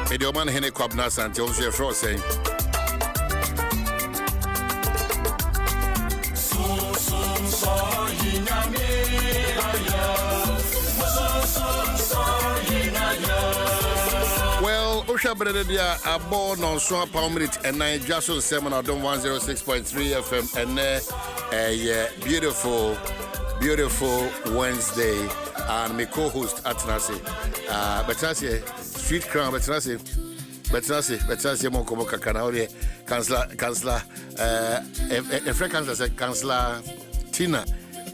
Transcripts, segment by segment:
Medio man hene kwabna sante on so fro say. Well, Osha Brededia aboard on so power minute and nine Dwaso Nsem on Adom 106.3 FM and a beautiful Wednesday and my co-host Atenase Betanase Street Crown Betanase Monko Kakana Councillor a friend Councillor Tina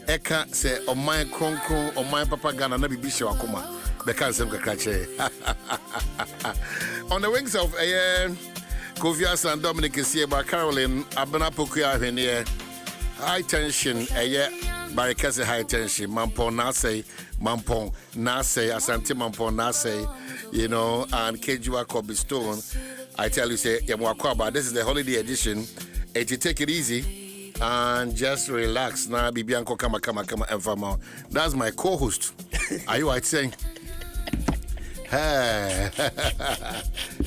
Eka say on my Kronko on my Papa Ghana na Bibisha Akuma Bekansem Kakache. On the wings of Kofias and Dominic is here by Caroline Abanapokuya here. High tension, Barikase high tension, Mampon Nase, Asante Mampon Nase, you know, and Kejua Kobe Stone. I tell you, say, Yamwakwaba, this is the holiday edition. And you take it easy and just relax. Now, Bibianko Kama and Fama. That's my co host. Are you right saying?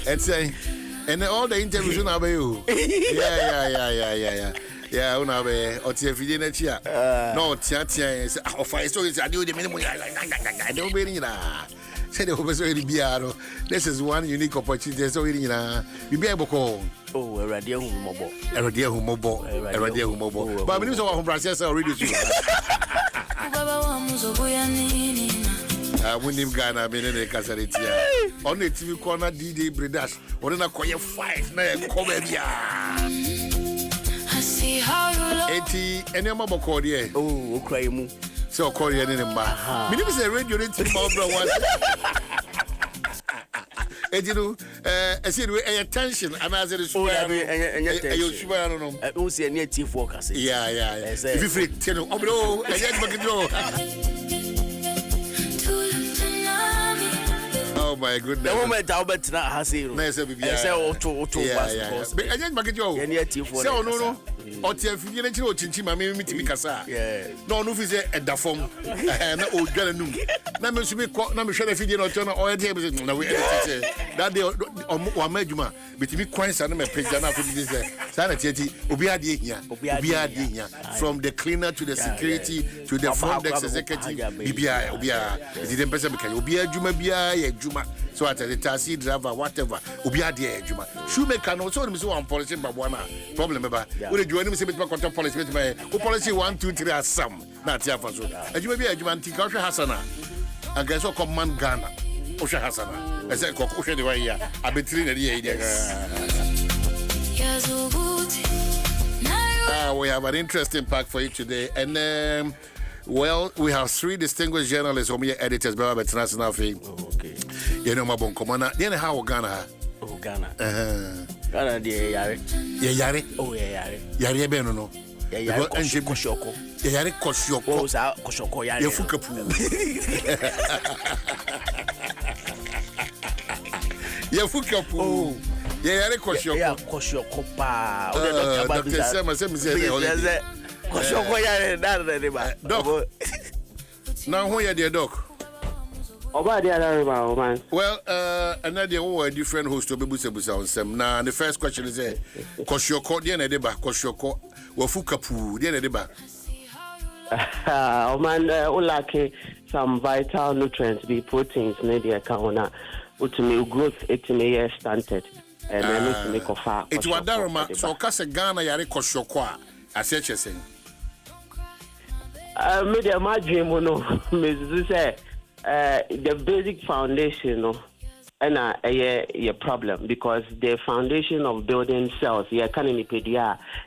It's saying, and all the interviews now by you. Yeah. Yeah, unabe otiefide na chia. No tiatia say ofai so is ade o de minimum. I don't be na. Say the obeso eri biaro. This is one unique opportunity so eri na. Bibi eboko. Oh, erade humobo. Erade humobo. But me so wa process already too. Winim Ghana be ne kasaritia. On the TV corner DJ Bredash. On na koye 5 na come bia. See how you look. Eti eni ama boko de. Oh, okrai mu. Se okori eni mba. Me say radio rate ma bro one. Eti no esi no tension and as it is oh enya tension. You sure no. O se eni ati focus. Yeah. If you free tell no bro enya bakidro. Oh my goodness. The moment I bet na hasiro. Na say bibia. I say oto yeah. Enya bakidro. Eni ati for. Say no. Oti afidie na chiro chinchi ma me mitimi kasa. Yeah. No fi say edafom. Na o dwala num. Na me sumi ko na me hwe na afidie na oto na o dey be na we edit that day o ma adwuma bitimi kwansa na me page na afidie say sa na tiati obi ade hia. From the cleaner to the security to the front desk executive bibia obi it didn't person be obi adwuma bia ya adwuma so at the taxi driver whatever obi ade adwuma shoemaker no so me so one policy babwa na problem ba we dey me say me control policy me policy 1 2 3 asam na tia fa so adwuma bi adwuma nti ka hwe hasana aga so command Ghana o hwe hasana e say ko hwe de wa ya abetiri na dey dey we have an interesting pack for you today and well, we have 3 distinguished journalists who are editors by international fame. Okay. You know, my bon commander. You know how Ghana? Oh, Ghana. Ghana, the Yare. Yare? Oh, Yare. Yare, Ben, no. Yare, Koshoko. Yare, Koshoko. Oh, Koshoko, Yare. Yafukapu. Yafukapu. Oh. Yare, Koshoko. Yeah, Koshoko, pa. Dr. Nsem, say, Koshoko, Yare, Doc. Now, who are the doc? Oba the other man. Well, another one different host to be Dwaso Nsem. Now, the first question is Koshoko, the end deba, Koshoko, Wafukapu, the end deba. Oh man, like some vital nutrients, be proteins, media kaona, ultimately growth, it may stunted, and I need to make a far. It was Darama, so Casa Ghana Yare Koshoko, as you're saying. Media, my dream, no, Mrs. say. The basic foundation, and a problem because the foundation of building cells, it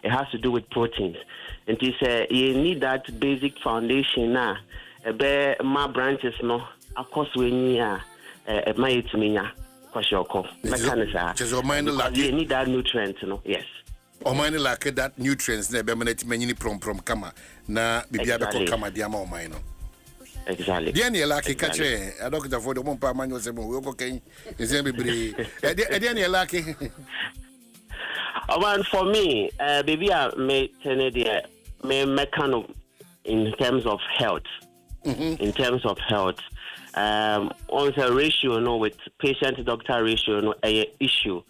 has to do with proteins. And you say you need that basic foundation now. My branches, no, of course, we need my etimina, Koshoko. You need that nutrient, yes. O mine like that nutrients, ne be many prom kama na bibia be kama diama o mine. Exactly. Diani laki kache a doctor for the one pa manual sebo we go ken ezembe bre diani laki man for me baby I may tell you me kind of in terms of health On the ratio, with patient-doctor ratio, a issue.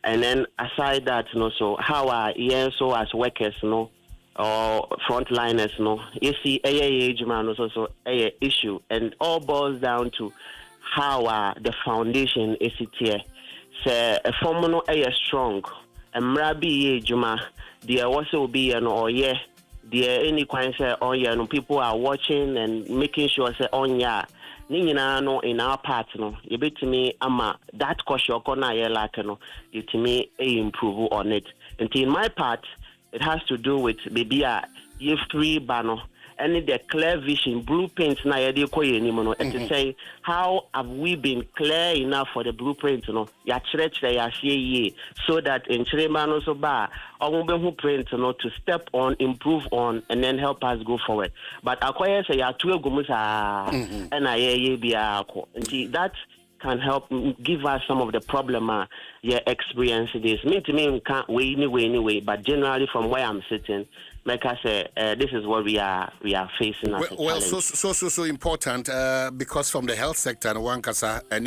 And then aside that, so how are so as workers, or frontliners, you see, age man also a issue, and all boils down to how the foundation is it here. So a form strong, and maybe juma, there also be an there any kind say people are watching and making sure say no in our part you bet me ama that caution corner you to me improve on it. And in my part it has to do with maybe you free banner and the clear vision blueprint na yede koye ni mo and to say how have we been clear enough for the blueprint ya chire ya ye so that in chirema no so ba omo print to step on, improve on, and then help us go forward. But akoye say ya tu egumu sa and ye bia ko nti that can help give us some of the problem experience this. Me to me can't way anyway, but generally from where I'm sitting, like I say, this is what we are facing as a challenge. So important because from the health sector and one kasa and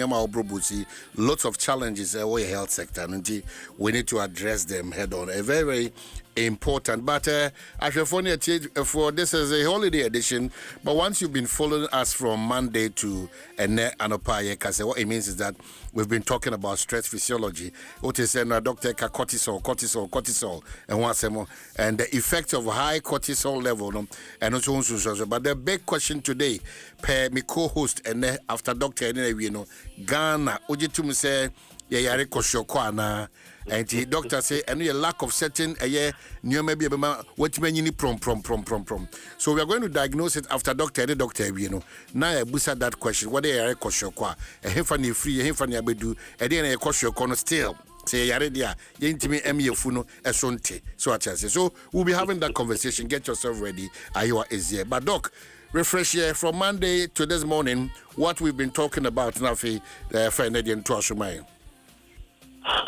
lots of challenges in the health sector, and we need to address them head on. A very important. But for this is a holiday edition. But once you've been following us from Monday to Anopa, what it means is that we've been talking about stress physiology. What is Dr. cortisol, and what's more, and the effect of high cortisol level, and also. But the big question today, per my co-host and after Dr. Ghana, Ojitum say, yare koshokwana. And the doctor say, and a lack of certain new maybe what many prom. So we are going to diagnose it after doctor. Now I busa that question. What they are koshokwa? A hemfani free, a hemfani abedu, and then a koshokona still. Say yaredia, yintimi funo esonte. So I say. So we'll be having that conversation. Get yourself ready. Iowa is here. But doc, refresh here from Monday to this morning. What we've been talking about Nafi, friend Edian Tuasumai.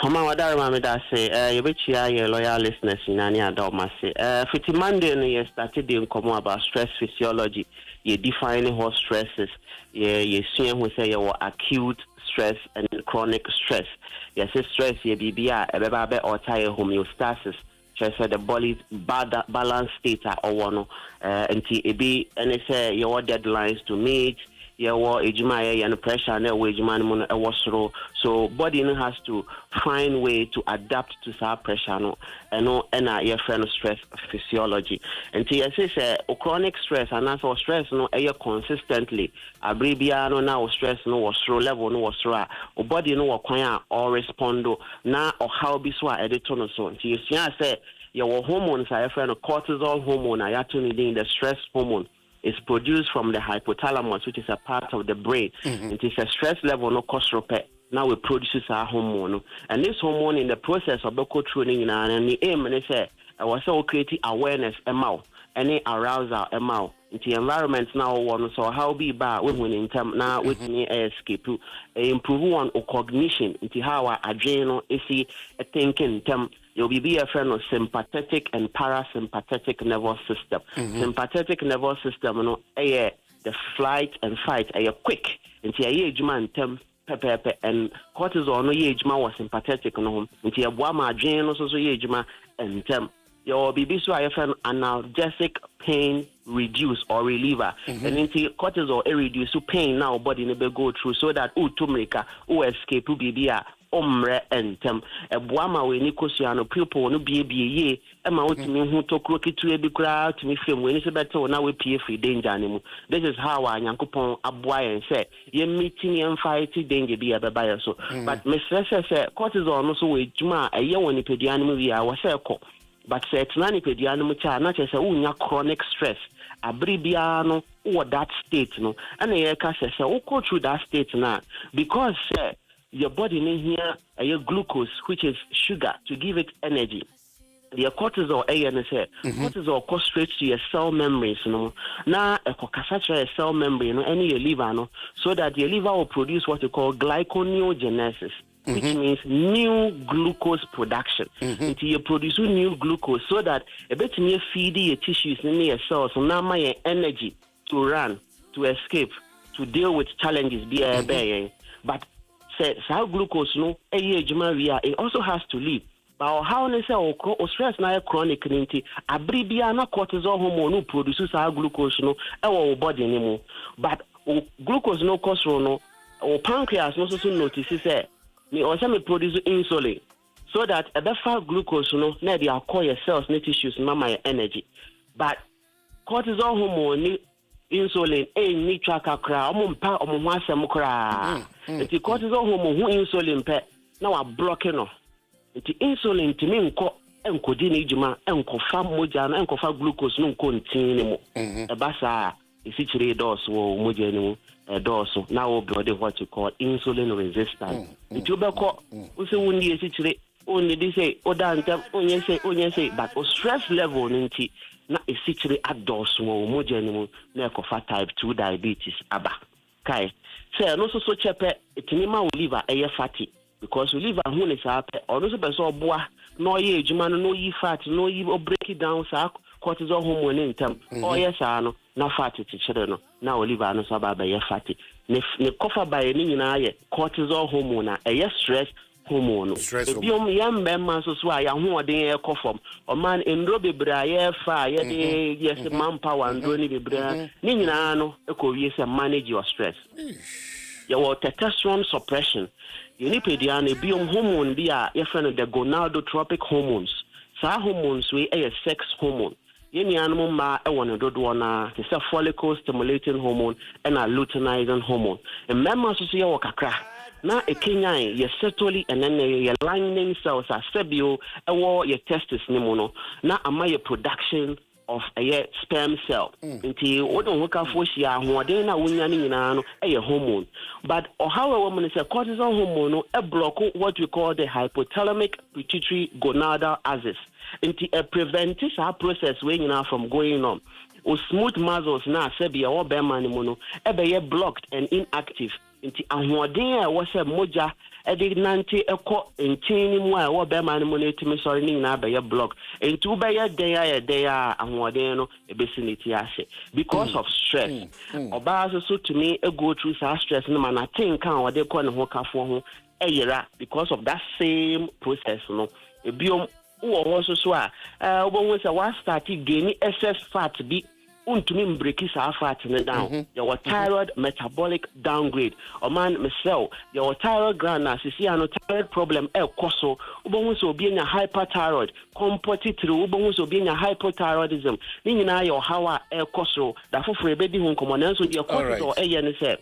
You bet your loyal listeners in any Adom for Monday, you started in come about stress physiology. You defining what stress is. You see who say you acute stress and chronic stress. You say stress, you be or tired homeostasis. Just the body balance state or one until it be and say your deadlines to meet. Ejuma and pressure and ejuma so body has to find way to adapt to that pressure and your friend stress physiology. And say chronic stress and also stress consistently abribiano now stress was level body or respond now or how be so editor so you say your hormones are friend cortisol hormone I have to need the stress hormone. Is produced from the hypothalamus, which is a part of the brain. It is a stress level, no cost repair. Now it produces our hormone. And this hormone in the process of local training and the aim, and they say, I was so creating awareness, any arousal, the environment now, so how be bad when in term now with me escape to improve on cognition, into how our adrenal is a thinking term. You'll be a friend of sympathetic and parasympathetic nervous system. Sympathetic nervous system, the flight and fight, quick. Into a age man, and cortisol, no age man was sympathetic, into a wama adrenal, so age man, and your baby so I find analgesic pain reduce or reliever and into cortisol reduce pain now body never go through so that to make escape to be omre entem ebuama we ni kosiano people no bie ye ema wotimi hu tokro kitu ebi kura timi fem we ni se beto na we pie free danger animu. This is how Nyankopon aboa yen say ye meeting yen fight danger bi abeba so but me say cortisol no so we juma eye woni pedianimu wi a wo say ko but say tnani pedianimu cha na che say unya chronic stress abribiano or that state no and ye ka say go through that state na because your body need here a glucose, which is sugar, to give it energy. The cortisol, cortisol goes straight to your cell membranes, Now, a cell membrane, any your liver, so that your liver will produce what you call glyconeogenesis, which means new glucose production. Until you produce new glucose, so that a bit near feed your tissues in your cells, so now my energy to run, to escape, to deal with challenges but say glucose no it also has to leave. But how they say stress na chronic nti abribia na cortisol hormone no produce glucose no our body anymore. But glucose no cholesterol no or pancreas no so notice say me also me produce insulin so that a glucose no na dey call your cells ne tissues mama energy. But cortisol hormone ni insulin ni track akra omumpa omo asem kra nti cortisol hormone hu insulin pe na wa block no nti insulin timi enkodi ne ejuma enkofa moja na enkofa glucose no nkontin ne mo ebasa isichire dose wo moja ne mo dose na wo body what you call insulin resistance nti obeko use woni isichire only they say odanta onye say but stress level nti na isichire adults wo moja ne mo na enkofa type 2 diabetes aba kai say no so chepe etimi ma liver fatty because we live at home is up or no so boa no ye ejuma no yi fat no yi break it down sa cortisol hormone in term yes no na fat tichire no na liver no so ba ye fatty ne cover by ni nyina ye cortisol hormone stress hormone ebiom yam memma so a ya ho odin ye kofom o man endro bebra ye fa ye de yes manpower ndro ni bebra ni nyina no ekowie se manage your stress your testosterone suppression. Unipedia biome hormone be your friend the gonadotropic hormones. Sa hormones we a sex hormone. Yeni animal ma e wona dodo na te say follicle stimulating hormone and a luteinizing hormone. And memma so say wakakra. Na e kenyan ye setoli and then ye lining cells are sebio e wo ye testis ni mo no. Na ama ye production of a sperm cell. Until we don't work out for shia who are na wunya ni nyina no hormone. But or how a woman is a cortisol hormone a block what we call the hypothalamic pituitary gonadal axis. Until a prevents our process when you from going on. O smooth muscles na sebia or bema ni mono ebe blocked and inactive. Until ahoden was a moja nanti eko entini mu a wo be man mu na etimi sori ni na be ye block enti be ye dey ahoden no ebesiniti ase because of stress oba so to me go through stress no man think kan wo de ko ne ho kafo ho eyira because of that same process no ebiom wo ho so a obo say wa start gain excess fat bi untumi break sa fat down your thyroid metabolic downgrade o man mesel your thyroid gland na sisi ano thyroid problem koso ubonwu so obi nya hyperthyroid compulsory ubonwu so obi nya hypothyroidism ni nyina your hawa koso da foforo ebedi hu nkomo na so your cortisol ne say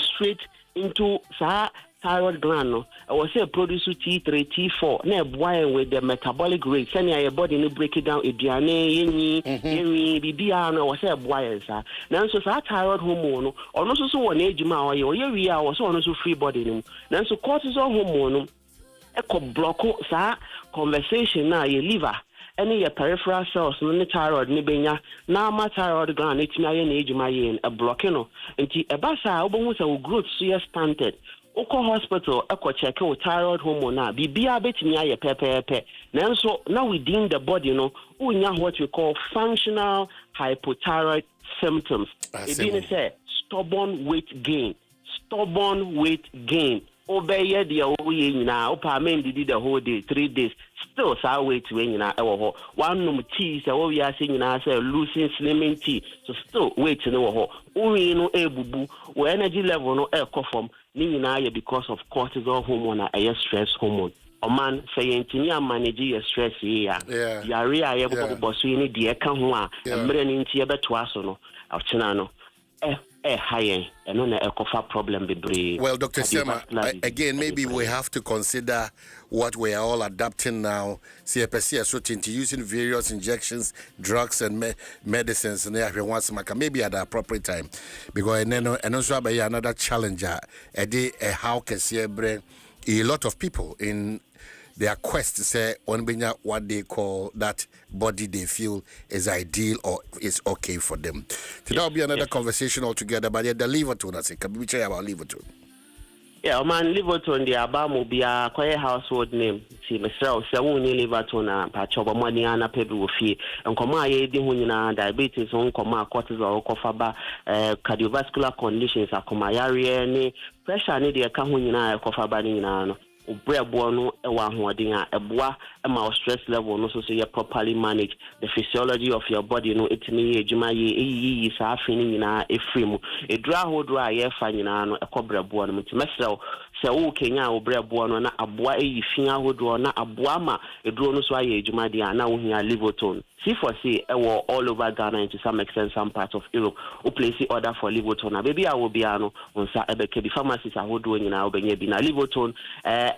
straight into sa thyroid gland no was say produce T3 T4 na boy with the metabolic rate send your body no break it down eduane yenyi bibia no was say boy sa na so sa thyroid hormone no ono so won ejuma oye wi a was ono so free body no na so cortisol hormone no e block sa conversation na your liver any your peripheral cells no ne thyroid ne benya na ma thyroid gland etimi aye na ejuma yen a blocking no enti e ba sa obonwu sa growth so stunted Oko hospital eko check o thyroid hormone na bibia betimi aye pepepe nanso now within the body no unya what we call functional hypothyroid symptoms it means say stubborn weight gain obey the oye nyina opa men did the whole day 3 days still sa weight we nyina e wo ho one num tea say wo wi ase nyina say losing slimming tea so still weight no wo ho uwi no ebubu wo energy level no e kofom ni nyina ye because of cortisol hormone and stress hormone o man say entini manage your stress here ya area ye bo so ni de ka ho a emre ni nti ye beto aso no awchena no high and on a problem be. Well, Dr. Sema, again, maybe we have to consider what we are all adapting now. CPC so into using various injections, drugs, and medicines, and maybe at the appropriate time, because and also another challenger. How can a lot of people in their quest to say what they call that body they feel is ideal or is okay for them. Today will be another conversation altogether, but the liver tone, I say, can we say about liver tone? Yeah, man, Liverpool the Abamo be a quiet household name. See, myself, Sawuni Liverpool and Pachoba Moniana Pebu fee, and Koma Yedina, diabetes, on Koma, cortisol, Kofaba, cardiovascular conditions, Akomayari, pressure need a Kahunina, Kofabanina. Brebono ewa hoadinga eboa ema stress level no so you properly manage the physiology of your body no etimi ejuma ye sa afini nyina efrimu edura hodura ye fa nyina no ekobrebono mtimesel se wo Kenya obrebono na aboa eyifia hoduro na aboa ma eduro no so aye ejuma dia na wo hia Liverpool C4C ewo all over Ghana and to some extent some parts of Europe who place the order for Liverpool na baby awo bia no onsa ebeke di pharmacies ahoduro nyina obenye bi na Liverpool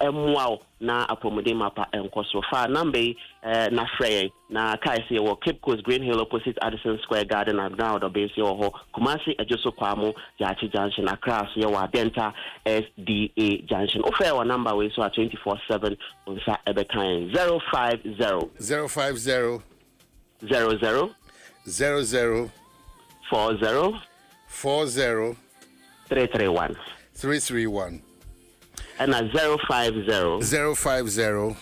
emwa na apomode mapa enkoso fa number na frey na kai se wo Cape Coast Green Hill opposite Addison Square Garden and now the base ho Kumasi ejoso kwamo Jachi Junction Accra so wa Denta SDA Junction ofa our number we so 24/7 onsa ebekan 050 050 00 40 331 and a 050 00 40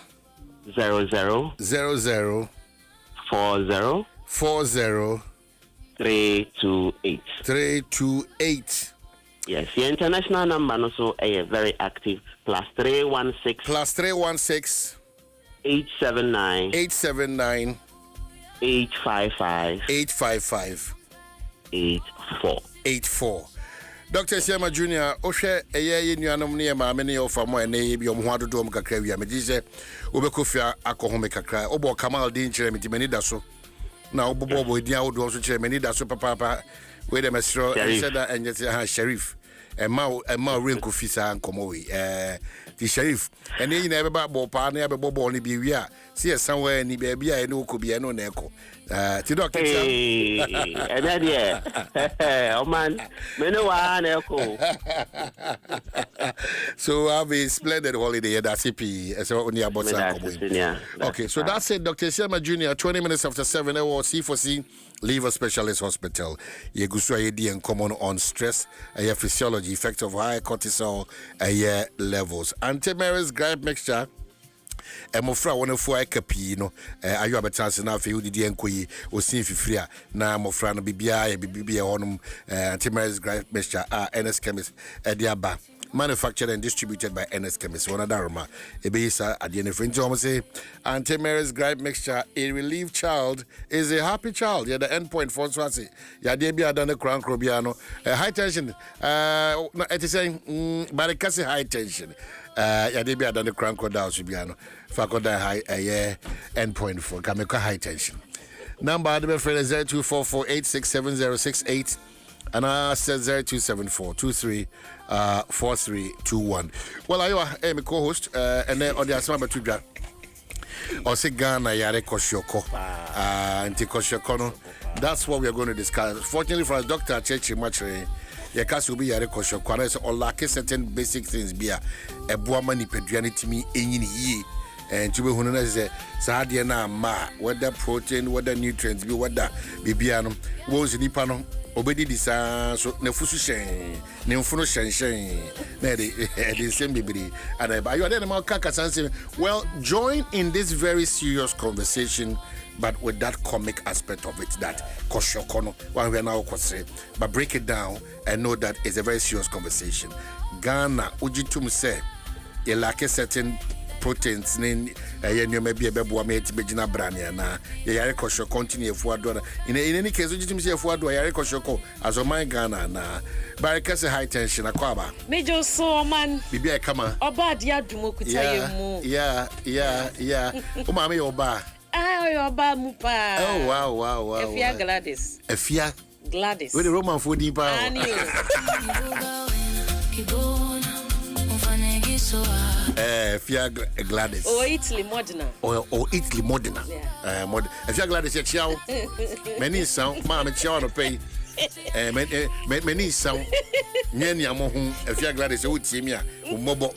328. Yes, the international number also very active +316 879 855 84. Dr. Siama Junior, Oshe, Eye, Nuanum near Mammy of Famo and Nabi on Wadom Kakavia, Medise, Ubekofia, Akohome Kakra, Obo Kamal Din Cheremiti Menidaso. Now, Bobo, Diao, also Cheremenidaso Papa, where the Mestro, and said that, and yet, Sheriff. And Mao Rinko Fisa and Komoe, the sheriff, and then you never bought Bopa, never Bobo only be we are. See us somewhere in the baby, I know could be a no neco. To Doctor, hey, and that, yeah, oh man, Menoa, echo. So have a splendid holiday at CP, as only about okay, so that's it, Dr. Siama Jr., 20 minutes after 7 hours, C4C. Liver Specialist Hospital. Yeguswa yedi and common on stress, physiology, effect of high cortisol, levels. Anti-Mary's gripe mixture. Mofra one for kapi no ayo abetanse na afi udi enkoyi osin fifria na mofra no bibia honum Anti-Mary's gripe mixture NS Chemist ediaba. Manufactured and distributed by NS Chemist. One Daruma. Ebisa at the end of the say Anti-Mary's gripe mixture. A relieved child is a happy child. Yeah, the end point for Swasi. Yeah, they be done the crown crobiano. High tension. It is saying, but it can't high tension. Yeah, they be done the crown crodow subiano. Fakoda high end point for Kameka high tension. Number the friend is 0244867068. And I said 0274234321. Well, I am a co-host, and then on the Asama Tuja. Or say Ghana Yare Koshoko. And Koshoko. That's what we are going to discuss. Fortunately for us, Dr. Chechi Machre, Yakas will be Yare Koshoko. Or lack certain basic things be a boamani pedrianity me in ye. And to be who say Sadiana ma, whether protein, whether nutrients, be whether Bibiano, was Nipano. Obedi disa so nefusu shen nemfuno shen na the same bibiri and you are there kaka say well join in this very serious conversation but with that comic aspect of it that koshokono one we are now say but break it down and know that it's a very serious conversation. Ghana ujitum say you lack a certain proteins in maybe a bebo mate begina brania na yare kosho continue fuadora in any case you see fuadora yare kosho as my Ghana na barikase high tension akwaba major so man bibia kama oba dia dumo kutaye mu yeah o mama oba oba mu pa oh wow Efia Gladys with the Roman food in power Fia Gladys. Or Italy Modena. Or Italy Modena. Fia Gladys, a chow. Many sound, Mamma Chow to pay. Many sound. Many among Fia Gladys, who team ya, who mobile.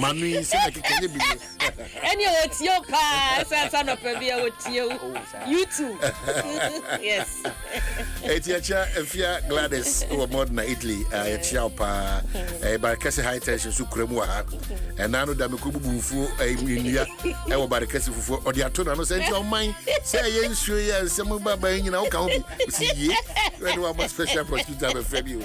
Mammy, say, can you be? And it's your pass, son of a beer with you. You too. Yes. Etiacha Efia Gladys or Modena Italy, Etiao Pa, Barcassi High Tension Sucremua, and Nano Damakubu for a Minia, Barcassi for Odiatona, no sense of mine. Say, yes, sure, yes, some of Baba, you know, can't see, when one was special prosecutor of you.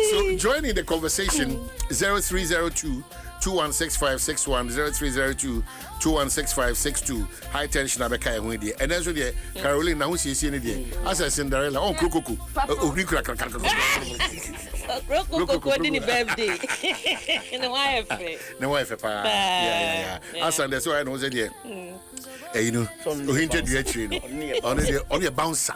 So, joining the conversation 0302 216561 0302 216562 high tension abeka ehun die and then so the Caroline na hu sie ni die as Cinderella on krokoku ohri kra Krokoku di ni birthday na wife pa yeah as and so I know say die you know ohinje die achire no on the bouncer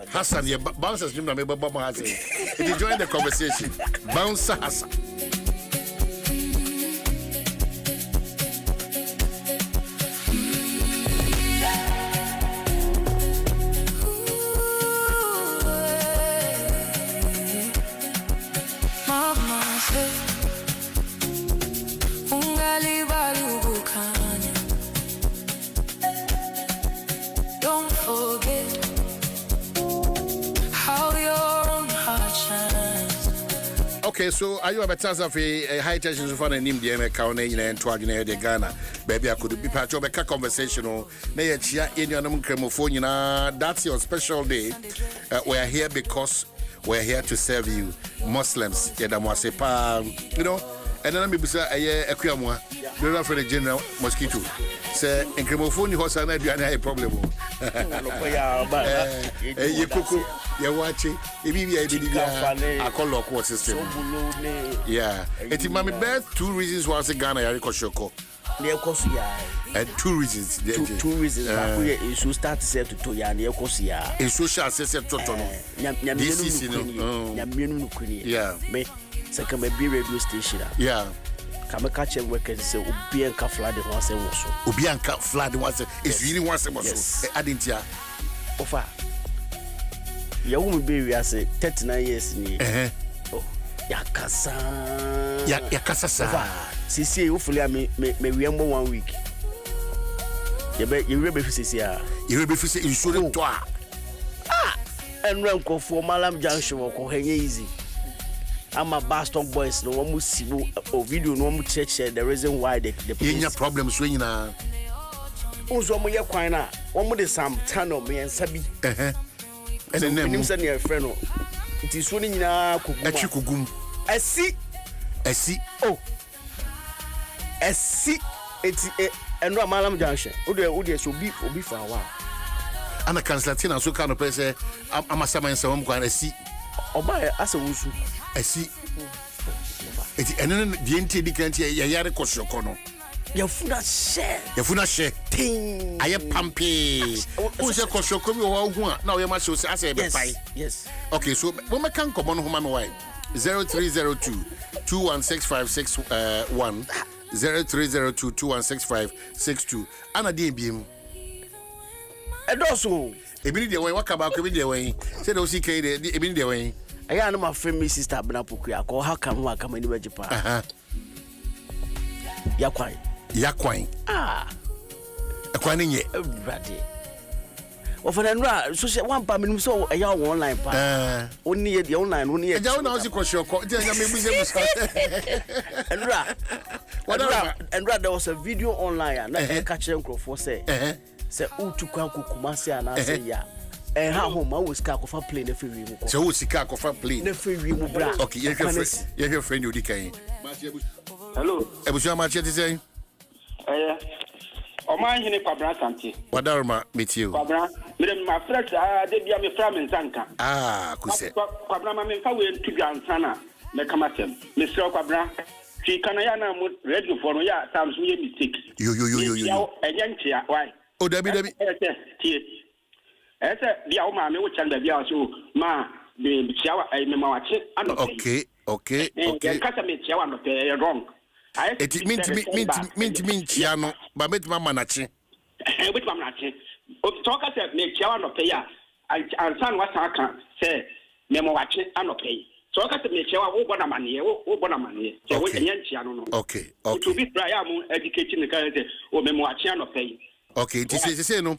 Hassan the bouncers nim na me baba Hassan if you join the conversation bouncer Hassan. Don't forget how your own heart shines. Okay, so are you a better of a high tension for the name the American and Twagina de Ghana? Baby, I could be part of a conversational. In your cremophone, that's your special day. We're here because we're here to serve you, Muslims. You know, and then maybe say a Kuyamwa, the for the general mosquito. Say, in cremophone, you also have a problem. You cook, you're watching, I call local system. Yeah, it's my best 2 reasons why I say Ghana, I Shoko. And 2 reasons. 2 reasons. You should start to say to Toya, near Kosia. In social access at Totono. This is, yeah. Me, second, maybe radio station. Yeah. Come catch a worker say, Ubianca flood once a was so. Ubianca flood once it's really once a was. I didn't hear. Offer. Your woman baby, I say 39 years. Oh, Yakasa. Yakasa. Sisi, hopefully, I may remember 1 week. You bet you remember Sisia. You remember Sisia, you shouldn't do. And run for Malam Junction or easy. I'm a Boston boys, no one will see or video, no one will check the reason why the problems when you are. Also, my quina, one with the Sam Tano, me and Sabi. And then him send your friend. It is winning now. I see. Oh, I see. It's and Malam Junction. Udia should be for a while. And a Constantina, so kind of person. I'm a Saman, so I'm going to see. Or buy as a wusu. I see. And then the entity can't hear Yari Koshokono. Your funa share. Ting. I am pumpy. Who's a Koshoko or one? Now you must say, yes. Okay, so when I can come on home and why 0302 216561 0302 216562 Anna DBM. And also, Immediately way, what about immediately? Said OCK, immediately. I know my friend, Mrs. sister, Benapukia, or how come I come in Japan? Yaquine. A quine yet. Well, for the so one pammy so a young online pa. Only the online, only a young house across your court. And there was a video online, and I catch uncle for say, to Kumasi and I say, yeah. And how home I was car of a plane if you so who's the car of a plane if you okay, your friend you decay. Hello, I was your match to say. Oh, my, you know, what are my meet you? My friends, they be a me from in Zanka. Could say, Quabrama, me for to be on Sana, Mecamatem, Mr. Quabra. She can I ready for ya, sounds me a mistake. You, a young chair, why? Oh, Debbie. As a the old man, which under the also, ma, the shower, I remember. Okay. Customer shower, not wrong. It means Chiano, but met Mamma Nachi. Which Mamma Nachi? Talk as a make shower not pay. And son what I can say, Memo watching and not pay. Talk as a make shower, what money, so we can Chiano. Okay. To be Brian educating the girls or Memo watching and not pay. Okay, this is no.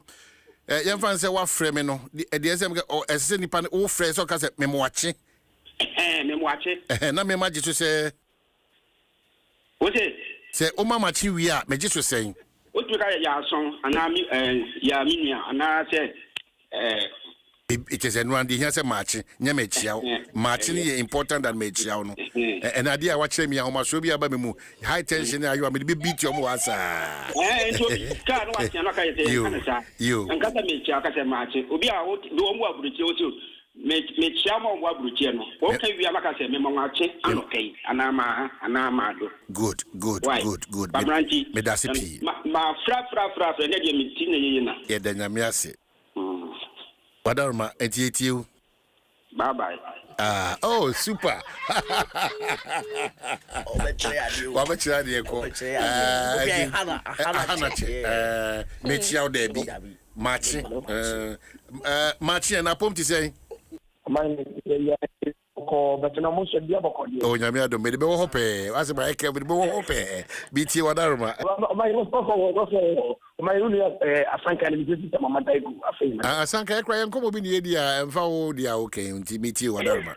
Yan fan say wa frame no. The SM or ese nipa o frame so ka say memoache. Memoache. Na me ma jisu say. O say o mama chi wi a me jisu say. O tu ka ya son ana mi ya minia ana say it is enwan di here say match nya me chia match ni important than me chia no and idea wa chere me ahoma so bi aba me mu high tension ayo me be beat your mo asa nto ka no wa tia no ka yete kana sa nka sa me chia ka say match obi a do mo aburuchi o so me chia mo aburuchi no o ka wi ama ka say me mo ache anokai anama do good me da se pi ma fra ne de me ti ne ye na ye da nyame ase Wadarma, you. Bye. Oh, super. Marchi and Apom to say. But no most of the other. Oh, Yamiado made the hope. As I can with hope. BT Wadarma. My only a frank and visit to Mamma Daigu. I sank I cry and come over in the idea and found the okay to meet you. Wadarma.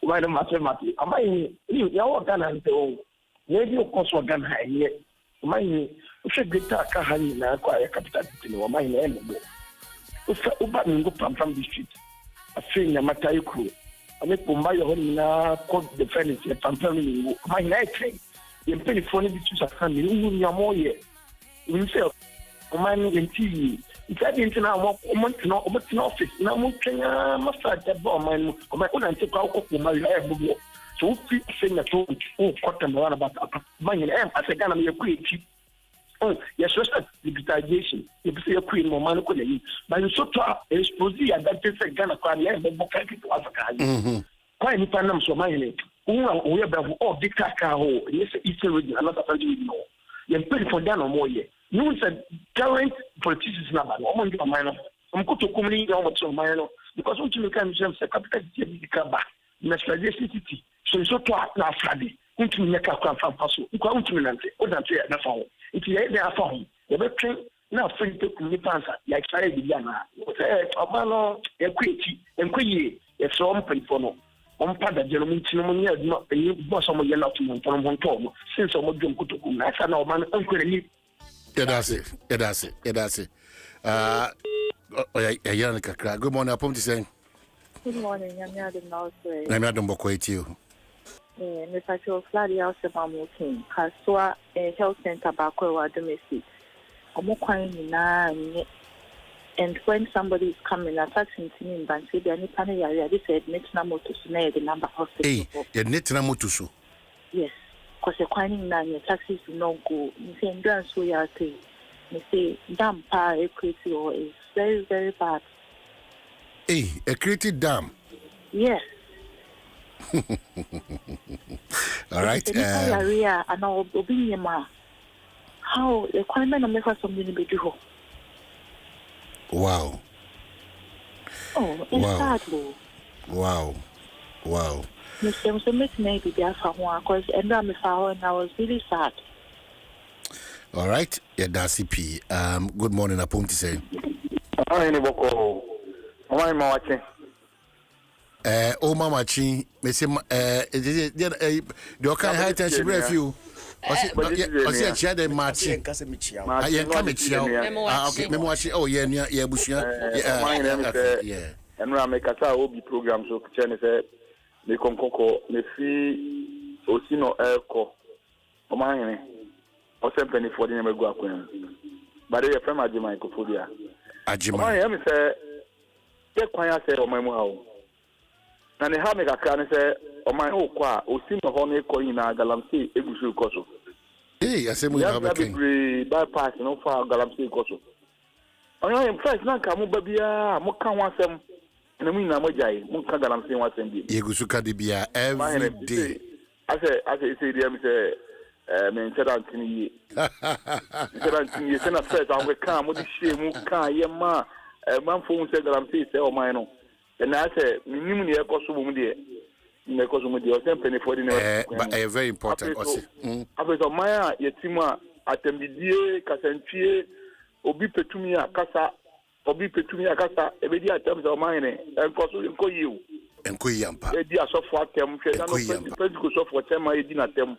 Why the mathematics? Am I you done and so? Maybe of course what done here. My should get a Kahani acquire capital to my name. Uba from the street. A thing a Matai crew. I make Pumba na called the furniture and family. My night train. You pay for it to a family. You more yet. Himself, man in TV. It's at the internal office. Now, must start that bomb. My own and take out of my hair. So, saying that oh, cotton around about money and as a gun of your queen. Oh, yes, digitization. If you see a queen, more money could you. But you so to expose that is a gun of Quania, but book to Africa. Quite any panam so mine. We are all dictator. Yes, it's a region, another country. No, you're pretty for down or more yet. You said current politicians number. I'm going to minor. I'm going to communicate on what's on minor because what you can say, capital Kaba, nationalization city. So it's not now Friday. Into Naka from Paso, you come to Nante, or that you are found. If you are found, the veteran now free to communicate, like Sarah Diana, Obama, equity, and Quay, a strong penfono. On part of German Timonia, not a boss on your not from one tom, since I'm going to go to Nasa, no man, uncle. That's it. Good morning, Apom to say. Good morning, I'm Adom 106. I'm Adom Bokwait you. Mr. Joe Fladdy also Mamukin, Kasua, a health center back where domestic. And when somebody is coming, attaching to me, and say, any panel area, they said, Netnamotus, the number of hospitals. Hey, Netnamotus. Yes. Because the quieting now, your taxis do not go. You say, and dance we are saying, you say, damn, equity or is very, very bad. Hey, a created dam. Yes. All right. Area and our Bobinima. How the quieting of make something be do. Wow. Oh, it's sad, though. Wow. So maybe there for one because and I was really sad. All right, that's P. Good morning, Apom to say. Mama Chi, Miss the okay high tension review. I said, Chad and Martin. I am coming to okay, Memoachi. Oh, yeah, Bushia. Yeah. And I make a Obi program so Chen said. Me konkoko me fi osino elko o mahene o sempeni for the name go akwen but they from ajima ikofodia ajima o me say ye kwan ya say o mamu hawo na ne ha me kakra ne say o man o kwa osino ho ne ko yina galamsi egusu koso asemu ya be ken bypass no for galamsi koso o yo in fact na ka mo ba bia mo kan wasem na mu na mo jai mo kan galamsi wasem bi yegusu ka de bia every day I say dem say me sedantini say na first am we kan mo di shemu kan ye ma man fo say galamsi say o man no na say minimum ne ekoso mo de ne ekoso mo de o sempeni for the but very important also after so man ye timu atembidie kasantwie obi petumi akasa ebedi atem so man ne enkoso enkoyi o enkoyi ampa edi asofo atem hwe na no pentecost sofo tema edi na tem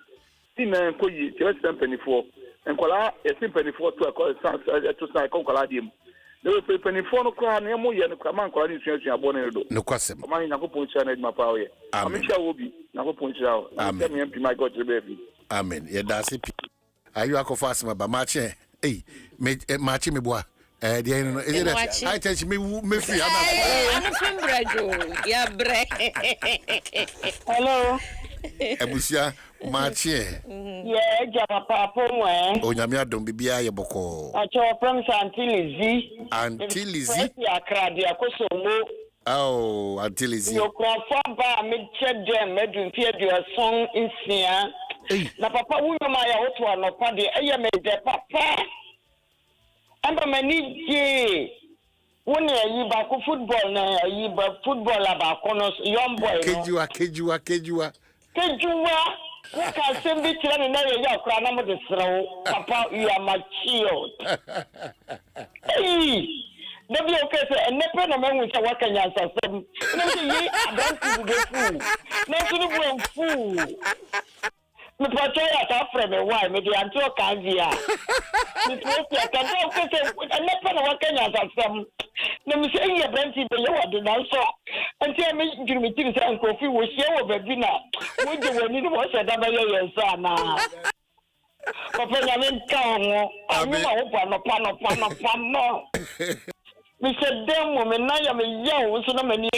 ti na enkoyi ti wese penifo enkola esi penifo to akọ to sa enkola dim no penifo no kwa na emo ye no kwa man kola ni suasu abo ne do no kwasem man Nyankopon chia na edma pa o ye amechia obi Nyankopon chia o amen mp my god be amen ye da se pi ayu akofo asema ba mache mache me boa the no is it I tell me free I'm from Brazil. Yeah, bre. Hello. Ebusia mache. Yeah, jama papa mo. O nyame adom bibia ye boko. Acho from Antilles. Antilles. Ya krade akosomo. Oh, Antilles. Yo kwa ba me chedem medun fie song insia. Na papa wuyo ma ya oto anopa de eye me de papa. Amba mani je woni ayi ba ko football na ayi ba football aba ko no young boy no kejuwa ka sembi tira na ye ya kra na mo de srew papa you are mature Debi okay say nepe na menwu cha wakanya asasem na se yi abanti de fu na so no fu me pacho ya ta frame why me dey anto kan via me post ya kan do ko se nepe na wakanya asasem na me se yi abanti de ye wode na so anti me jiri tiri se ankofi wo hie wo baby na wo je woni no se da ba ye so ana papa ya me kan wo anu ma wo pa no Mr. Demo, me na ya me young, so na me ni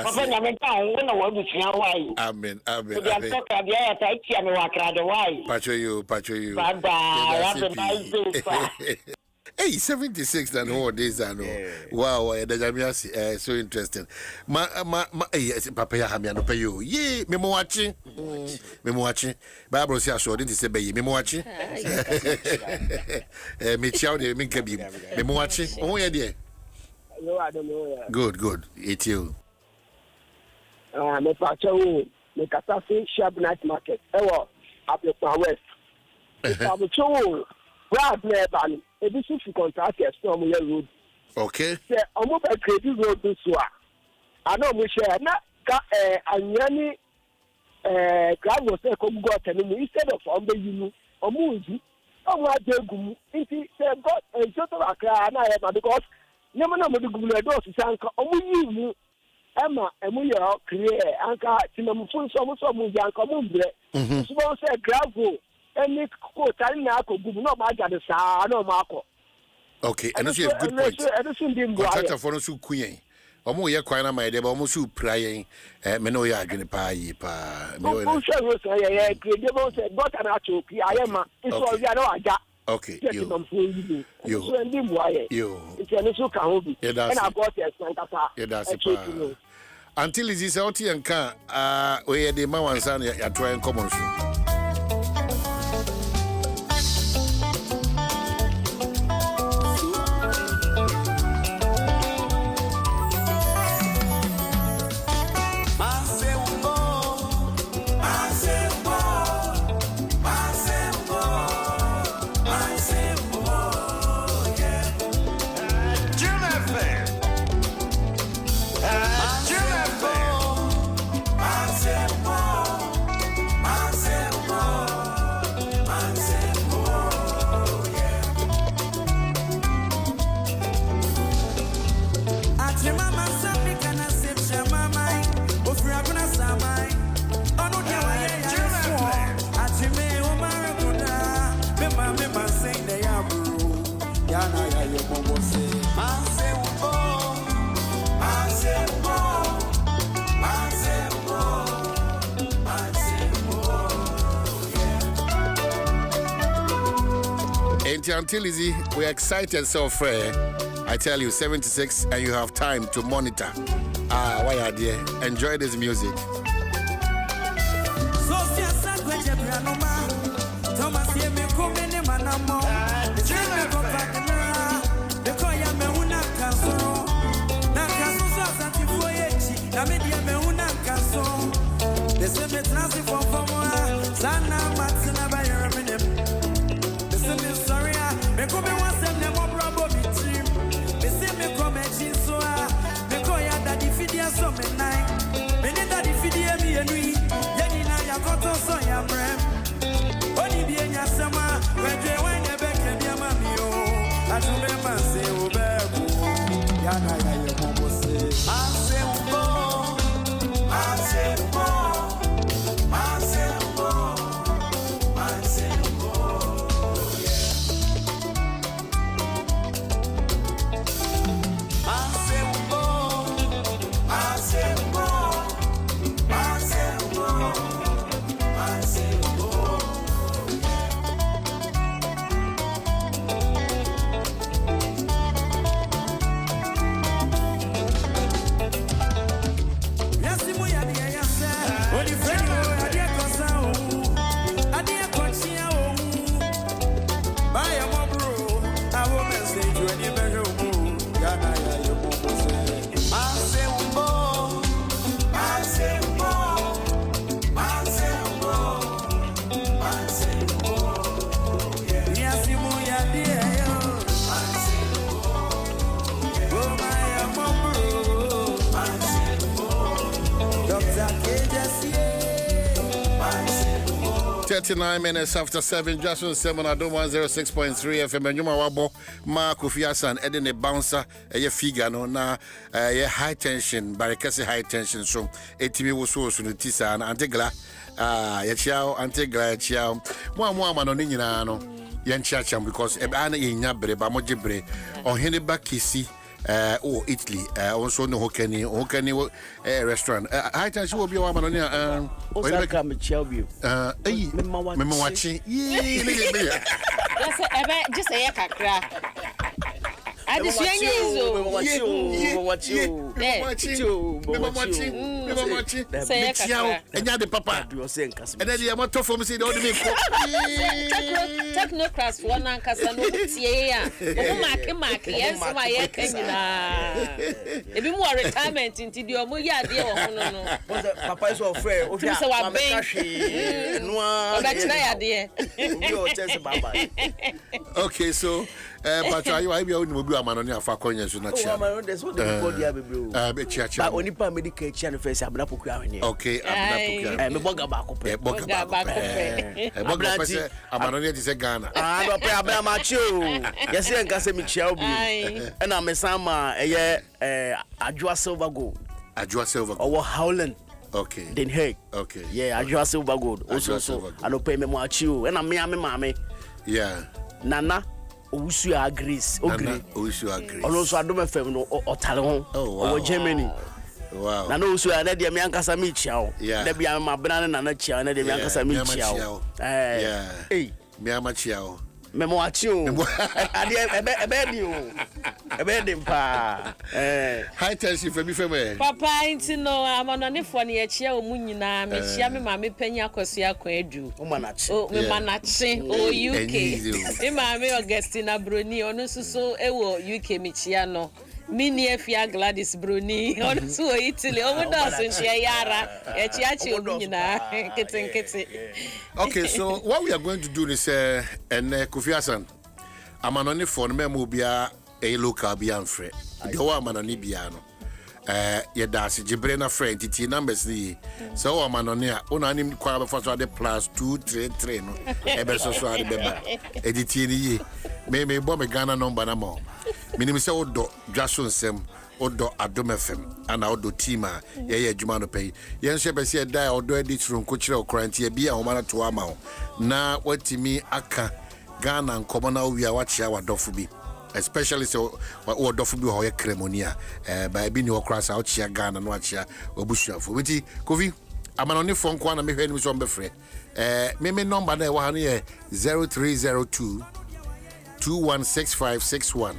papa na me kan wo na wa busia wai. Amen. We are talking dia ta tia me wa kra de wai. Pacho you. Bye bye. Have a nice day. Hey, 76 and all days I know. Wow, so interesting. Papa ya hamia no pay you. Ye, me mo watching. Bible says so didn't say be me mo watching. Me chow de me kebi. Me mo watching. Oh yeah there. No, I don't know. Good. It you. Me pacho me katafi sharp night market. Ewo, up your west. Pacho Brad Neban, a business contractor from your road. Okay. Say, I'm up a credit road to Swa. I know we share not Anyani Grab was a come got and instead of on the you or Muzi, or what they go into got a total Accra because never know the Google doors is Anka Omu Emma and we are clear Anka Timamun some young community. So say gravel. Any quote I no matter sa no marco. Okay, and that's a good point. Contractor for no su queen. Omo ye kwan na my de ba omo su prayen me no ya adwene pa yi pa. Me no sure so ye credible say got an achoki ayema so we no aja. Okay, you. So ndi mwaye. It's a so kan obi. And I got a kasa. Yeah, that's it. Until is out here and can we the man wan san ya try and common so. Until Izzy, we're excited so fair. I tell you, 76, and you have time to monitor. Why are there? Enjoy this music. so me nine. Me need that if you me and we. Yanni na ya koto so ya brem. Oni bi enya sama. Wedre when you back and ya mami o. Atu me man say obebu. Yana ya ye momo say. Man say ubo. Man say ubo. Man say ubo. Man say ubo. Minutes after 7, Dwaso Nsem on Adom 106.3 FM. And you wabo ma Kofi Hassan edin a bouncer a figure no na high tension, barikasi high tension. So etimi wo so no tisa na antegla ya chiao antegla chiao. Mo ma no nyina no yan chiacham because e ba na yenya bre ba mo jebre ohene ba kisi Italy also no hokani restaurant high tension will be wa ma no nya Osaka me chiao me watching That's just a kakra. I just papa. And then the amount of them say the other technocrats for one casano. Mark, yes, my if you more retirement into the Omuya, dear, Papa is so fair. Okay, so but I be on mobile man on your faconia so not sure. There's what they church. But only per medical and face I'm not proclaiming. Okay, I'm a bugger back. I'm on it is a Ghana. I'm a macho. Yes, I can say Michelle and I'm a Sama a Dwaso Gold. A Dwaso or Howland. Okay. Then hey. Okay. Yeah, I just silver gold. Also, I don't pay me much you. And I'm mommy. Yeah. Nana. Usu agrees. Usu agrees. Also, I don't have or Talon. Or Germany. Wow. Nana Usu and the American Samichao. Yeah. There be my banana and a chair and the American Samichao. Yeah. Hey. Miamachiao. Memoachu. I bed you. I bed him, pa. High tension for me, Papa, into no, I'm on a funny chair, Munina, Miss Yammy, Mammy Pena Cosia Quedu. Manachi, UK. Mammy Augustina Bruni, on so UK Michiano. Mini Fia Gladys Bruni, on so Italy, over dozen Yara, a chiachi, kitten. Okay, so what we are going to do is, and Kofi Hassan, I'm on only phone, Memobia, a local Bianfre. The one man on Ibiano. Yedasi, Jibrena friend, Titi numbers the so I'm on here, unanimous quality for the +233, no, Eberso, Editini, may bomb a Ghana number no more. Minimum say Odo, Dwaso Nsem, Odo Adom FM, and Odo Tima, Jumano pay. Yen Shepherd said, die or do edit from cultural quarantine, be a woman to Amao. Now, what to me, Aka, Ghana and Commonal, we are watching our dofubi. Especially so, what dofubi or a cremonia, by being your cross out here, Ghana and watch ya, or Busha for Witty, Kovi. I'm on the phone, Kwana, me head with some befre. Meme number there 0302 216561.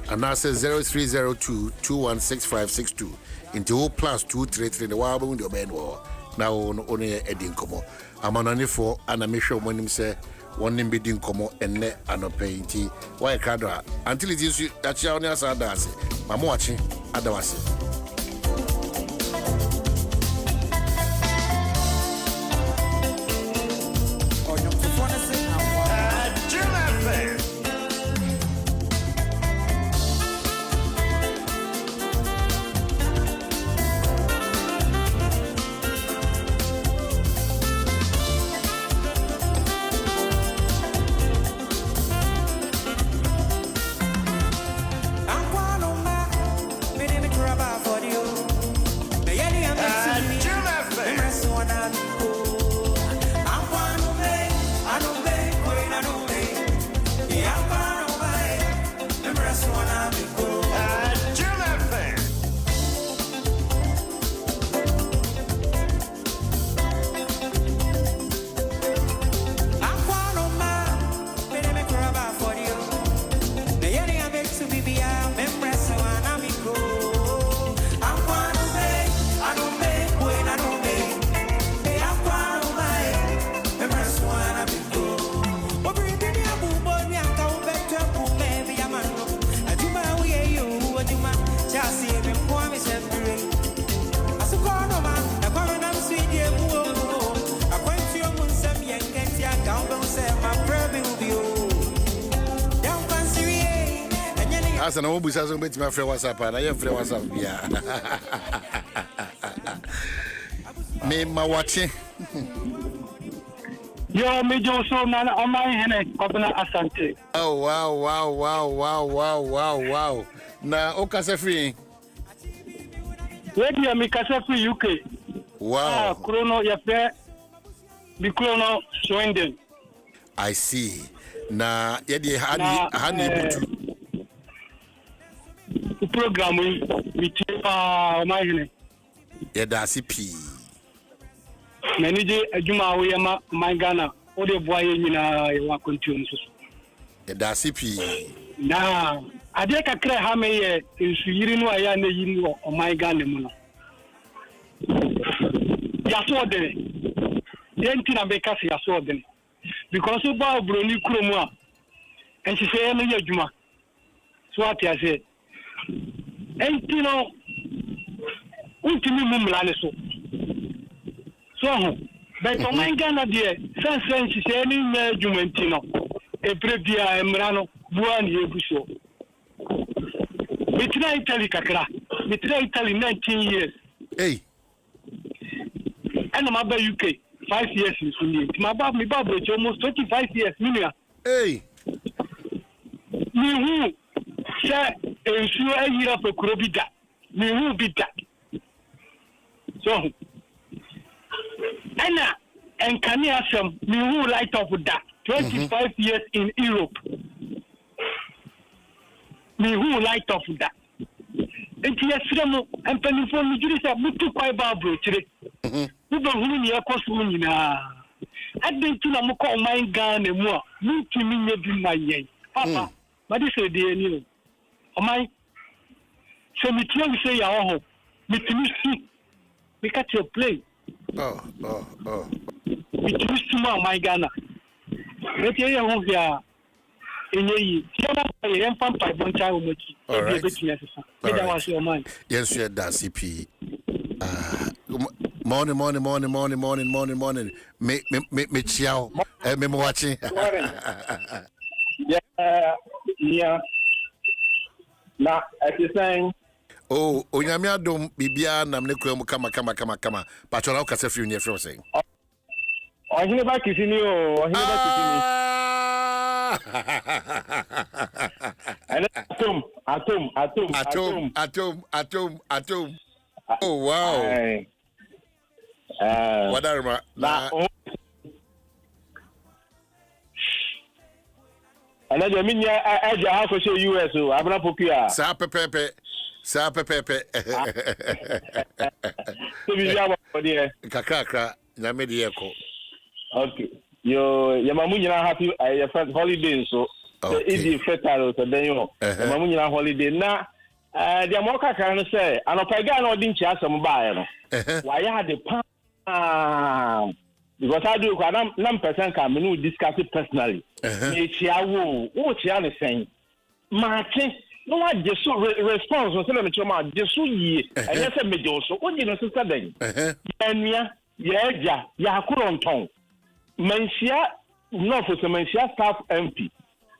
And now says 0302 216562 into +233 the wild window bed war. Now only a dinkomo. I'm on only for and I make sure when him say one name be dinkomo and net and no painty. Why cadra until it is that you only as I dance. I'm watching otherwise. asa na obusa so beti ma frɛ WhatsApp na ye frɛ WhatsApp bia me ma wache Yo, me Dwaso na on my hene Kobna Asante. Oh wow. Na okase free. Where me kase free UK. Wow. Chrono ya fe bi chrono Sweden. I see. Na ye dey hani butu. The program we on my hene. Ye da CP. Manage adwuma wo yema my Ghana o de boa ye nyina ye wa continue so. Ye da CP. Na ade kakra ha me ye nsuyiri no aya na yiri wo o my Ghana mu no. Ya so de. Yenti na be kasi ya so de. Because o ba obroni kuromu a ensi se no ye adwuma. So atia se. Enti no untimi mu mlane so. So, but for my Ghana, dear, since she said, any Jumantino, a previa Emrano, Buan Yebuso. We try Italy Kakra, we try Italy 19 years. Hey, and I'm about UK 5 years in Sunday. My Bob, me Bob, almost 25 years, Minia. Hey, Me who say, and sure a year of a Kurobida, me who be that. So, Anna and Kaniasam, me who light up with that 25 years in Europe. Me who light up with that. And yes, and penny for me, you said, we took quite Barbara today. You don't really hear Cosmoon. I didn't know I'm call my gun and more. Me to me, you my yay. Papa, but this is the new. Oh, my. So, me tell you, say, oh, me to me see. We got your play. Oh. It used to my Ghana. Let you who here in a year, by Boncha. All right. Yes, you had that CP. Morning. Me chiao. Me watching. Yeah. Now, as you're saying, Oh, onyame adom bibia nam ne kwa mu kama. Patrola ukase free near from saying. Oh, he never kissing you. Oh, he never kissing me. Atom. Oh, wow. What are ma? And then you mean I have to show US. I'm not popular. Sa pepe. Kakra na me de eko. Okay. Your mamunya happy your first holiday so it's the fatal so then you mamunya holiday na the amoka kan say anopega na odin chi asem baa no. Why had the pan because I do nam person can me no discuss it personally. Me chia wo chia ne sen. Martin no one just response so let me choma just ye and yes me do so o no sister den enia ya eja ya kuronton mansia no for mansia staff MP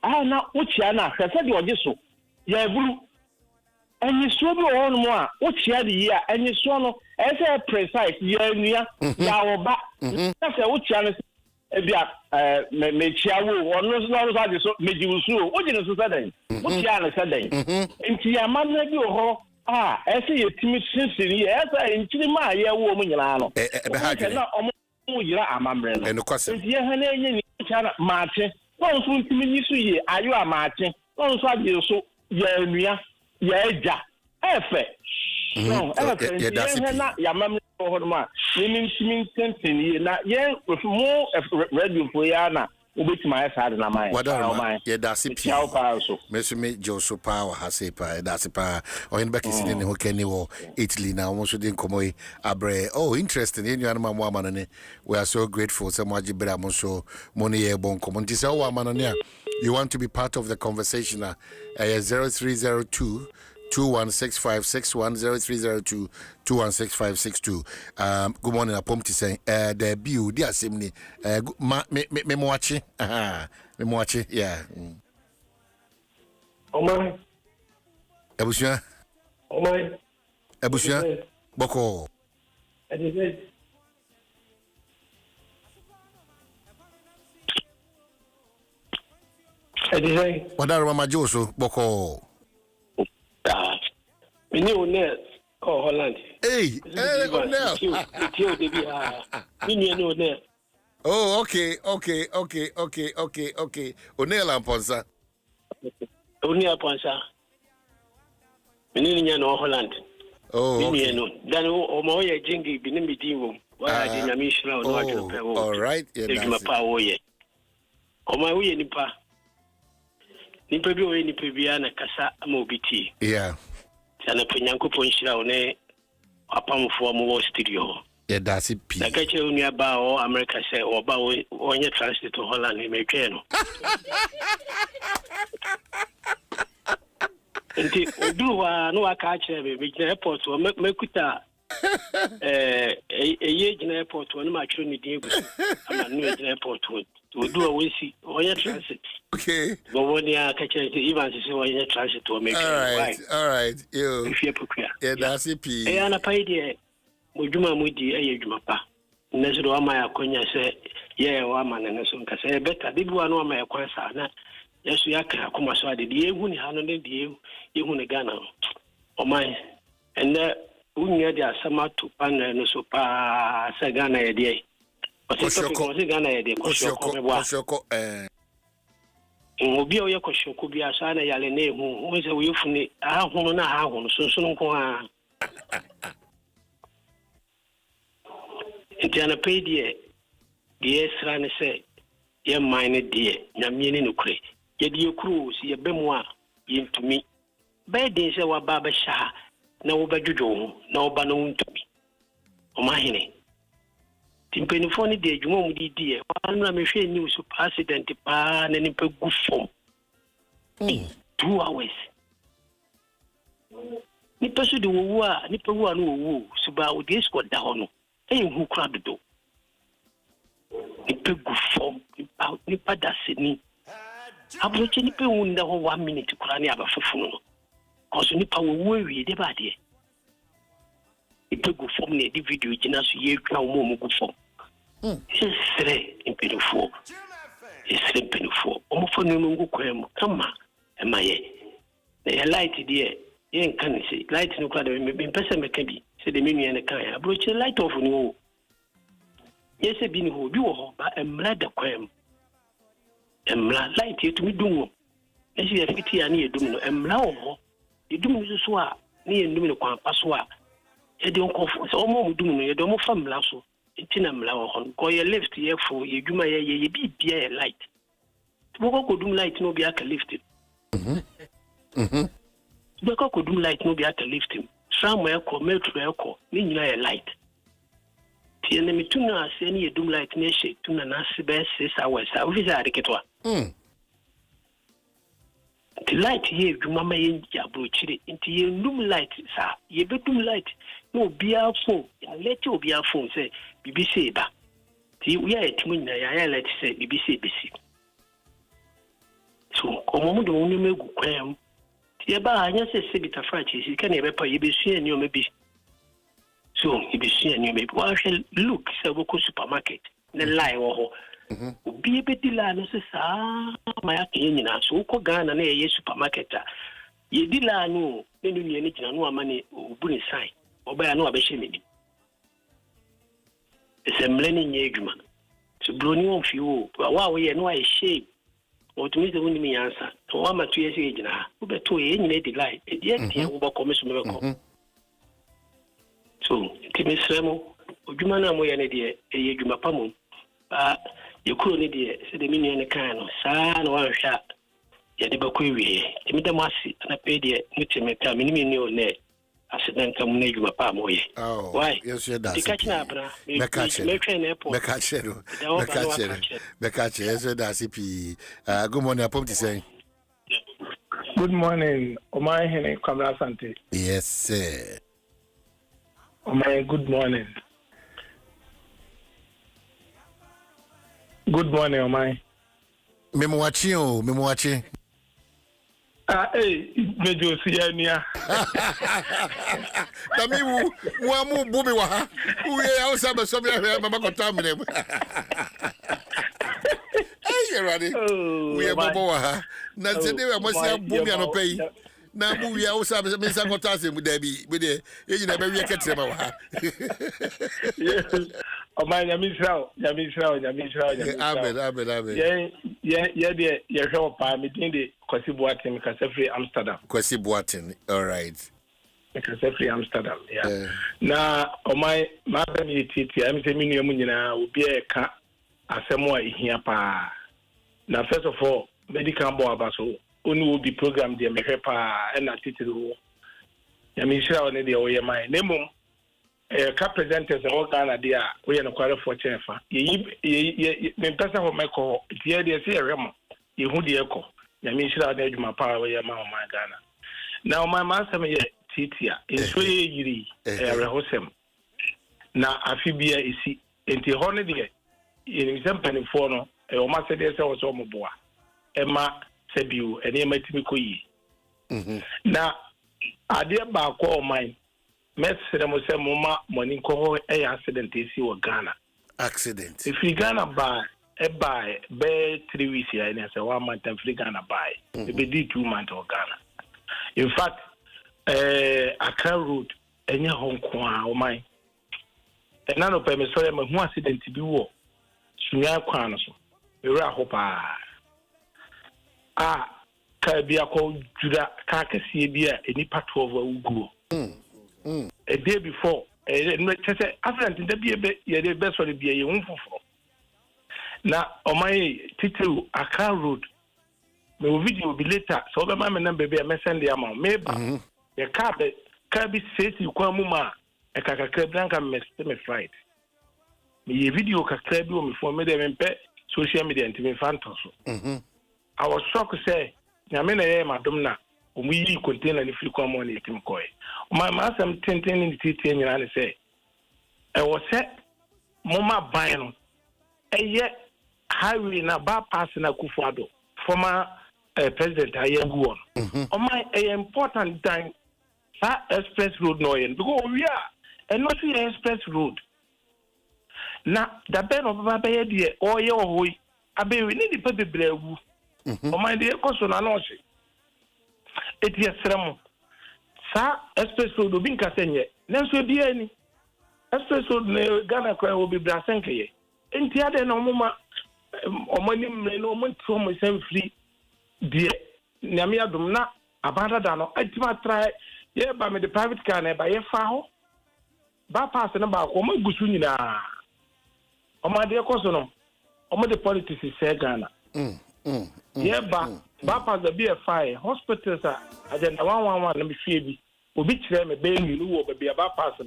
na uchia na hwese de oje so ya buru enyi so bi o no a uchia de ye enyi so no ese precise ya enia ya oba na se uchia no ebia me chiawo ono so so de so meji usu o je no so sadan o chia na sadan enti ya manna bi ho ese yetimi sinsini ese ntiri ma ye wo mu nyina no be ha dwe na omo yira amamre no enokwase enti ye ha na enye ni chia na maate won so ntimi ni so ye ayo amaate won so ade so ya enua ya eja efe no efe ye na ya mamre ho ma ni ntimi na ye mo radio for ya na obetima ya sa na mai ye da CP me Dwaso power ha say pa da CP o hin back is in ho keni wo Italy na almost din komo abre interesting you and mama amano we are so grateful so much bra mo so money ye bon komo nti say o amano ne you want to be part of the conversation 0302 216561 0302 good morning apomti saying the bill dia semni me watching yeah Oma Ebusia. Oh my. Ebusia. Boko. Wadaro mama Joso Boko. Me new net Holland. Hey, Onel. Oh, okay. Onel and Ponsa. Onel Ponsa. Me new no Holland. Oh, okay. Then Omoya Jingi Binimi Divo. Why I didn't Mishra or all right. Yeah, my power. O my way nipa. Nipa bi o nipa bi ana kasa amobiti. Yeah. Sana penyanko ponshira one apamfo mo studio. Yeah, that's it. Na ka che onua ba o America say o ba o onye transit to Holland me twe no. Enti oduwa no aka kire me bi airport o mekuta gina airport o no ma kire ni din egu. Ama no gina airport o oduwa we si onye transit. Okay. But when you are catching even to see when you transit to make all right. Yo. If you put yeah, that's it. E ana paidi mujuma mudi juma pa. Neso do ama yakonya se ye wa ma na so nka se beta bibu anu ama yakwansa na yesu yakra kuma so ade die ehu ni hanu ne die ehu ne Ghana. O man ende unya dia samatu pan no so pa se Ghana ye die. O se ko Ghana ye die ko shoko obi o yekoshoko bi asa na yale na ehu o se wo yefuni ahunu na ahunu sunsun nko ha entiana pedie die sra ne se ye mine die nyamie ne nokure ye die kru si ye bemu a ye ntumi be de se wa ba ba sha na wo badwodwo ho na wo ba no ntumi o ma hene timpenifo ni de adwuma mu di e wa no amehwe news president pa na ni pegu fom 2 hours ni pesu de wo a ni pegu anu wo suba o de squad da ho no e hu kra dodo ni pegu fom ni pada seni abroche ni pe hu nda ho 1 minute kra ni abafufu no koso ni pa wo wi de ba de ni pegu fom ni di video gina so ye twa wo mo gu fom Isre impedifo. Isre impedifo. Omufo ni mungu kwemu kama emaye. Na light die ye nkan se light no kwa de me pese meka bi se de menu ene kan ya broche light off ni wo. Ye se bi ni ho bi wo ho ba emra da kwemu. Emra light ye tumi dum wo. Esi ye fiti ya ni edum no emra wo ho. Edum so a ni edum no kwa paso a ye de onko so omo mu dum no ye de omo fa mla so. Tina mla won ko ye lift ye fo ye dwuma ye bibia ye light boko ko dum light no bi aka lift boko ko dum light no bi aka lift sam e ko metro e ko ni nyina ye light tie ne mituna ase ni ye dum light ne she tuna na se be 6 hours a ofisa adiketwa the light ye dwuma ma ye jabro chire nti ye dum light sa ye be dum light no bia phone ya let obia phone say BBC ba ti we are tumunya ya let say BBC bisi so komo do wonu megu kwam ti e ba anya se bita franchise si kan e be pa ye be sua ni o mebi so ye be sua ni o mebi wa hwe look se go supermarket ne lie wo ho obi be di la no se sa ma ya ke nyina so ko Ghana na ye supermarket a ye di la no ne nu ni gina no amane obu ni sai oba no abehye medi sembleni nyedwuma so broni won fi wo wa ye no aye shape o tumi ze woni mi yansa to wa matu ye se gina wo beto ye nyina di lie e die tie wo ba komeso me ko so timi sremo odwuma na mo ye ne de e ye dwuma pamom ba ye kuro ne de se de mi ne kan no saa na wa hwa ye de ba ko wie timi de mo asi na pe de mutime ka mi ni o ne accident come na you papa moye why yes you that tikachina abra me catch yes that CP good morning apom to say good morning Omai Hene Kamara Sante yes sir Omai good morning Omai memo watching Major Siania. Tamimu, Muamu Bubiwa, we are also a Soviet Mamakotam. Hey, ready? We are Baboa. Nancy, I must have Bubiano pay. Now, we are also having some Cotasim with Debbie, with the agent of every Catsema. Yes, oh, my Yamisra. Yeah, help. I'm meeting the Kwasibuatin, Kasefri, Amsterdam. Kwasibuatin, all right. Kasefri, Amsterdam, yeah. Now, my titi, I'm saying, Munina will be a cat as somewhere here. Now, first of all, medical boabaso. Only will be programmed the Mehepa and a title. Yamisha on the OMI. Nemo, a cap presenters and all Ghana, they are we are quite fortunate. Ye, person of my call, the idea see a remo, you who the echo. Yamisha on the my power, my Ghana. Now, my master, Titia, is really a rehosem. Now, Aphibia is in the holiday in some penny for no, a master, there's also more boy. Emma. Sebiu and Yamatimi. Now, I dear Bako mine, met Sedamose Moma, Moninco, a accident is your Ghana. Accident. If we Ghana buy, a buy, bear 3 weeks here, and as a 1 month and free Ghana buy, it be 2 months of Ghana. In fact, Accra Road, and your home or mine. And none of them is sorry, my accident to be war. Sunya Quanos, we are hopa. Kabia called Judah Carcassia beer, any part of Ugu. A day before, after the be a best for the beer you won't for. Now, on my title, Accra Road, my video will be later, so the mamma number be a messenger amount. Maybe a carpet, Kirby says you call Muma, a Cacablanca mess me fright. Me video Cacabio for me, them social media and to me fantasy. I was shocked to say, Yamina, Madam, we contain any free common eating coy. My master, I'm tinting in the tea and say, I was set, Mama Bino, a yet highway in a bar passing a Kufado, former president, I am one. On my important time, that express road, no, because we are, and not the express road. Now, the bed of a baby, or your way, I be we need to put the oh my dear, question announced it. Yes, Ramo. Sa espresso do Binka Senye. Nanso be any espresso Ghana will be Brasenke. In Tiade no Moma or money no moment from myself free. Dear Namia Dumna, Abanda Dano, I try, yeah, by me the private car by a foul. Bypass and about Oma Gusunina. Oh my dear Cosono, Oma the politics is Ghana. Yeah, but the be a fire. Hospitals are agenda 111. Let me see you. Will be them a baby who will be a bypass.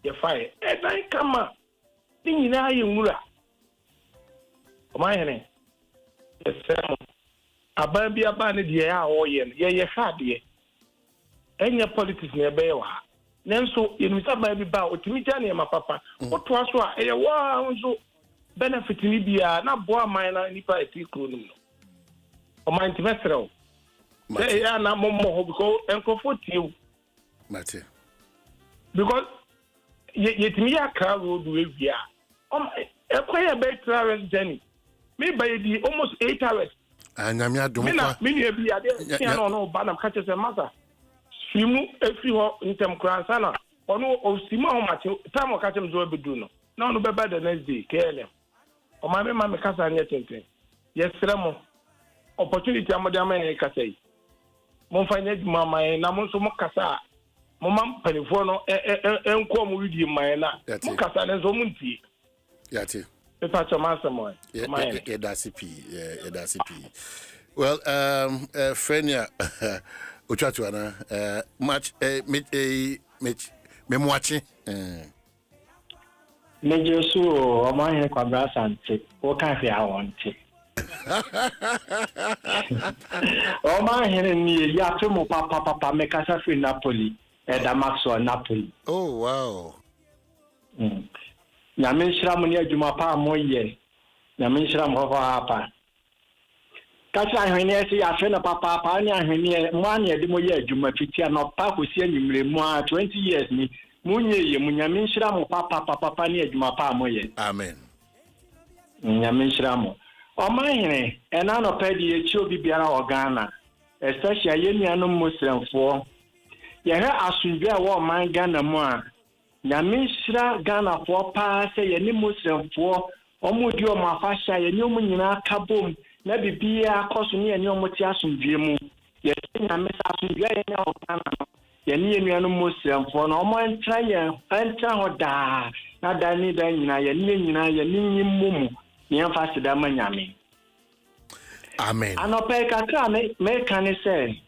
Your fire. And I come up. Thing in I mula. My name. Yes, sir. A baby a banner, dear, or yen. Yeah, hard, dear. And your politics near Bewa. Then so in Mr. Baby Bow to me, Johnny, my papa. What was what? A wow, so benefit me be a not boy minor and if I take o mind mesro say ya na mo because enko you mate because yetimi Accra Road we via e kwaya be travel journey me by the almost 8 hours anyame adom me ne bia de no ba na catch say matter simu efi ho ntem kransa na ono o simu ho mate time o catch me do bedu no na ono beba the next day KLM o ma me kasa anya tenten yes remo opportunity amadama e kasai mon fanya djuma mai na mon so mokasa mo mam panifo no enko mo widi mai na mokasa ne so munti yati e pa chama samo e da CP well Frenia ochatu ana match me moachi meje so o ma he kwabra sante o ka fi awonte oh my henny, ya to mo papa make us free Napoli, Damaso Napoli. Oh wow. Yamin Shramonia Jumapa moye. Yamin Shram Hapa. Catch I when I say I friend of papa, Pania, one year, the more year, you might fit no park with you more 20 years me. Munye, Munyamin Shramo, papa, Pania, Jumapa moye. Amen. Munyamin Shramo. O my, and I know Paddy, a chill be Biara or Ghana, especially a young Muslim for. Yɛhwɛ asomdwe a wɔ ɔman Ghana mu a nyame hyira Ghana foɔ paa sɛ yɛne Muslimfoɔ ɔmo di ɔmo afahyɛ a yɛne ɔmo nyinaa ka bom na biribiara akɔ so ne yɛne ɔmo te asomdwe mu yɛsɛ nyame sɛ asomdwe a yɛne wɔ Ghana no yɛne yɛn nuanom Muslimfoɔ no ɔmo ɛntra hɔ daa na da ne da nyinaa yɛne nyi mu ne yɛmfa aseda ma nyame. Amen. Anɔpɛ kakra meka ne sɛ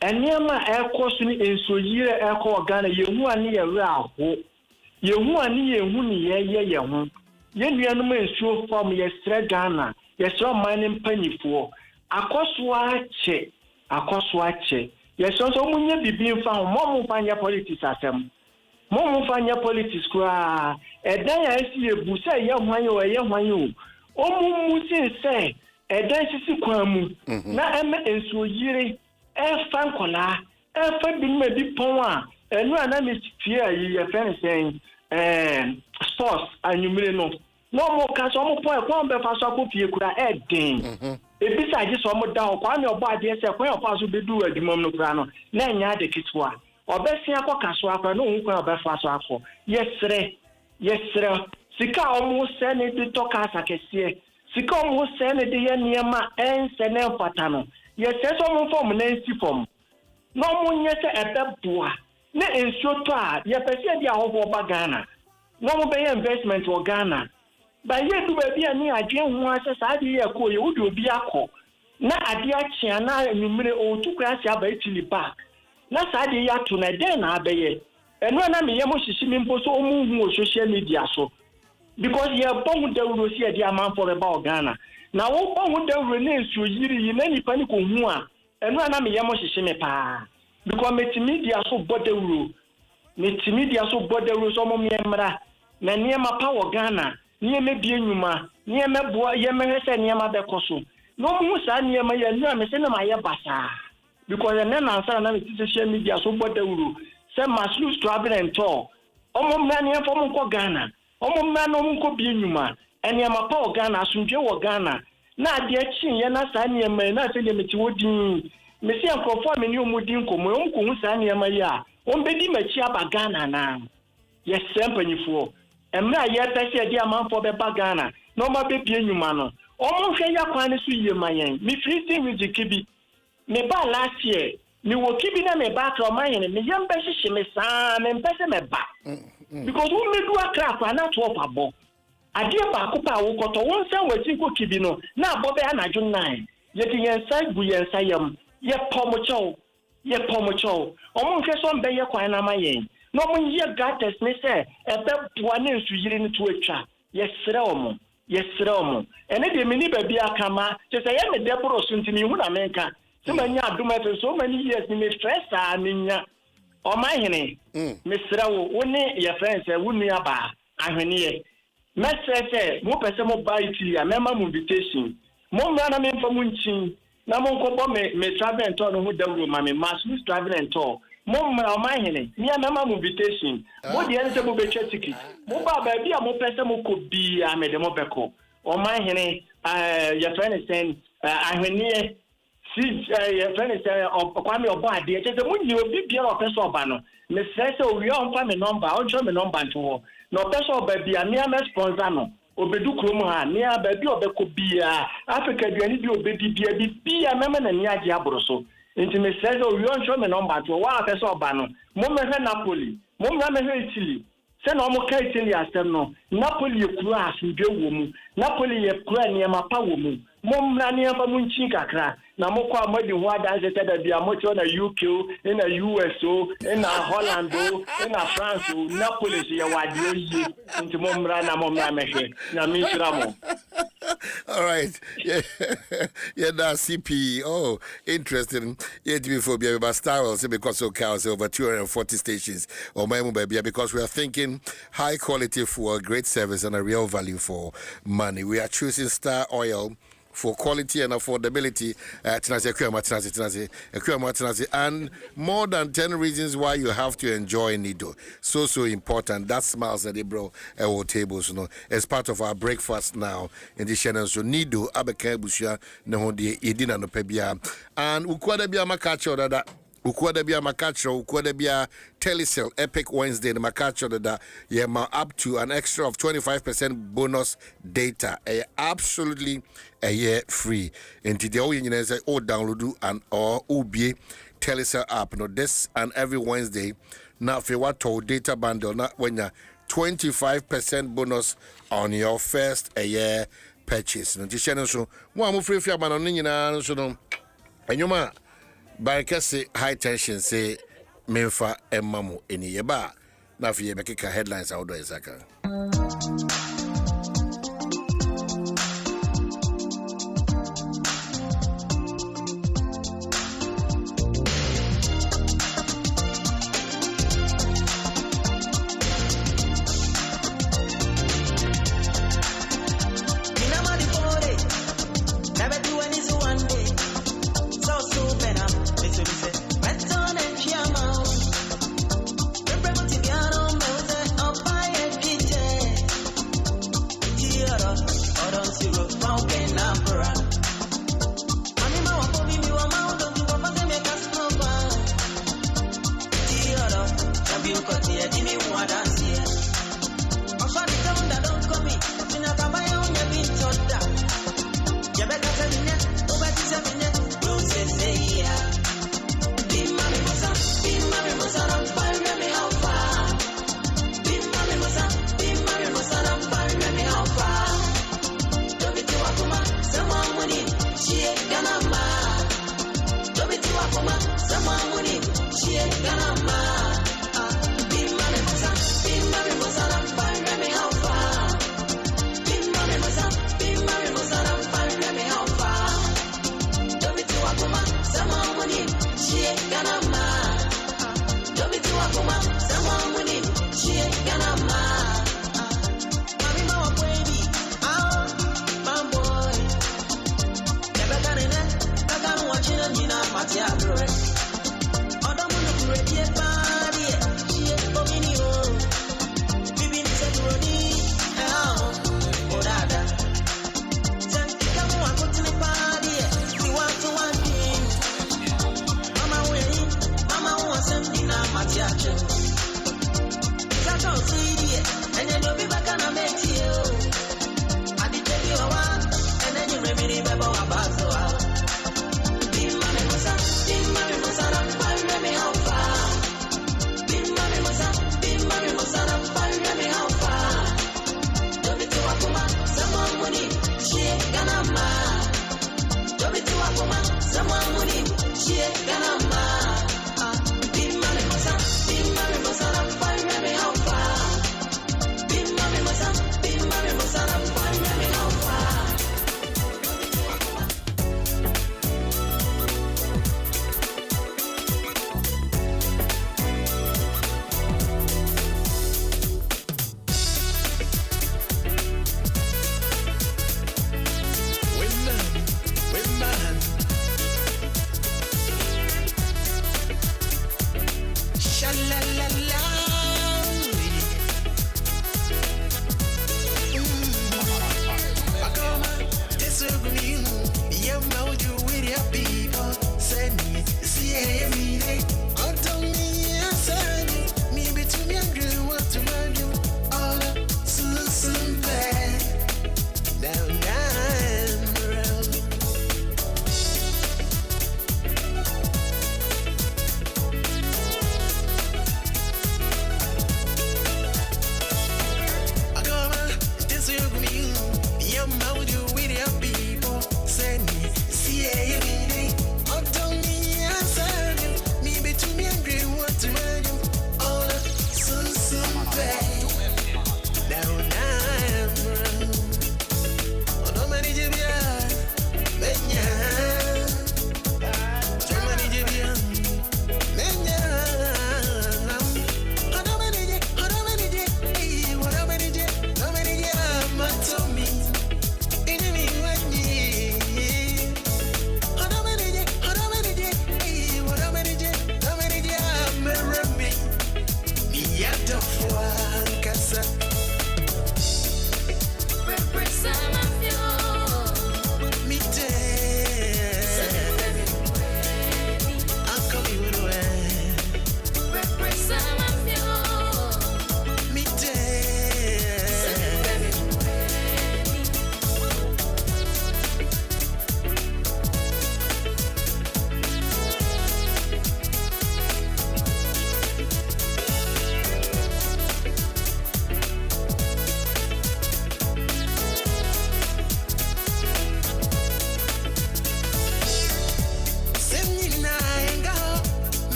Enyama eko so ni ensoyire eko Ghana yehu ani ye we aho yehu ani yehu ni ye ho ye nuanom ensuo fam ye sre Ghana ye sre man mpanyifo akoso ache ye so munye bibi mfa ho mo mfanya politics asem mo mfanya politics kura edan ya esi ebu se ye hwan yo omumu se edan sisi kwamu na eme ensoyire fan kola fan bi me bi pon a enu ana me tie yi ye fen sen sports anumire no mo ka so mo pon e kon be fa so akopie kura den ebi sa je so mo da o kwa me obo ade se kwan ofa so be du adwumam no kura no na nya de kitwa obesi akoka so akwa no hu kwan obefa so akọ yesre sika o mo se ne de toka asakese sika o mo se ne de ye niema ense ne mpata no yes, some form Nancy form. No one yet a boa. Ne ensure to ye perceive the over Ghana. No more pay investment or Ghana. But yet to be a near Jim once as I be a call, you would be a call. Na adia chiana numere o to class ya by Chili Park. Na sadi ya to na den abeye. And when I'm a Yamoshi so move social media so. Because you are born with the Russia diamond for about Ghana. Now, what would the remain to you in any panic on one? And when I'm a Yamoshi pa. Because media so body rule. Media so body rule so mumra. Na near my power Ghana. Near me be numa. Near me boy, Yamasa near my becoso. No musa near my Yamasa basa. Because the name answer social media so body rule. Some must lose travel and talk. Omo man here from Ghana. Omo man omo be numa. And yama power Ghana, Sunjo Ghana. Na dear chin, yana sani and may not say the Metiwodi. Messi and conform in your Mudinko, Monku Sani and Maya. On Bedi Machiaba Ghana now. Yes, Sampany for. And now yet I say, dear man for the Bagana. No more baby humano. Almost a yaquanis with you, my young. Me freezing with the kibi. Me ba last year. Me were keeping them a back of mine and me young Bessie, me son and Bessie me back. Because we may do a crack and not walk a ball. Adia ba kupa wo koto won san wati ko kibi no na abobe anadwo nan yeti yensa gu yensa yam ye pomocho omo nke so mbe ye kwan na mayen no mo ye gates ne se ebe boa ne nsuyiri ne to atwa yesere omo ene de mini ba bia kama se se ye me deboro so ntimi hu na menka se manya adoma fe so many years ni me stress a ninya o ma hene me sere wo ne ye friends e wo nua ba ahwene ye Mestre, mo pese mo buy tea, a member invitation. Mo na me for munchin. Na mo ko me travel and tour no hu dawo ma me mass travel and tour. Mo ma hene, me a member invitation. Mo de ene se mo be ticket. Mo ba bia mo pese mo ko bi a me de mo beko. O ma hene your friend send ahwene si your friend say kwa me obo ade. Che se mo nyi obi bia o pese oba no. Me say we on fa me number, on show me number nto. No person baby a me sponsor no obedu krom ha me a baby obeko bia Africa duani bi obedi bia mema na ni age abroso nti me say we on show me number to wa person oba no mo me he Napoli mo me he Italy se na mo ka Italy asem no Napoli ekura asindwe wo mu Napoli ekura ne ma pa wo mu mo mra ne fa mu nchi kakra na mo kwa amadi ho adanse tada bia mo cho na UK na US na Holland na France Napoli se ya wadio yi nti mo mra na mo mra mehwe na mi sira mo. All right. Yeah, that CP. Oh, interesting. Yeah, before we about Star Wars because of cows over 240 stations. Or my baby, because we are thinking high quality for great service and a real value for money. We are choosing Star Oil for quality and affordability. And more than 10 reasons why you have to enjoy Nido. So important. That smiles at the bro tables, as part of our breakfast now in the channel. So Nido, Abeka Bushia, Nehodi, Edina no Pebia, and Ukwadabia Makacho that. Ukwadabia Makacho, Ukwadabia Telecel Epic Wednesday, the Makacho that up to an extra of 25% bonus data. Absolutely a year free. And today, you say, download and or UB Telecel app. This and every Wednesday, now if you want to data bundle, not when you're 25% bonus on your first year purchase. So, one more free man on and you ma. Barkasi high tension say Memfa Emamu any yeba. Now for you make headlines out there, Zaka.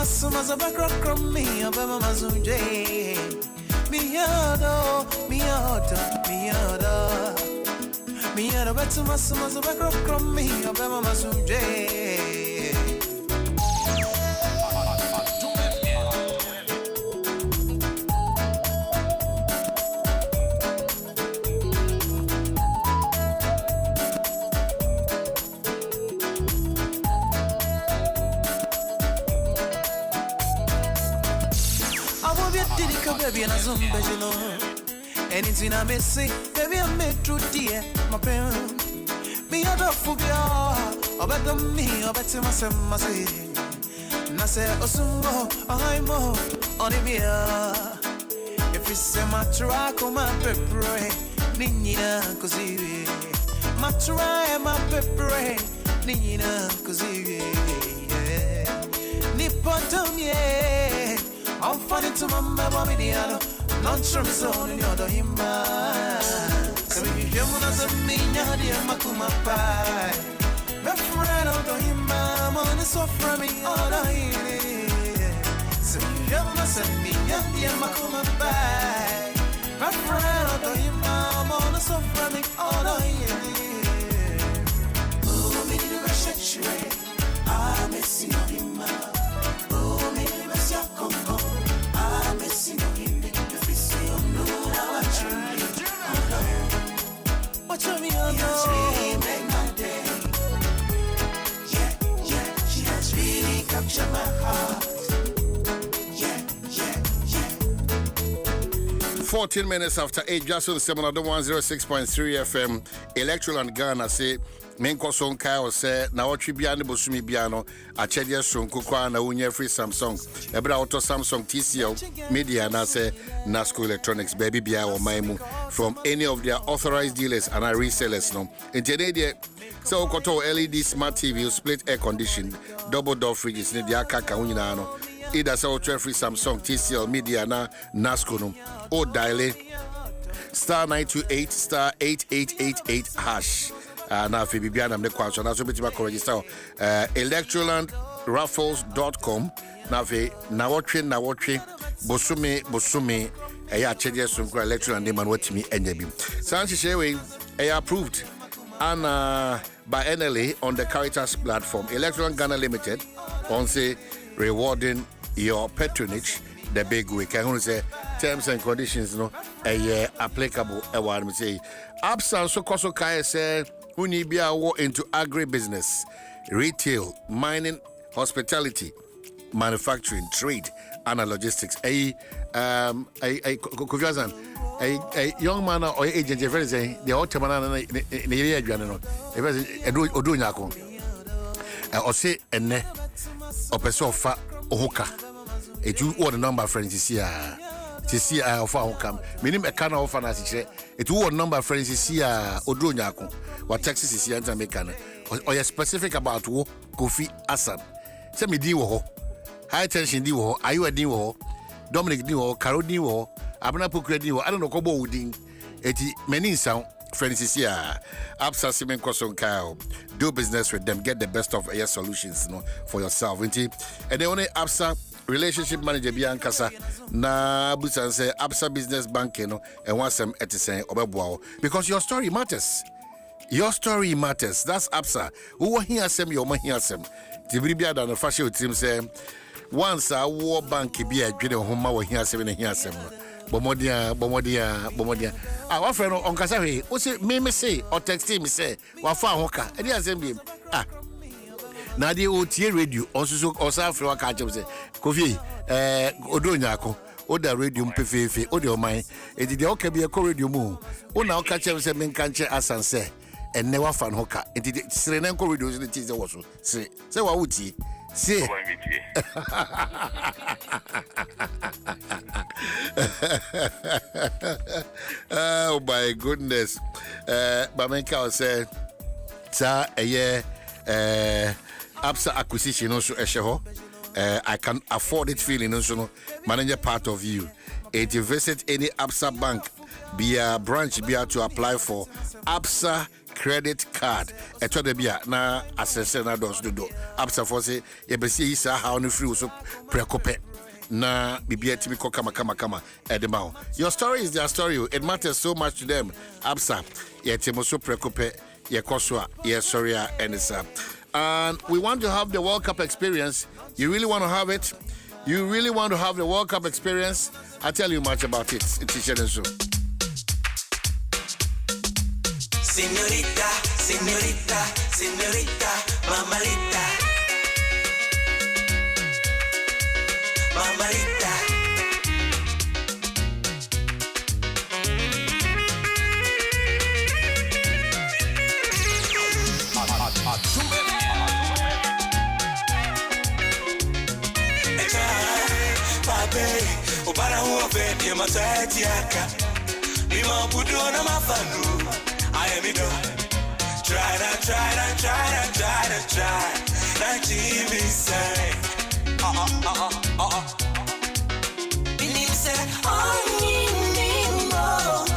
Suma zabakro kromi abama mazunje. Miado. Miado betuma suma zabakro kromi abama mazunje. Baby, and a zombie, anything I may say, baby, I may true dear, my parent. Me a dog for you, or better me, or better myself, Nase Osumbo, I'm more on him here. If it's a matra, come on, pepper, Nina, cosy. Matra, my pepper, Nina, cosy. Nipotum, yeah. I'm funny to my baby, Diano. Non sure is on in your dohima. So if you want to me, dear Makuma Pie. My friend of dohima, I'm on the sofa, me all the so if you want to me, dear Makuma Pie. My friend of dohima, I'm on the sofa, me all the oh, me the rush, I miss you, him. Oh, me the rush, Congo. Watch me on my day. Yeah, she has really captured my heart. Yeah. 14 minutes after 8, Dwaso Nsem on Adom 106.3 FM, Electroland Ghana say, Menko son Kyle say, na watch biano bosumi biano, a chedia son kukwa na unye free Samsung, ebra auto Samsung TCL media na say Nasco Electronics baby bia or maimu from any of their authorized dealers and our resellers no. In today so koto LED smart TV split air conditioned double door fridges ne dia kaka unyina no. Either so free Samsung TCL media na Nasco no or dial star 928 star 8888 hash. Now if you be an amne so that's what you register electrolandraffles.com now na watch bosume eya cheje so electroland man watimi enyabi sanchi shewe approved and by NLA on the Caritas platform Electroland Ghana Limited on say rewarding your patronage the big way can say terms and conditions no applicable e wan me say absence so koso kai say who need be into agribusiness, retail, mining, hospitality, manufacturing, trade, and logistics. A young man or agent, you're very saying the Ottoman in the area, Odo Nyako. Or say, and ne, or Pesofa, Ohoka. A two order number friends is here. To see I offer come. Minim a can offer as it two number friends is here, Odo Nyako. What Texas is here and American or you specific about wo Kofi Asad. Say me di wo high tension di wo are you a di wo Dominic di wo Carol di wo Abna Pokre di wo I don't know kobo wudin eti many sound friends is here Absa Simen Koson Kyle do business with them get the best of your solutions for yourself and the only Absa relationship manager Biankasa na busan say Absa business banking and want some etisen obeboa because your story matters. Your story matters. That's Absa. Who here some your money some. Tibibia than the fashion team say once a war bank be a dream home wa here 7 here some. Bomodia. Our friend on Kasawe, what's it me say or text me say, Wafa Hoka, and he has him. Now the OTA radio also for catch up say, Kofi, Odonyako. Oda radio mpefefe ode o man e de o ka bia ko radio mu o na o ka chem se men kan che asanse en ne wa fan hoka e de sire na ko radio se ti se wo so se wa wuti se oh my goodness ba men ka say sa Absa acquisition also esheho I can afford it feeling also manager part of you. If you visit any Absa bank, be a branch, be to apply for Absa credit card. Eto de bia na asese na dos do. Absa for say ye be see isa how no free so prekope. Na bibia timi ko kama edema. Your story is their story. It matters so much to them. Absa ye timo so prekope ye koswa ye soria enisa. And we want to have the World Cup experience. You really want to have it? You really want to have the World Cup experience? I'll tell you much about it. It's Isherin Show. Señorita, señorita, señorita, mamalita. Mamalita. Pape, upara uofe ni matati yaka. Lima pudu na mafanu. I am it. Try. Not TV say. Believe say, oh, me more.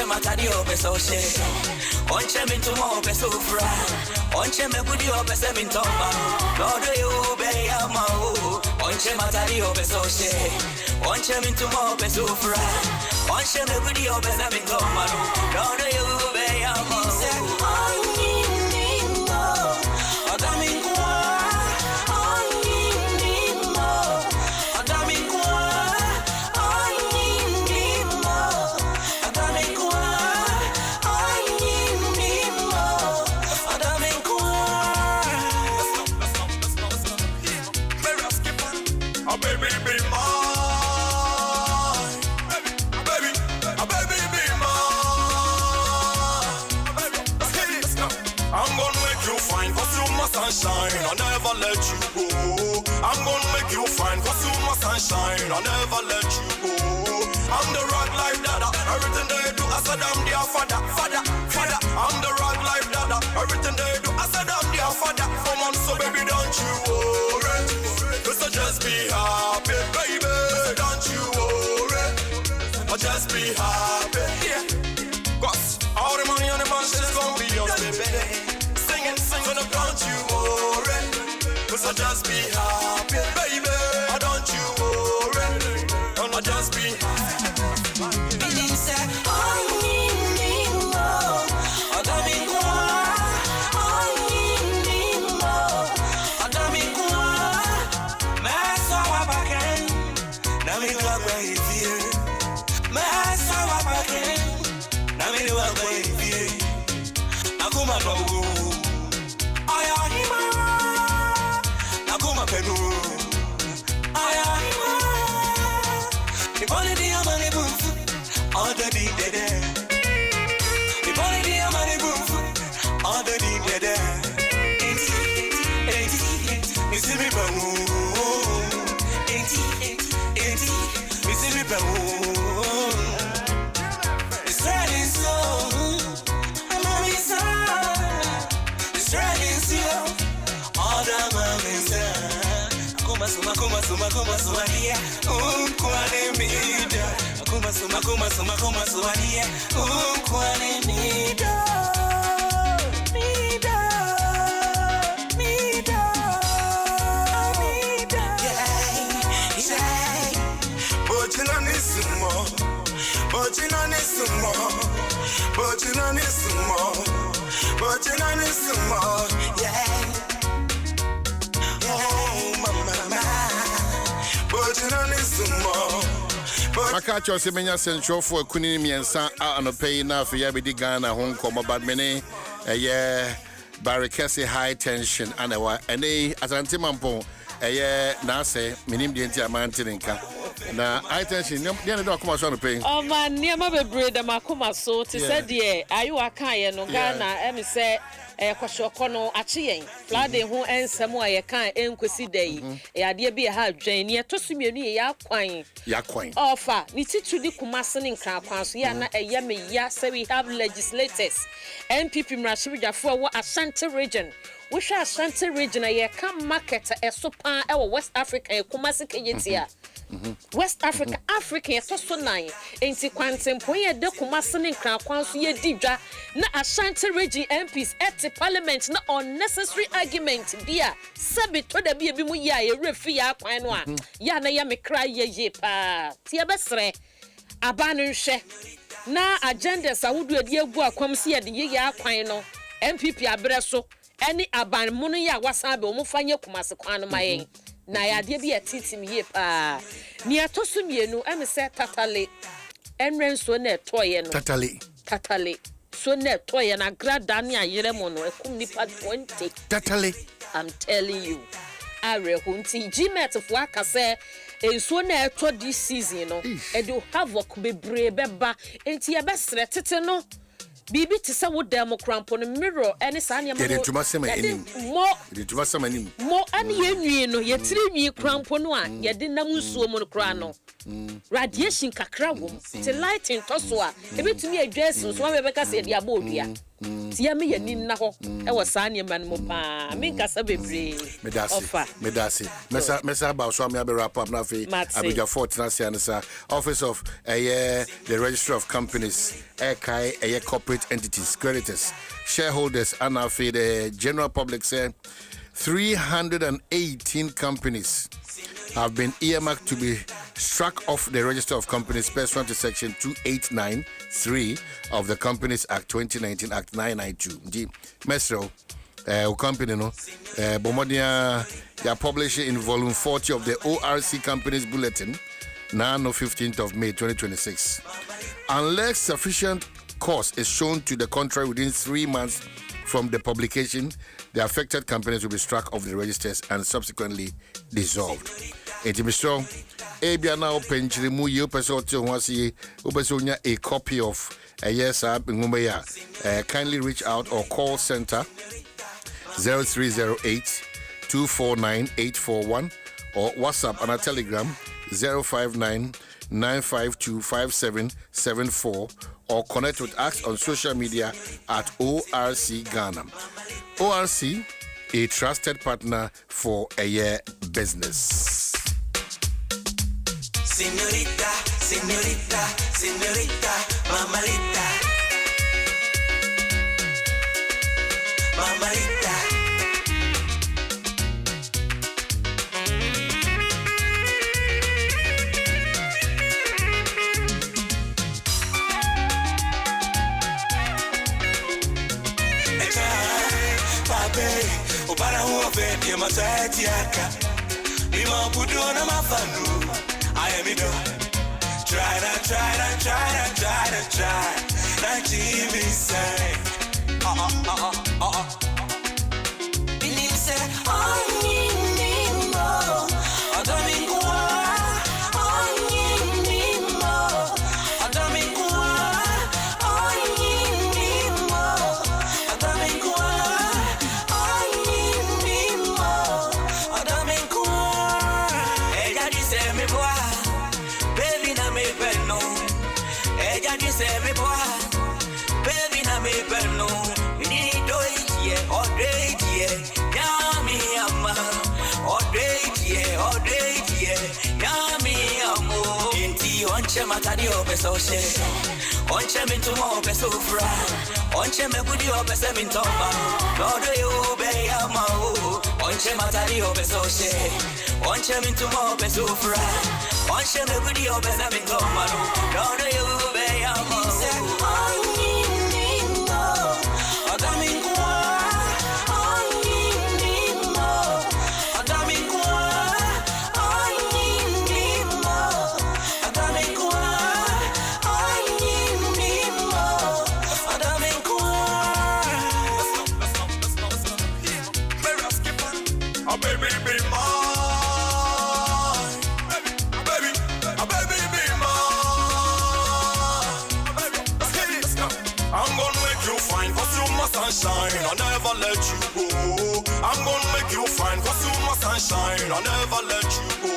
Matadi obeso she onche mintumo obeso fra onche mebudi obese mintomba Lord you be ama onche matadi obeso she onche mintumo obeso fra onche mebudi obese mintomba Lord you be ama I'll never let you go. I'm gonna make you fine, cause you my sunshine. I'll never let you go. I'm the rock life dada. Everything they do, I said I'm their father. I'm the rock life dada. Everything they do, I said I'm their father. Come on, so baby, don't you worry. So just be happy, baby. Don't you worry. Just be happy. Yeah. Cause all the money on the bunch is gonna be yours, baby. Sing, so don't you worry. Cause I just be happy, baby. I don't you worry. I just be happy. Believe say, I need me more. I don't mean more. I need me more. I don't mean more. Mess up again. Now me do what I feel. Mess up again. Now me do what I feel. I come and go. Kuma suania, kwane mida. Kuma suania, kwane mida. Makacho semenya central for kunini miensa anope na for yabidi Ghana Hong Kong badmene barricade high tension anewa ene asante mampo na say minim de ntia mantirinka Na attention, near the document on the paying. Oh man, near my bread and my coma so to say, dear, are you a kind no Ghana? And say, Kwashokono Achien, Flade who and somewhere you can't enquisite day. A dear be a hard drain near to Simuni Yaquine. Offer, Niti to the Kumasan in Krapas, Yana a yummy ya, so we have legislators. MPP Mrashida for what Ashanti region. Which Ashanti region a come market a sopa our West Africa, Kumasi Kayetia. West Africa, Africa, so 9. Ain't it quantum point de Kumasan in Krapas, ye didra, na Ashanti region MPs at the parliament, no unnecessary argument, dear. Sabit to the baby muya, a refia, quinoa. Yana yame cry ye pa. Tia besre. Abanu she. Na agenda sa would be a go come see at the ya quino. MPP abreso. Any aban munu ya wasabe omufanye kumasekwano mayen na ya de bia titi mi pa ni atoso mienu em se tatale enren so na etoye no tatale so na etoye na grada ni ayere mo no ekum nipa 20 tatale. I'm telling you are hunti gmet fo aka se enso na eto this season no e do havoc bebre beba enti ye besre tete no Bibi to say what democrampo no mirror any sanya mo. Didn't you must say my name? More. Didn't you must say my name? More any you no ye three ni crampo no a ye de nam nsuo mo no kra no. Radiation kakra wom. Te lighting to so a e betumi adwase so we be ka say dia bo odua. Ti ya me ye nin na ho e wo sanya man mo pa. Me nka sa bebre. Medasi. Mesa ba so am ya be wrap up na fe Abuja 14 say Office of the Registrar of Companies Kai corporate entities, creditors, shareholders, and the general public say 318 companies have been earmarked to be struck off the Register of Companies pursuant to Section 2893 of the Companies Act 2019, Act 992. The Mesro company no Bomodia they published in volume 40 of the ORC Companies Bulletin now on 15th of May 2026. Unless sufficient cause is shown to the contrary within 3 months from the publication, the affected companies will be struck off the registers and subsequently dissolved. Mr. Abia now penchirimu you person a copy of a kindly reach out or call center 0308 249 841 or WhatsApp and a Telegram 059 952 5774 or connect with us on social media at ORC Ghana. ORC, a trusted partner for a year business. Señorita, señorita, señorita, mamalita. Mamalita. Para huo vedi matati yaka Ima budona mafanu I am it Try Na TV say Believe say Nimo Adomingwa Nimo Adomingwa Nimo Adomingwa Say me boy, baby na me perno. You need to eat all day, yummy amma. All day, yummy ammo. Inti onche matadi obeso she, onche mintu mo obeso fra, onche me budi obese mintoma. Lord you be amma o, onche matadi obeso she, onche mintu mo obeso fra, onche me budi obese mintoma. Lord you be amma. shine, I'll never let you go.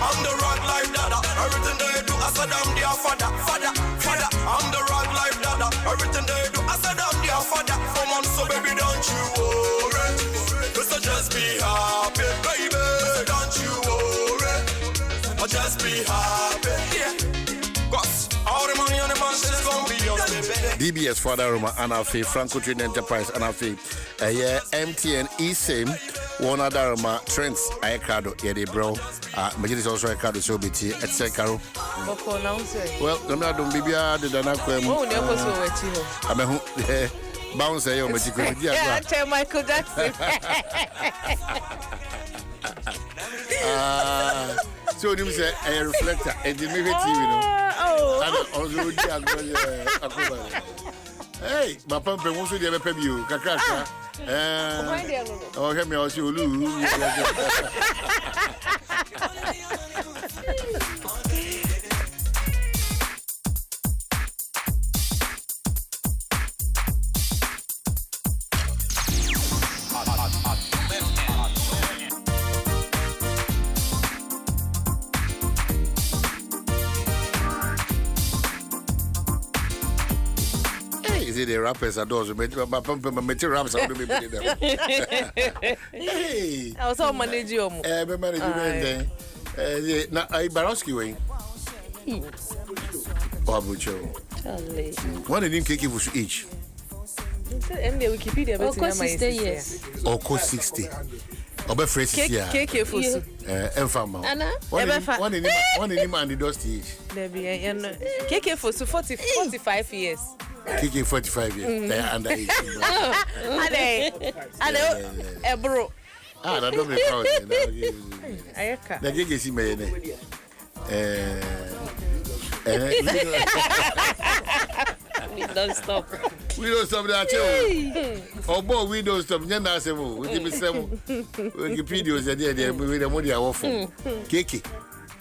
I'm the rock life dada, everything they do, I said I'm their father. I'm the rock life dada, everything they do, I said I'm their father. Come on, so baby, don't you worry. So just be happy, baby. Don't you worry. Just be happy, yeah. Cause all the money on the bunch is gonna be yours, baby. DBS Father Roma, Anafi, Franco Trade Enterprise, Anafi, MTN, eSIM, one other Roma, Trends, Ayakado, Yedi Bro, Majlis also Ayakado, so BT, etc. Well, I'm not doing Bibia, the Danaquem. Oh, there was over to you. I'm a bounce, yo, Magic. Yeah, tell Michael Jackson. So you say a reflector and the movie TV, you know. Hey, my pump wants to never pay you, Kakaka. Oh, help me also lose. The rappers are those who make raps out of me. Hey, I was all managing. Management. Now, I Barowski way. Oh, Bucho. One of them cake for each. Wikipedia, but 60 years. Or 60. Obe fresh here. Cake for Enfama. Anna, one in him and the dusty. Cake for 45 years. Kiki 45 years. They are underage. Are bro. I don't be proud. The gig is in my We don't stop. We don't stop that. Oh, boy, we don't stop. We give me some Wikipedia. There, we the money I offer. Kiki.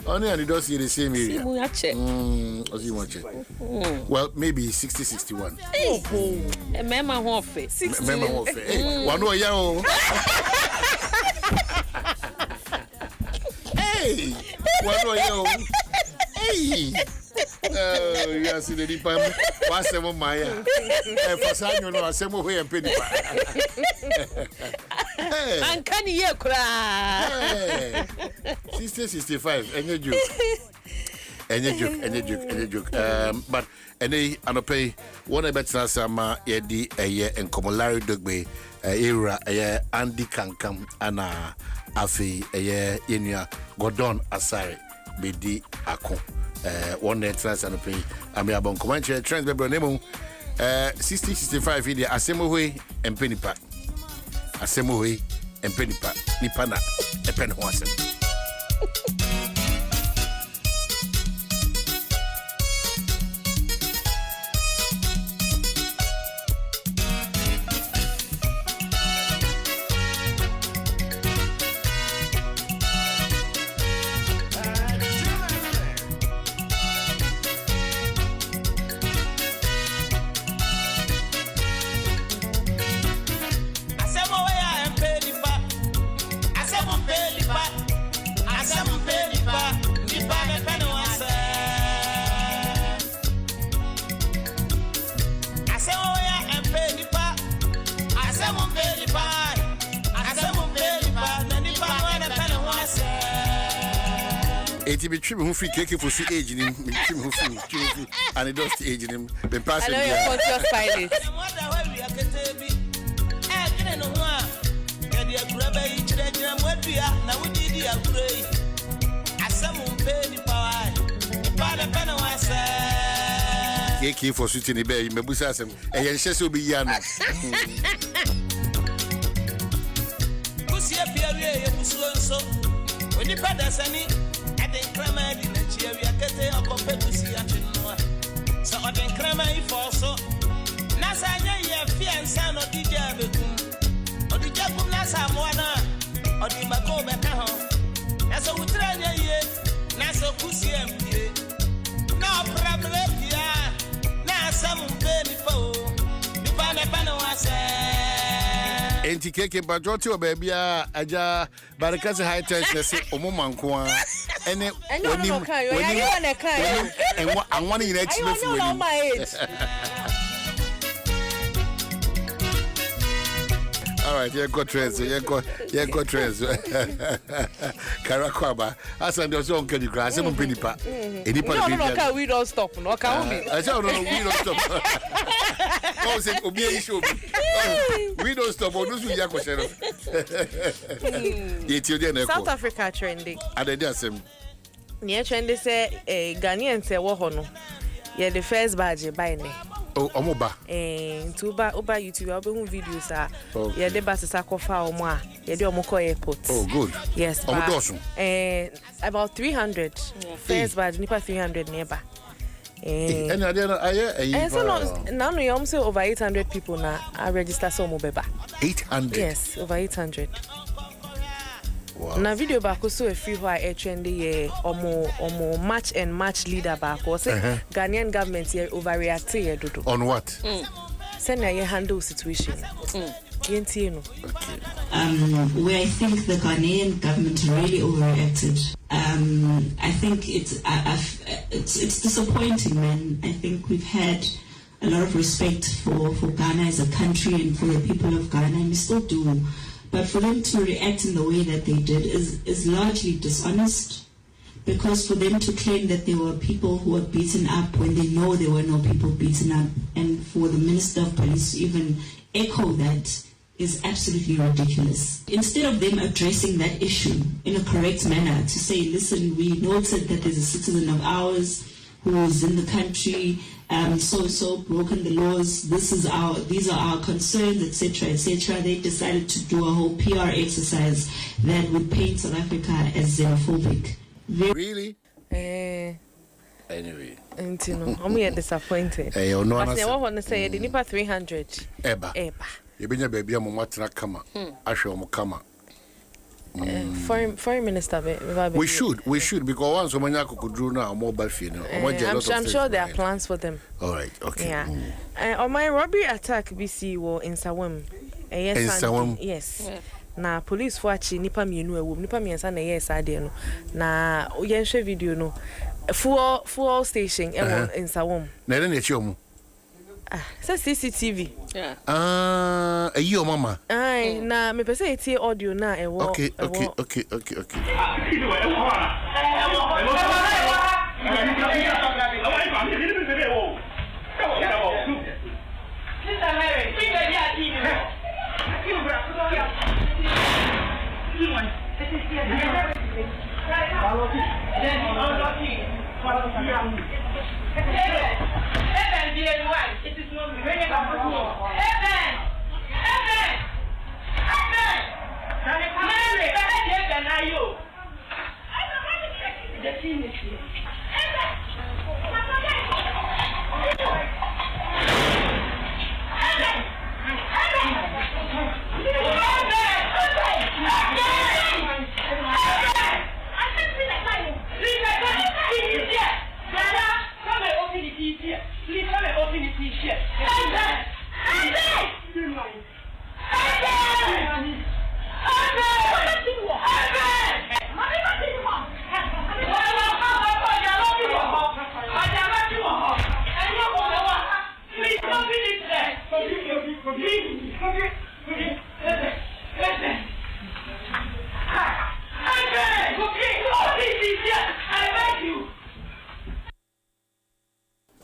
Only and you don't see the same area. Well, maybe 60, 61. A mema hofe. 60. Mema hofe. Hey, one more young. Hey, one more young. Hey. Oh, you are seeing the department. What's the one, Maya? For some, you know, some way and penny. And can you cry? 60, 65. Any joke. But any anope one better sama yedi eye and Komolari Dogbe era Andy Kankam ana afi eye yenya Gordon Asare bedi ako one trans anope ami abon Comanche trans be nemo 60 65 idi asemohwe empenipa nipa na epen ho asem. It be true who free cake for free age in him, and it does the age in him. The person. I know you're conscious pilot. Cake for sweet in the bay, Mabusasem, and your chest will be yana. When you put us any. Crema di Nigeria, we are getting a competition. So, I think crema for so. Nasanya, ye fiance, or DJ Becum, or the Jacum Nasa Moana, or the Maco Becaho. That's a Utrania ye, Nasa Pussy, no problem here. Nasa Mumpeni Po, the Panawasa. Anti cake, but Jotio, baby, Aja Baraka say high tension say omoma nko a ene onim and one in next month for my age. All right, you got trends. Karakwaba. As and there's on Kenny Grass, I'm Pinipa. No, we don't stop. No, can't we? I don't know, we don't stop. Oh, say, Obi show. We don't stop. Oh, those we are question. South Africa trending. And they do same. Near trendy say Ghanaian say Wahono. Yeah, the first badge by name. Oh, Omoba. To Uber YouTube, I'll be videos. Yeah, the bus is a coffee or more. Yeah, the Omoko airport. Oh, good. Yes, about 300. First badge, Nipa 300 nearby. And now we almost over 800 people now. I register some beba. 800. Yes, over 800. Wow. Na video back also a few who are trendy omo match and match leader back or say Ghanaian government here overreact here dodo. On what? Send you handle situation. Okay. Where I think the Ghanaian government really overreacted. I think it's disappointing, man. I think we've had a lot of respect for Ghana as a country and for the people of Ghana, and we still do. But for them to react in the way that they did is largely dishonest, because for them to claim that there were people who were beaten up when they know there were no people beaten up, and for the Minister of Police to even echo that is absolutely ridiculous. Instead of them addressing that issue in a correct manner to say, listen, we noted that there's a citizen of ours who is in the country, so broken the laws, these are our concerns, etc. They decided to do a whole PR exercise that would paint South Africa as xenophobic. Really? Anyway. I'm disappointed. I want to say the Nipa 300. Eba. You been baby I'm kama. Asho kama. Foreign minister. We should because once someone could draw now mobile phone. I'm sure there are plans for them. All right, okay. Yeah. On my robbery attack, BC were in Sawam. Yes. Na police for achi nipa mienu ewu nipa miensa na yes ade no na oyenhwe video no full station in Sawam. Na na echi omu. Say CCTV. Yeah. Ayi o mama. Ai na me pese eti audio na ewo. Okay. It is not very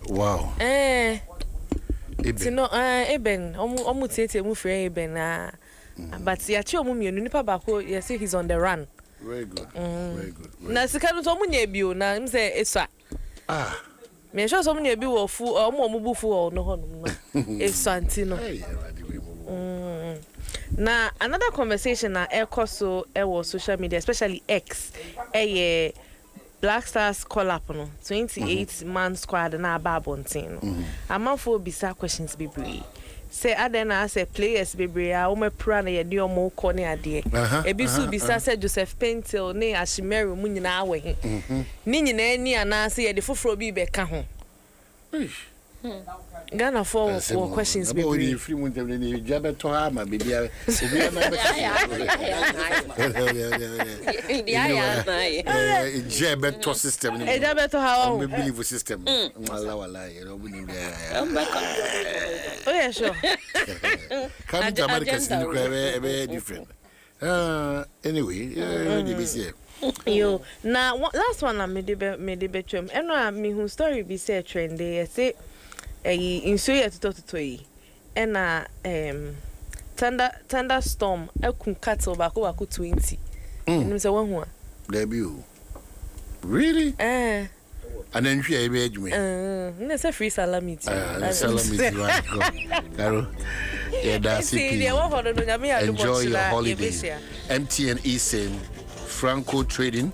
Wow. Eben. Omu tete mu free Eben but yachi omu mienu nipa bako you say he's on the run. Very good. Very good. Na sika no omu nya bio na mse eswa. Me sure omu nya bi wo fu omu bufu o no honum na. Eswa ntino. Na another conversation na ekoso ewo social media especially X Black Stars call up no 28 man squad na babontin no amanfo bisa questions bebre say adena say players bebre a o mepra na ye de omo ko ne ade ebisu bisa say Joseph Pentel ne Ashimero mu nyina awe ni nyina ani ana say ye de foforo bi be ka ho Ghana for questions be we free mun dem ni jabe to ha ma baby obi na be jabe to system ni jabe to ha we believe system wala you know we need oh yeah sure come to America see be different anyway the BC yo na last one na me de betwem eno a me hu story be say trend dey say inso ye to yi ena thunderstorm ekun cattle bako 20 enu se wan hu a there be o really ananhwi e be adwuma na say free salamity Caro enjoy your holiday. MTN eSIM, Franco Trading,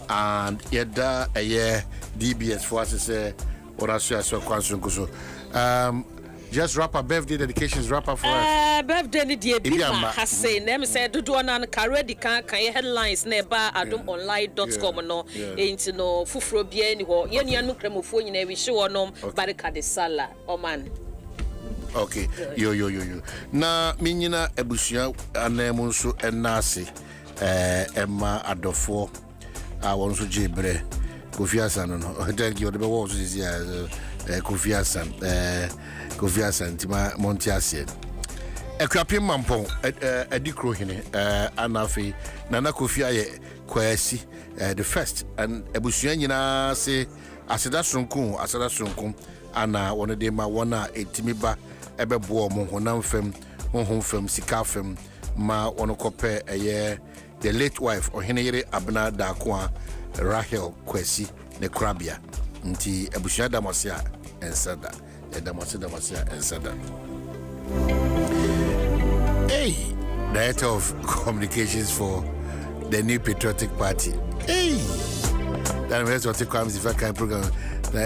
and yada a year DBS for us say what I say so just wrap up birthday dedications wrap up for us. Birthday dear Bima has said them said do an caredi can headlines never adomonline.com no ain't no fufro bia any ho yen kremofo nyina we show no barika de sala o man. Okay, yo. Na minyina ebusua anemu nso enase emma adofo a won so jebre Kofi Asan no. Thank you. The be wo so this Kofi Asan tima Montiase. Ekwapim mampon adikro hene anafi nana Kofi aye kwasi the first and ebusua nyina se aseda sonkun ana won de ma wona etimiba ebebo mo honam fam sika fam ma wono kope eye the late wife oheneyere abna dakoa Rahel Kwesi ne Krabia nti ebusua damasia ensada damasia ensada. Hey, Director of Communications for the New Patriotic Party. Hey, that was what comes if I can program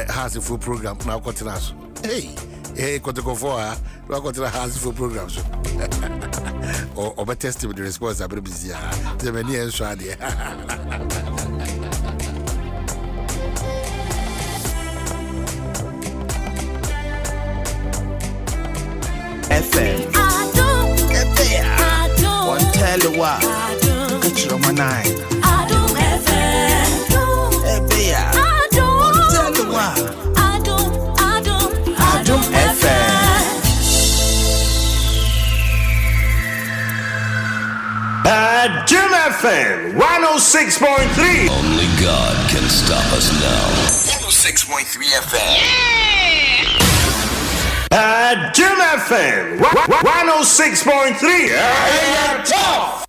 has a full program now continuous. Hey, Kotoko for now continue has full programs. Or better test with the response I'm busy. The many answer there. FM. One tell you what. Get your money. Adom FM. One tell you what. Adom FM. Adom FM 106.3. Only God can stop us now. 106.3 FM. Adom FM 106.3. Tough.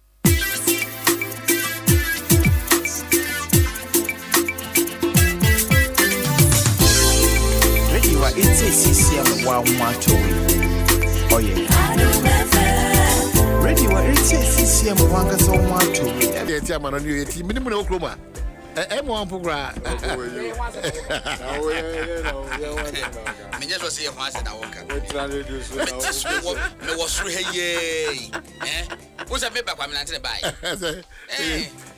It's a CCM wow macho. Oh yeah. Ready what it's a CCM wanga so macho. Yeah, tia man you eti minimum no kroma. Mo ampogra. Me just was here once na work. We try to do so. Me was through here. Who's a paper kwame na buy?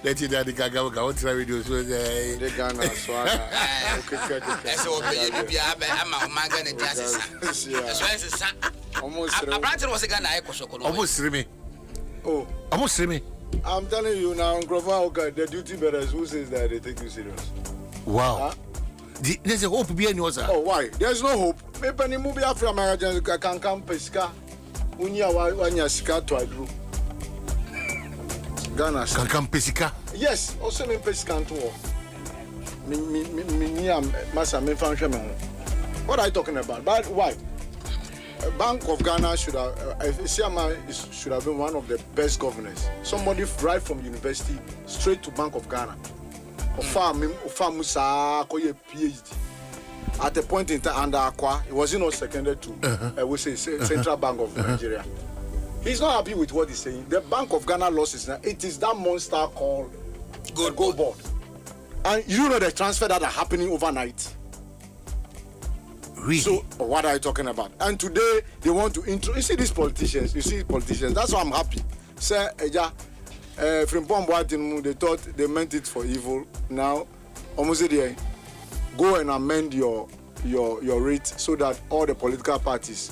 Let you daddy gaga go try video so the Ghana swagger. Okay. So be bia be ama maga na diasesa. So is almost a branch was a Ghana ekosoko. Almost 3 me. Oh, almost 3 me. I'm telling you now, okay, the duty bearers who says that they take you serious. Wow. There's a hope behind yours. Oh, why? There's no hope. Maybe any movie after American can come pesca. Unya wanya sika to adru. Ghana can come pesca. Yes, also me pesca to. Me am massa me function. What are you talking about? But why? Bank of Ghana should have been one of the best governors. Somebody right from university straight to Bank of Ghana. Musa koye PhD. At a point in time under Aqua, he was not seconded to we say Central Bank of Nigeria. He's not happy with what he's saying. The Bank of Ghana losses now. It is that monster called Gold Board. And you know the transfer that are happening overnight. Really? So what are you talking about? And today they want to you see these politicians. That's why I'm happy. Say, from they thought they meant it for evil. Now, almost there. Go and amend your your rate so that all the political parties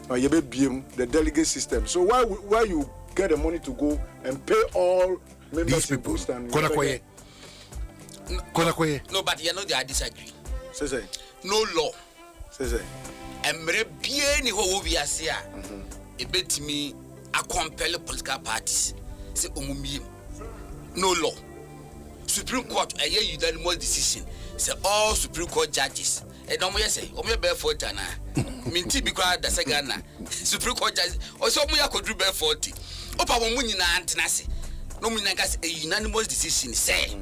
the delegate system. So where you get the money to go and pay all members these people? Konakoye. No, but you know I disagree. Say. No law. Say. Emre bien ho we asia. E betimi a compel political parties. Say omumie. No law. Supreme Court a unanimous decision. Say all Supreme Court judges. E no mo say, o me be for tana. Minti bi kwa da segana. Supreme Court judges. O so mo yakodru be 40. Opa mo nyina antena se. No mo nyina gas a unanimous decision say.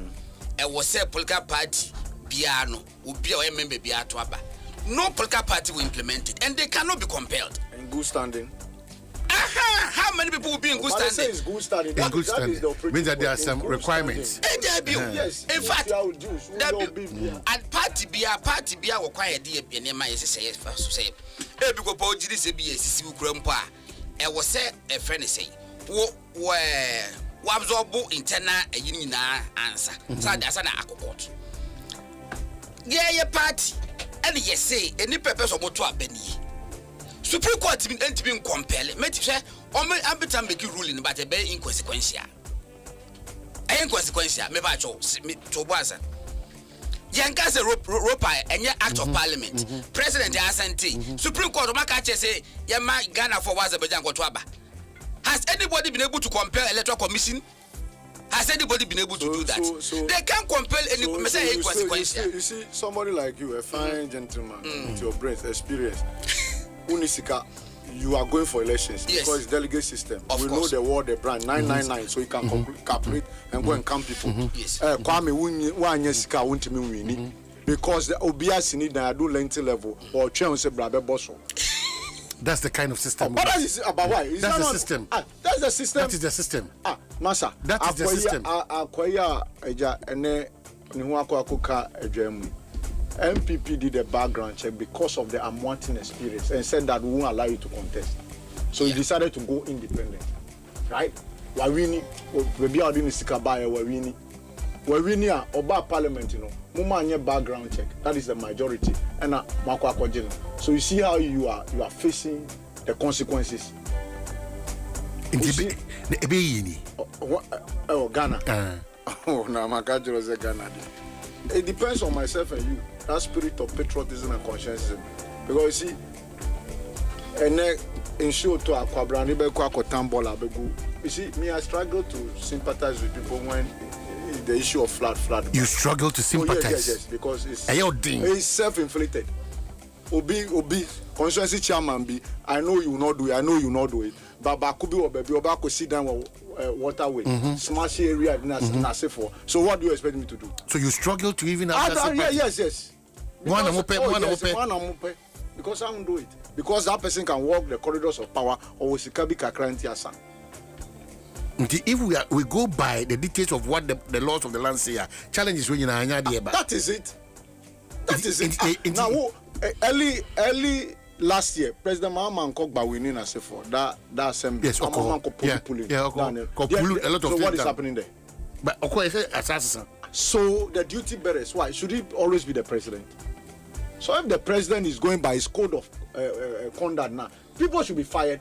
E was say political party biano obi a member bia to aba. No political party will implement it and they cannot be compelled. In good standing. How many people will be in good standing? Say it's good standing. In good standing means that there are some requirements. Yes. In fact, and party bia require the enema is say so say. E bi go po jiri se bi esisi ukura mpo a e wo say e friend say wo absorb internal eyin nyina answer. So that's na akokot. Yeah, party and yes say any purpose of moto abani. Supreme Court ain't being compelled. Make say ambita make ruling but a very inconsequential. Inconsequential, me ba cho to boasa. Yanka say ropa any act of parliament. President assent. Supreme Court maka say yama Ghana for Azerbaijan go to aba. Has anybody been able to compel electoral commission? Has anybody been able to do that? They can't compel any consequential. You see, somebody like you, a fine gentleman, with your brains, experience, Unisika, you are going for elections because it's delegate system. We know the word, the brand, 999, so you can calculate and go and count people. Kwame, Wanyesika, Untimi Wini, because the OBS need to do lengthy level or chance a brother bosso. That's the kind of system. But that is about why? That's the system. That's the system. That is the system. Masa. That is the system. Akwaya eja ene nihu akoka ejemu. MPP did a background check because of the unwanted experience and said that we won't allow you to contest. So you decided to go independent, right? Wawini, maybe I didn't see Kabaya. Wawini oba parliament, Muma nye background check. That is the majority. And Makwa Kwajin. So you see how you are facing the consequences. Ghana. Oh, no, Makajiro is Ghana. It depends on myself and you. That spirit of patriotism and conscientism. Because you see, and ensure to Aquabrani Beko Tambola Begu. You see, me, I struggle to sympathize with people when the issue of flood. You struggle to sympathize? Yes, because it's self-inflicted. Obi, conscience chairman be, I know you not do it. But Bakubi or Baby Obako sit down waterway, smash area na safe for. So what do you expect me to do? So you struggle to even have that? Yes. One because I won't do it. Because that person can walk the corridors of power or we sikabi kakranti asa. If we go by the details of what the laws of the land say, challenges when you are that is it. Now, early last year, President Mahama Nkogba winning as for that assembly. Yes, okay. A lot of so what is happening there? But so the duty bearers, why should it always be the president? So if the president is going by his code of conduct now, people should be fired.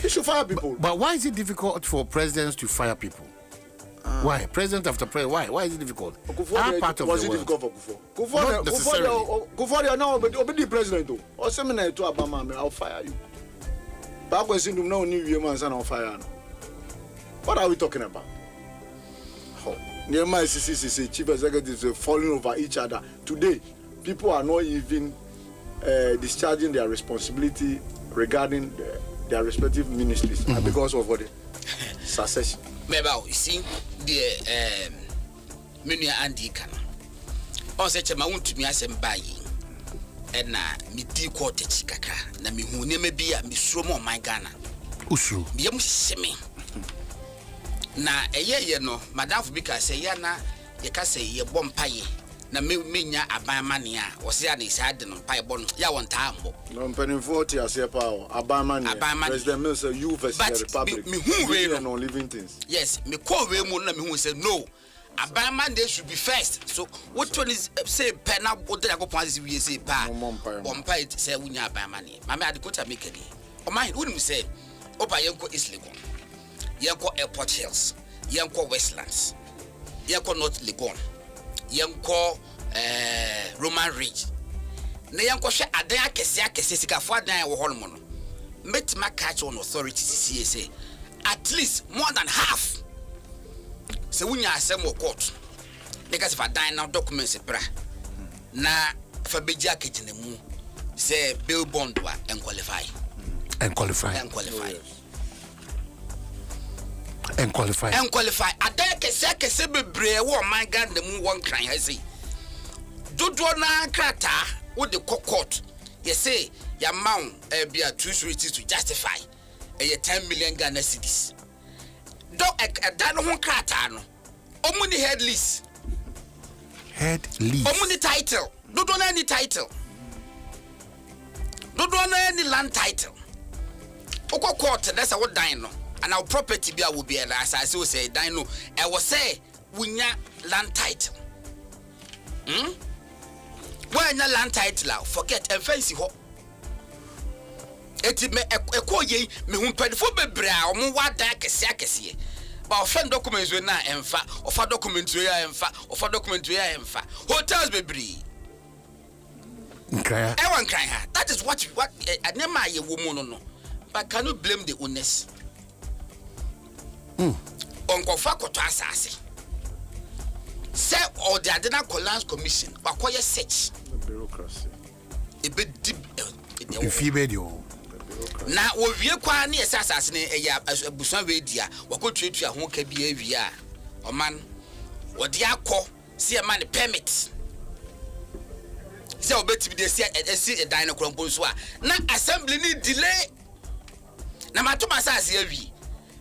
He should fire people. But why is it difficult for presidents to fire people? Why? President after president, why is it difficult? Our part of was the it world. difficult for Kufuor? Not necessarily. Kufuor now, but the president too. Or seminar to Obama, I'll fire you. Back when you know new year man, I'll fire. What are we talking about? Near my CCC chief executives are falling over each other. Today, people are not even discharging their responsibility regarding their respective ministries because of what succession. Maybe you see the menu Andy can. On such a mount to me as a buy. And na me di quarter chikaka. Na me who never be a misromo my Ghana. Usu. Yam semi. Na a year no, Madame Fubika say yana, ye can say ye bomb pie. Na me nya abamania was ya ni sad and pie bon ya one time. No penny 40 as your power. Abamania. President Mills, you versus the Republic. Me who no living things. Yes, me call we na me who say no. Abayaman they should be first. So what one is say penna what they go point we say pa. Ompa it say unya abayamani. Mama adikota make it. O mind wouldn't say opa yenko East Legon. Yenko Airport Hills. Yenko Westlands. Yenko North Legon. Yenko Roman Ridge. Na yenko hwe adan akese sika fo adan wo hol mo no. Met my catch on authority say at least more than half. So when you assemble court, because if I die now documents bra na for beja kitchen say bill bond wa and qualify. Ada kese bebre wo man gan the mu won kran ha say dodo na krata wo the court you say your amount be a true to justify 10 million Ghana cedis. Do dan ho krata no omuni head lease omuni title dodo na any title dodo na any land title okọ court that's what dan no and our property be will be as I say dan no e was say wunya land title when your land title forget and fancy ho eti me ekoye me hu pedifo bebre a omo wada akese ba offend documents we na emfa offer documents we ya emfa offer documents we ya emfa hotels bebre nkaya ewan nkaya that is what anema ye wo mu no but can you blame the owners onkofa koto asase say or the Adena Collins Commission wakoye search bureaucracy ebe deep infebedio na owie kwa na yesa asase ne eya abusan we dia wakotuatua ho ka bi awia oman wode akọ se man permit se obetimi de esi edan no kronpo so a na assembly ni delay na matoma asase awi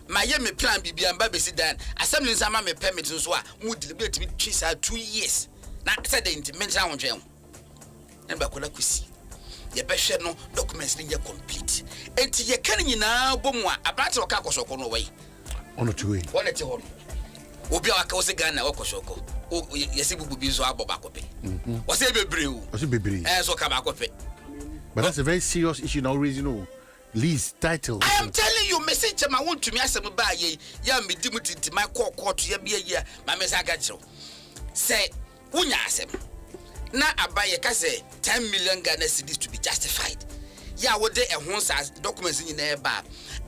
maye me plan bibia mba besi dan assembly nsama me permit so a mu delay betimi twisa 2 years na se the mental ho twem na ba kola kusi ye behwe no documents ni complete enti ye kan nyina bomu a abate waka akosoko no wai ono tuwe wona te ho obi a waka wose Ghana wakosoko yesi bubu bi so aboba kope wose bebre so ka ba kope but that's a very serious issue now raising no lease title. I am telling you message ma want to me asem ba ye ya medi mutiti my court ya bia ye ma me saka chiro say unya asem na abaye ka say 10 million Ghana cedis to be justified ya wo de ehun sa documents ni na eba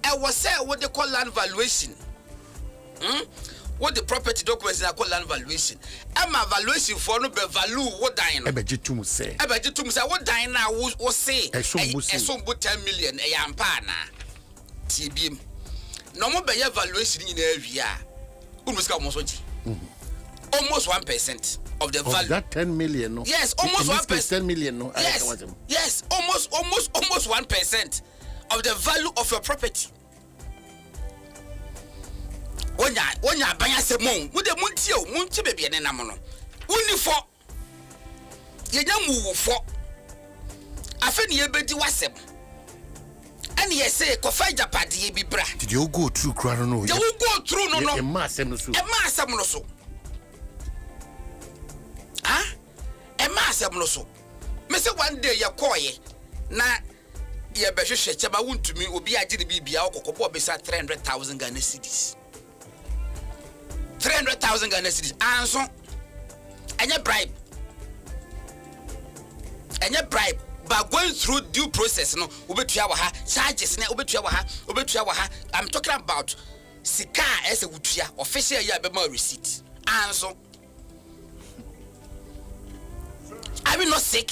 e wo say wo de call land valuation what the property documents na call land valuation ama valuation for no be value wo dan no ebejitum say wo dan na wo say eso mbo 10 million e ya mpa na tibiem no mo be ye valuation ni na awia umuska mo so ji almost 1% of the value. That 10 million, no? Yes, almost 1%. 10 million, no? Yes, almost 1% of the value of your property. When you buy a semon, with the munti baby and enamono. Only for ye move for. I think ye bedi wasem. And ye say, Kofa Japadi be bra. Did you go through Crono? You will go through no. A massam no so. Asem no so me say one day ya koye na ye behwehwe cheba wontumi obi agye de bibia okokobo be sa 300,000 Ghana cedis 300,000 Ghana cedis anso enye bribe but going through due process no obetua wa ha charges na obetua wa ha I'm talking about sika ese wutua official ya be ma receipt anso I will not sick.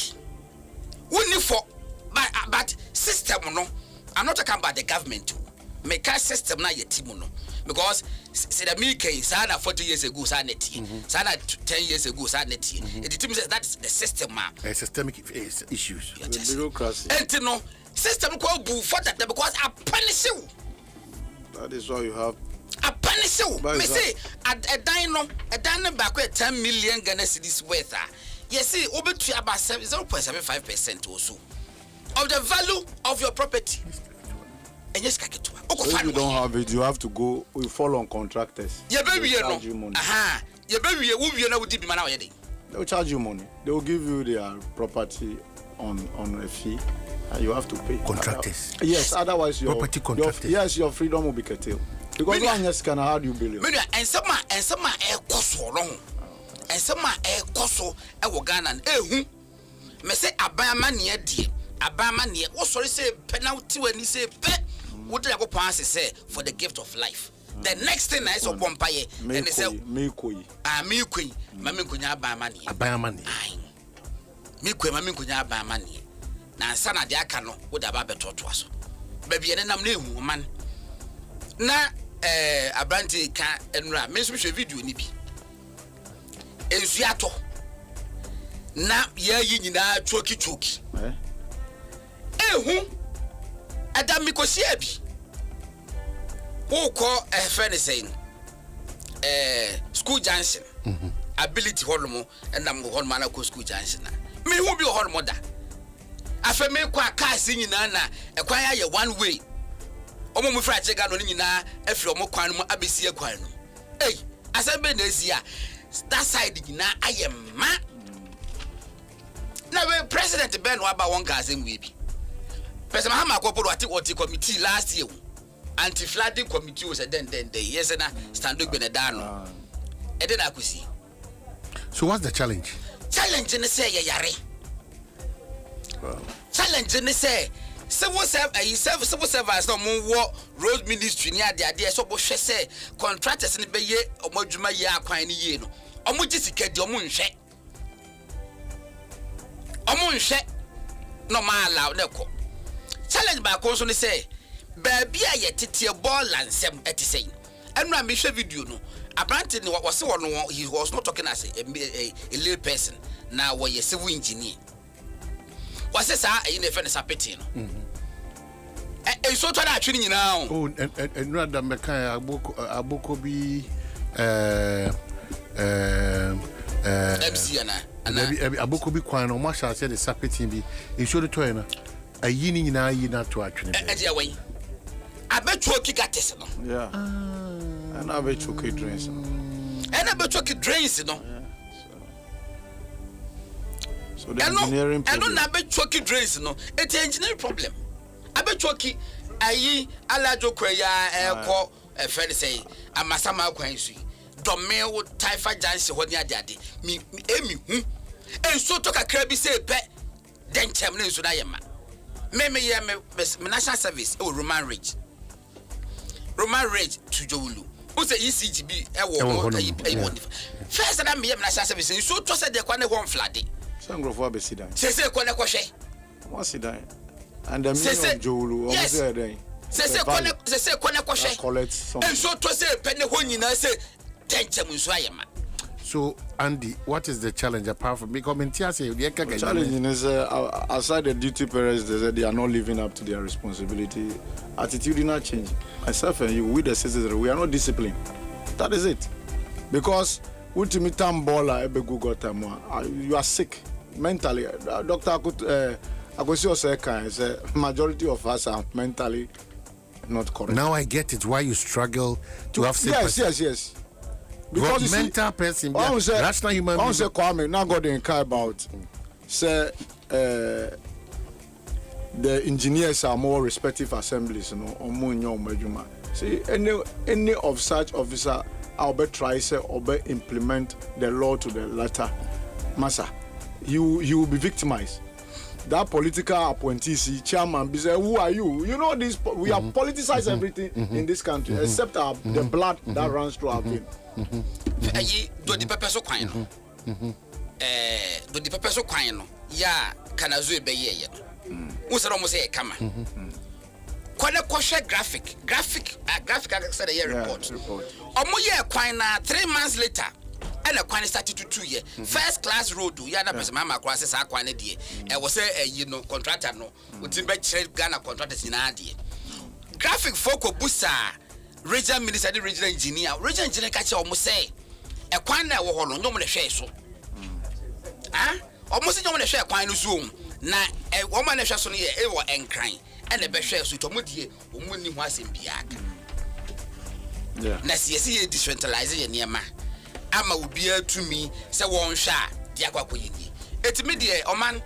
Only for but system no. I'm not talking about the government too. Make a system na your team no. Because say the milk sana 40 years ago sana 10 years ago sana the team says that's the system man. Systemic issues. The bureaucracy. And no system ko bu for that because I punish you. That is why you have I punish you. Me say a dino back 10 million Ghana cedis worth. Yes, see, over to about 0.75% or so of the value of your property. And yes, so if you don't have it, you have to go. We fall on contractors. Yeah, baby, you know. you baby you will na wudi bi ma na oyede. They will charge you money. They will give you their property on a fee. And you have to pay. Contractors. Yes, otherwise your property contractors. Your freedom will be curtailed. Because one yes can how do you bill? And some e koso wrong. And some e koso e wo Ghana hu. Me say abama ne die. Abama ne wo sorry say penalty when you say pe wo dey go pass say for the gift of life. The next thing I saw Pompaye and they say me koi. Me koi. Mami kunya abama ne. Abama ne. Me koi mami kunya abama ne. Na sana de aka no wo da ba betoto aso. Ba bi ene nam na ehu man. Na abranti ka enra me so hwe video ni bi. Ensu ato. Na ya yi nyina choki. Ehu adam mi ko sia bi. Who call a friend saying school junction ability hormo and I'm hormona ko school junction. Me who be hormoda. Afa me kwa car si nyina na e kwan ya one way. Omo mu fra chega no nyina afiri omo kwan mu abesi kwan no. Hey, asembe na esi a that side nyina ayema. Na we president Ben Waba won ka asem we bi. Person Mahama Kopo what committee last year. Anti-flooding committee was then yes na standing benedano. E dey akusi. So what's the challenge? Challenge ne say yare. Challenge ne say civil service no mo road ministry ni ade so bo hwe say contractors ne beye omodwuma ye akwan ne ye no. Omo gisika di omo nhwe. Omo nhwe no ma allow ne ko. Challenge ba ko so ne say baby a yetete ball Nsem etisay enra me hwe video no apparently no was he was not talking as a lay person now was a civil engineer was say say in friend sapeti no so to na atwe nyina oh enra da meka aboko bi MC ana aboko bi kwan no ma sha say the sapeti bi enso de to na ayi ni nyina yi na to atwe ne e je awai abetuoki gates no yeah and abetuoki drains no so the engineering problem and no abetuoki drains no it's engineering problem abetuoki ayi alajo kwaya eko e friend say amasama kwan su domeo taifa janse ho ni ade mi hu enso to kakra bi say pe denchem ne enso na yema me national service e Roman Ridge to Jowulu. Who say ECGB e wo first time me national service so to say de kwa ne ho mflade. Sangrofo abesida. Say kwa ne kwhwe. What sit down? And the meaning of Jowulu almost there then. Say kwa ne kwhwe. And so to say pe ne ho nyina say denchem nso ayema. So, Andy, what is the challenge apart from becoming TSA? The challenge is aside the duty parents, they said they are not living up to their responsibility. Attitude did not change. Myself and you, with the citizens, we are not disciplined. That is it. Because ultimately, you are sick mentally. Doctor Akosio said, majority of us are mentally not correct. Now I get it. Why you struggle to have sympathy. Yes. Because mental person, rational human being. Say Kwame, now God didn't care about. Say the engineers are more respective assemblies, you know. See, any of such officer, I'll be try say or be implement the law to the letter. Massa, you will be victimized. That political appointee, chairman, be say, who are you? You know this. We have politicized everything in this country, except the blood that runs through our veins. Ayi do di pepper so kwan no do di pepper so kwan no ya kana zo ebe ye no wo se mo say kama kwana kohwe graphic say the report omo ye kwan na 3 months later and the kwan started to 2 year first class road ya na person mama kwa say sa kwan na de e wo say you know contractor no utim be chere Ghana contractors na de graphic foko busa regional minister the regional engineer catch almost say e kwan na wo ho no nyom le hwe so almost nyom le hwe kwan no so na wo ma na hwe so no ye e wo enkran e na be hwe so to modie wo mu ni ho asem bia aka na siesi ye decentralize ye niema ama ubia to me say won hwa dia kwakoyini etimi de oman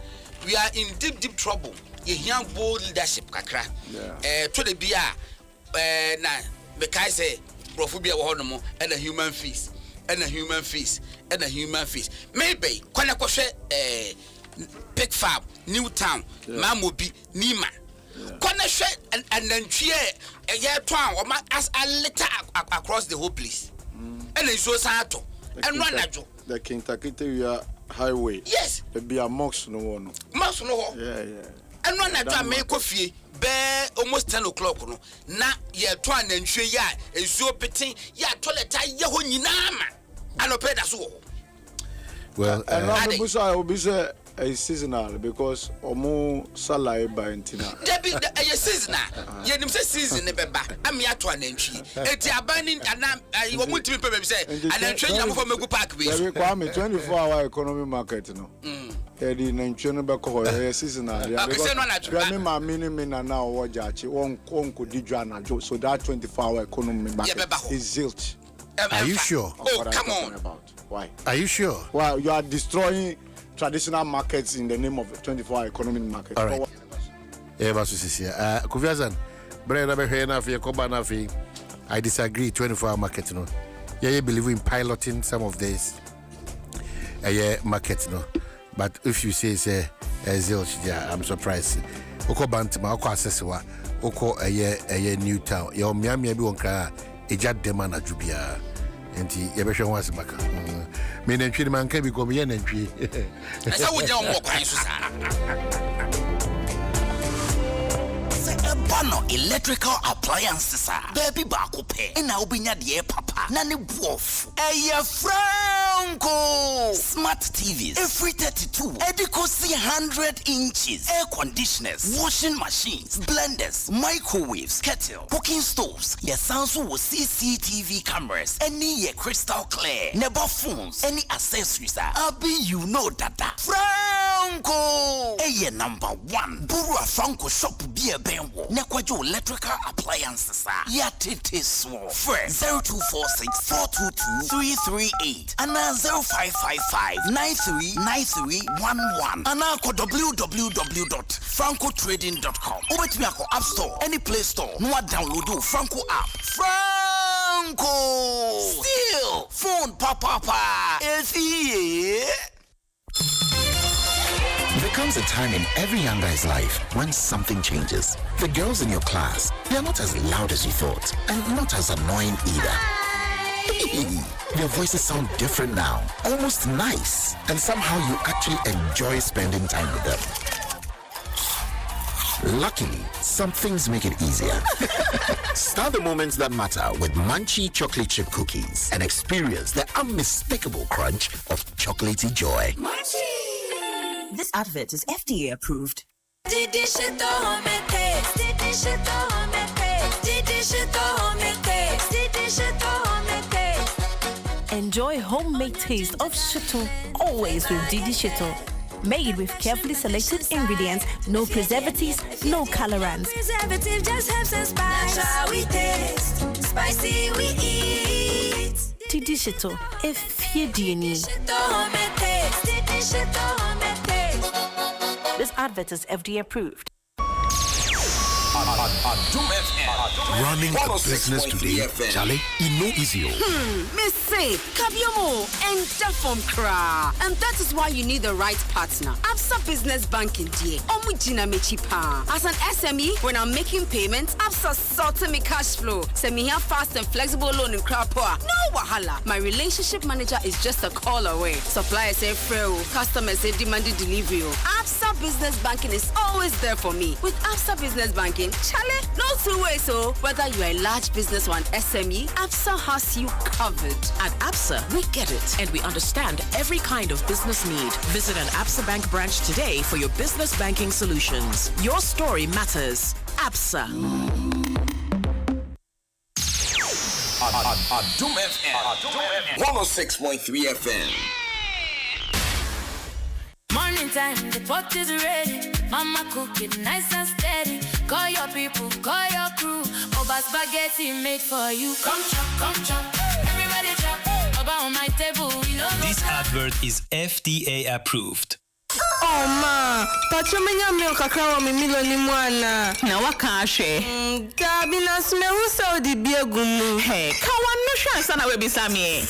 we are in deep trouble ye hear bold leadership kakra to the bia na me kai say profubia wo hono and a human face and a human face and a human face maybe kwana kohwe Big Fab New Town Mamobi Nima kwana hwe anantwie town as a litter across the whole place and so sato and run ajo the Kintakite highway yes there be a mox no one yeah and run ajo make coffee be almost 10 o'clock no na ye to anantwie ya ezuo peten ya toilet ye ho nyina ma anope da so well and I will be say a seasonal because omo salary by ntina debi a seasonal ye nim say season ne beba am ya to anantwi eti abani ana wo mutimi pe be say anantwi nyamo for megu park we we kwa me 24-hour economy market no edi nantwi no be ko ho seasonal ya because me ma me na na wo jachi won ko didwa na jo so that 24-hour economy market is zilch. Are you sure? Oh, come on. Why? Are you sure? Well, you are destroying traditional markets in the name of 24-hour economic market. All right. Yeah, but Kufiazan, brother, I disagree. 24-hour market, no. Yeah, you believe in piloting some of this, market, no. But if you say zilch, yeah, I'm surprised. Oko Bantima, Oko Assesswa, Oko New Town. Your Miami be wonka eja dema na jubia. Enti yebehwe ho asebaka me nantwi ne manka bi ko me nantwi esa wo ja mo kwan so sa Bono electrical appliances baby baako pe na obinya de papa na ne buof Franco smart TVs every 32 edicosi 100 inches air conditioners washing machines blenders microwaves kettle cooking stoves your sounds with CCTV cameras any your crystal clear never phones any accessories abi you know dada Franco number 1 Burua Franco shop be a benwo Nekwajo electrical appliances ya tete so first 0246 422 338 and 0555 939311 and www.francotrading.com Ubet me app store any play store no download Franco app Franco still phone papa if There comes a time in every young guy's life when something changes. The girls in your class, they are not as loud as you thought, and not as annoying either. Their voices sound different now, almost nice, and somehow you actually enjoy spending time with them. Luckily, some things make it easier. Start the moments that matter with Munchie chocolate chip cookies and experience the unmistakable crunch of chocolatey joy. Munchie! This advert is FDA approved. Enjoy homemade taste of Shito always with Didi Shito. Made with carefully selected ingredients, no preservatives, no colorants. Preservative just helps us spice. That's how we taste. Spicy we eat. Didi Shito, if you need. This advert is FDA approved. Running a business today, Charlie, it no easy. Miss say, Kabiomo and from Kra. And that is why you need the right partner. Absa Business Banking DA. Omujina Mechipa. As an SME, when I'm making payments, Absa sorting me cash flow. Send me here fast and flexible loan in Krapoa. No wahala. My relationship manager is just a call away. Suppliers say free, customers say demanded delivery. Absa Business Banking is always there for me. With Absa Business Banking, Charlie, no two ways. So whether you are a large business or an SME, Absa has you covered. At Absa, we get it and we understand every kind of business need. Visit an Absa Bank branch today for your business banking solutions. Your story matters. Absa. Adom FM 106.3 FM. Morning time, the pot is ready. Mama cook it nice and steady. Call your people, call your crew. Oba spaghetti made for you. Come chop, come chop. Everybody chop. on my table. This advert is FDA approved. Oh ma, pachomenya milk akra me milo ni mwana. Na waka ahwe. Gabi na smehu se odi biegumu. Hey, ka wanu hwansa na we bisame.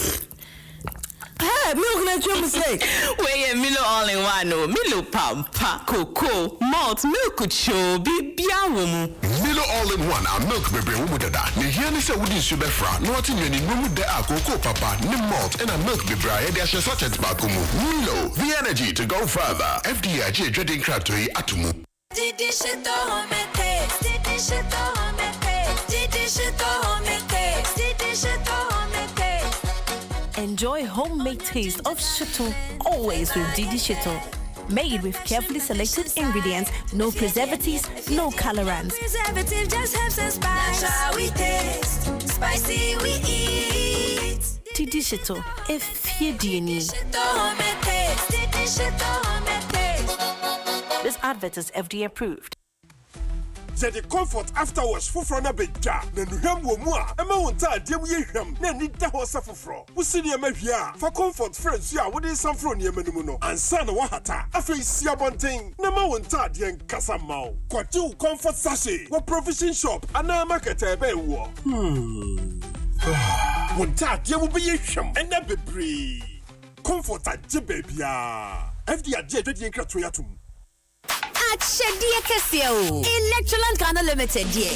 Hey, milk na chum say. We Milo all in one no. Milo pampa, cocoa, malt, milk cho, bibia womu. Milo all in one are milk bebe womu dada. Ni here ni se wudi subefra. No ati nyeni womu de a cocoa papa, ni malt and a milk bebe a yedi ashe sachet bakumu. Milo, the energy to go further. FDIG dreading crab to yi atumu. Didi shito homete, didi shito homete, didi shito homete, didi shito homete. Enjoy homemade taste of shito always with Didi Shito. Made with carefully selected ingredients, no preservatives, no colorants. Preservative just helps us spice. That's how we taste. Spicy we eat. Didi Shito, if you do need. This advert is FDA approved. Say the comfort afterwards for na beja na nuham wo mu a ema won ta adem ye hwam na ni da ho sa foforo wo sini ema hwia for comfort friends ya wo dey sanfro ne ema numu no ansa na wa hata afei sia bonten na ma won ta adem kasa mawo kwaji comfort sachet wo provision shop ana market ebe wo won ta adem be ye hwam ena bebre comfort age bebia FD age dwedie nkrato yatum Achedie Kessie. Electroland Ghana Limited, ye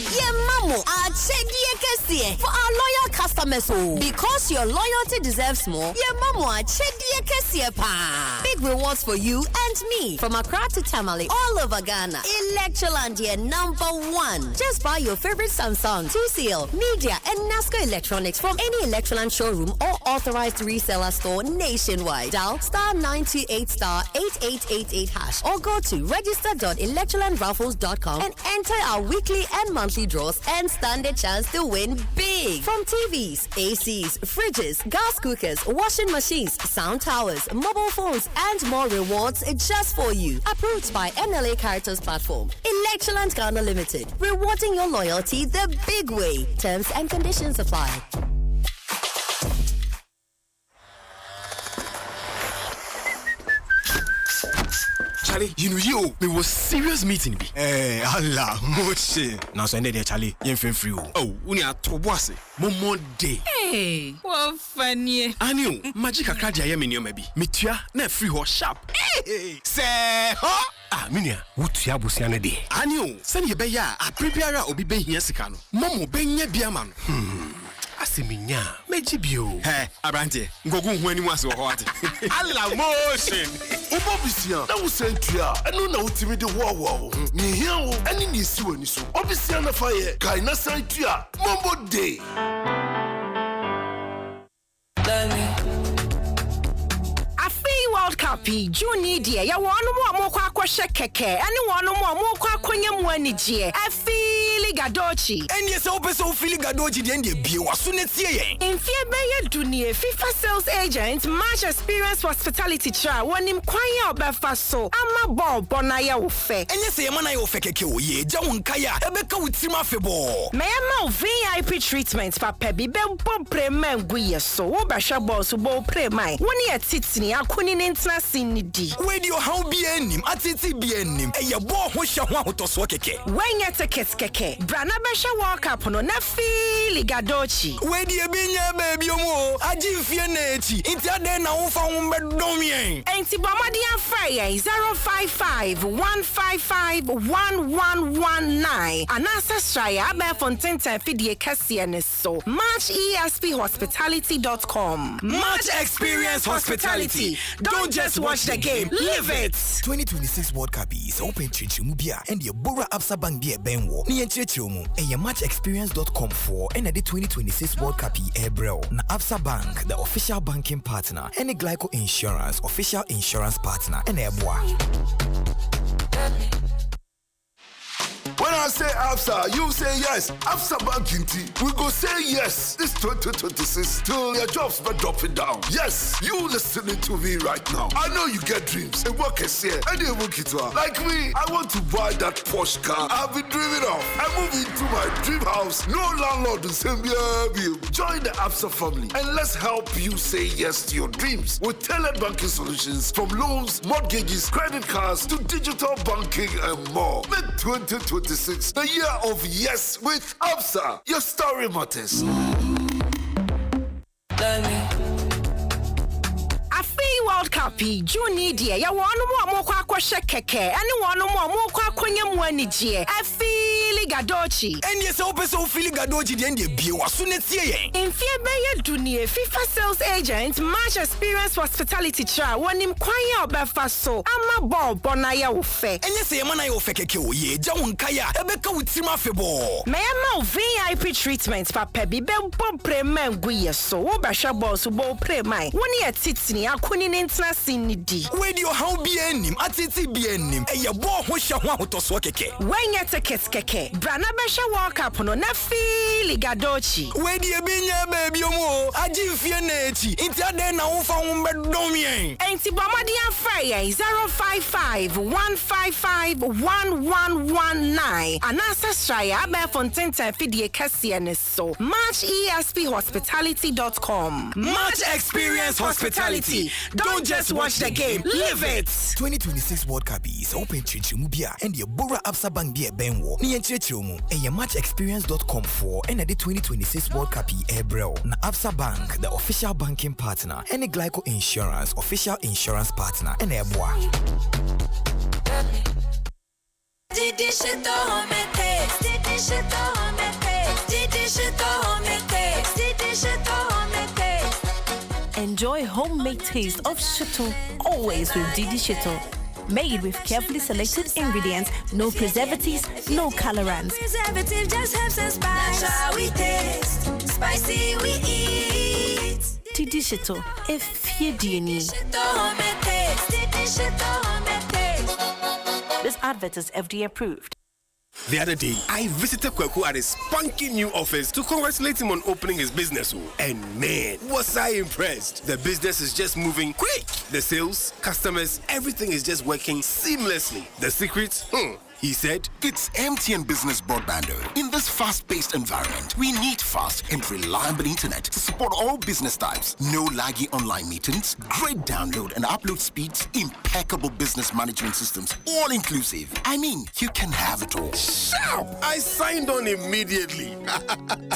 mamo. Achedie Kessie. For our loyal customers, because your loyalty deserves more, ye mamo Achedie Kessie pa. Big rewards for you and me. From Accra to Tamale, all over Ghana. Electroland, ye #1. Just buy your favorite Samsung, 2CL, Media, and NASCO electronics from any Electroland showroom or authorized reseller store nationwide. Dial *928*8888# or go to register.electrolandraffles.com and enter our weekly and monthly draws and stand a chance to win big. From TVs, ACs, fridges, gas cookers, washing machines, sound towers, mobile phones, and more rewards just for you. Approved by NLA Caritas Platform. Electroland Ghana Limited. Rewarding your loyalty the big way. Terms and conditions apply. Charlie, you know you, we was serious meeting be. Allah, moche. Now so there, Charlie, you feel free. Oh, we are to bossy. Momo day. Hey, what funny. Anio, magic a card I am in your maybe. Mitua, na free or sharp. Hey, say, huh? Ah, minia, what ya busiana day. Anio, send your beya, a prepare or be here secano. Momo benya biaman. Asiminya, mejibio. Hey, Abrante, go when you was what? Allah motion. Obobisia, na wusentua, eno na utimi de wo. Ni hia wo, ani ni siwe ni so. Obisia na faye, kai na santua, mombo day. World Cup June dia ya wonu mo kwa kwhye keke ene wonu mo kwa kwanya mu anigye afili gadochi enie se opese ofili gadochi de ndie bie waso ne tie yen enfie beye dunie FIFA sales agent match experience hospitality cha wonim kwan ya obefa so ama ball bona ya wo fe enye se yema na ya wo fe keke o ye gya won kaya ebeka wutim afebo me ma VIP treatment papa bi be prema ngu ye so wo ba hwe ball so bo prema woni ya titini akuni Sinidi. Radio how be enim, atiti be enim, e ye bo ho hwe ho ahotoso keke. Wenya tickets keke. Brana besha World Cup no na fili gadochi. We die binya baby omo, aji fie na echi. Inti ade na wo fa wo bedom yen. Enti bomadi afray 055-155-1119. Anasa straya abe fontenta fidie kase ne so. matchesphospitality.com. Match Experience Hospitality. Don't just watch the game, live it. 2026 World Cup is open chichimu bia and your Bora Absa Bank bia benwo. Ni chichimu e ya matchexperience.com for and the 2026 World Cup April. Na Absa Bank, the official banking partner, and the Glyco Insurance, official insurance partner, and Eboa. When I say Absa, you say yes. Absa Banking Tea, we go say yes. This 2026 till your jobs but dropping down. Yes, you listening to me right now. I know you get dreams. And work is here. And you work it well. Like me, I want to buy that Porsche car I've been dreaming of. I move into my dream house. No landlord will send me a bill. Join the Absa family and let's help you say yes to your dreams with tailored banking solutions from loans, mortgages, credit cards to digital banking and more. Make 2026 the year of yes with Absa. Your story matters. World Cup June dear ya wonu mo akwa akwhye keke ene wonu mo akwa akonya mu anigye afili gadochi ene se opese ofili gadochi de ndie bie waso na tie yen mfie beye dunie FIFA sales agent match experience hospitality tra wonim kwan ya obefa so ama ball bona ya wo fe ene se yema na ya wo fe keke o ye ja won kai a ebeka wutim afebo me ma VIP treatment papa bi be bomprema nguye so wo behwe ball so bo prema woni atitini akoni n'entra sinidi radio how bi anim atiti bi anim eye bo ho hye ho ahotoso keke wenya tickets keke brana behwe World Cup no na fili gadochi wedi ebinya ba bi omo agi fie na echi nti ade na wo fa wo bedom yen enti bomadi afra yen 055-155-1119 anasa straya ba fonten fidie kase ne so matchesphospitality.com Match Experience Hospitality. Don't just watch the game, live it. 2026 World Cup is open chichimubia and the Bora Absa Bank be a benwo. Ni enchichimu e matchexperience.com for and the 2026 World Cup April. Na Absa Bank, the official banking partner, and the Glyco Insurance, official insurance partner, and Eboa. Enjoy homemade taste of Shito, always with Didi Shito. Made with carefully selected ingredients, no preservatives, no colorants. Preservative just helps us spice. That's how we taste. Spicy we eat. Didi Shito, if you need. This advert is FDA approved. The other day, I visited Kweku at his spunky new office to congratulate him on opening his business. And man, was I impressed. The business is just moving quick. The sales, customers, everything is just working seamlessly. The secret? He said, it's MTN Business Broadband. In this fast-paced environment, we need fast and reliable internet to support all business types. No laggy online meetings, great download and upload speeds, impeccable business management systems, all inclusive. I mean, you can have it all. Sharp! I signed on immediately.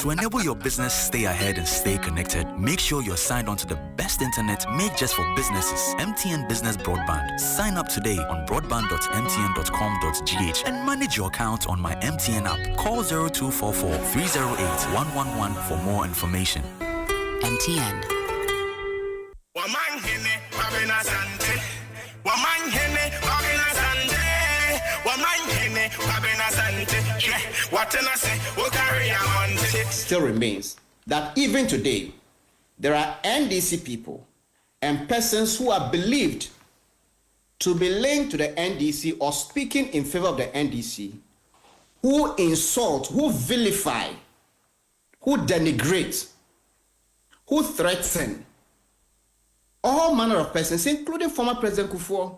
To enable your business stay ahead and stay connected, make sure you're signed on to the best internet made just for businesses. MTN Business Broadband. Sign up today on broadband.mtn.com.gh and manage your account on my MTN app. Call 0244-308-111 for more information. MTN. Still remains that even today, there are NDC people and persons who are believed to be linked to the NDC or speaking in favor of the NDC, who insult, who vilify, who denigrate, who threaten all manner of persons, including former President Kufuor.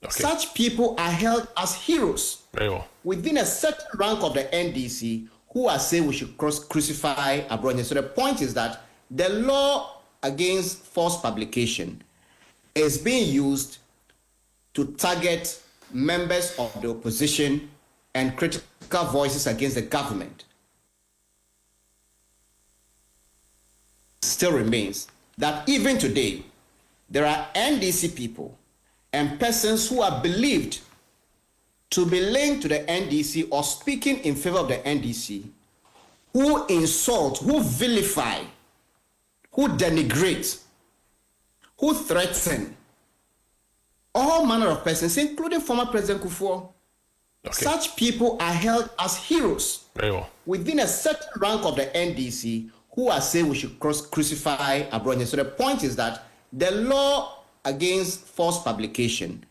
Okay. Such people are held as heroes within a certain rank of the NDC who are saying we should crucify Abronye. So the point is that the law against false publication is being used to target members of the opposition and critical voices against the government. Still remains that even today, there are NDC people and persons who are believed to be linked to the NDC or speaking in favor of the NDC, who insult, who vilify, who denigrate, who threaten all manner of persons, including former President Kufuor. Okay. Such people are held as heroes within a certain rank of the NDC who are saying we should crucify Abronye. So the point is that the law against false publication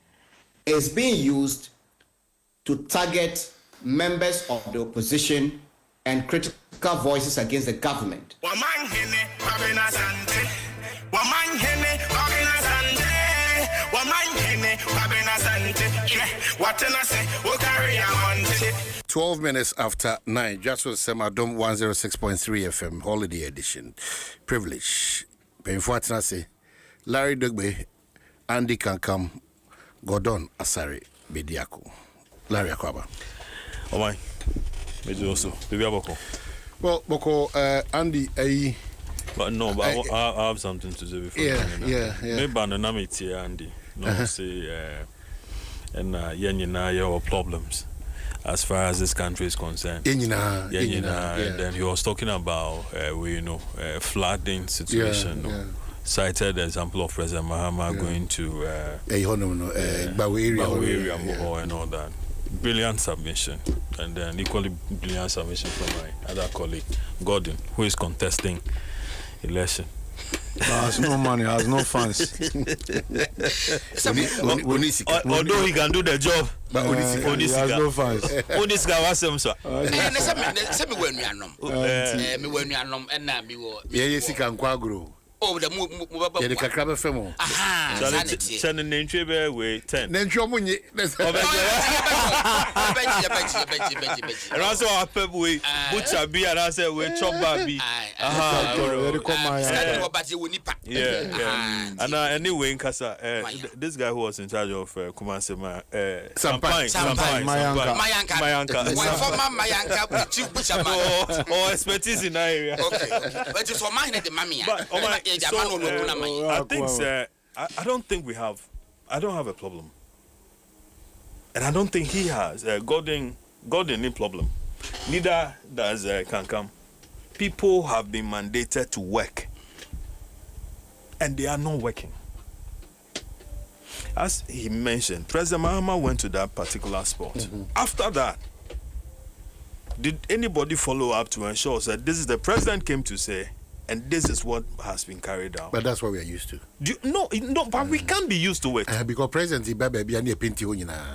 is being used to target members of the opposition and critical voices against the government. What 12 minutes after 9, Dwaso Nsem Adom 106.3 FM, Holiday Edition. Privilege. Painful say Larry Dugbe, Andy Kankam, Gordon Asare, Bediako. Larry Akwaba. Oh my. Maybe also. Maybe Aboko. Well, Boko, Andy, But no, but I have something to do before. Yeah. Maybe I'm not here, Andy. No, say, and your problems as far as this country is concerned. And then he was talking about, flooding situation. Cited the example of President Mahama going to Bawe area and all that. Brilliant submission, and then equally brilliant submission from my other colleague, Gordon, who is contesting election. Has no money, has no funds. Although he can do the job, but he has no funds. Onisika was him, sir. Oh, the Kakaba Femo. Send an entry way 10. Then show me. And also, our pep way, butcher be and I said, we chop baby. Yeah. And anyway, in Casa, this guy who was in charge of Kumasi, Mayanka. Or expertise in that area. Okay. But it's for mine, the mammy. I think, sir, I don't think I don't have a problem. And I don't think he has. Gordon any problem. Neither does Kankam. People have been mandated to work. And they are not working. As he mentioned, President Mahama went to that particular spot. After that, did anybody follow up to ensure that this is the president came to say, and this is what has been carried out? But that's what we are used to. No, but we can't be used to it. Because President Ibabe and Pinti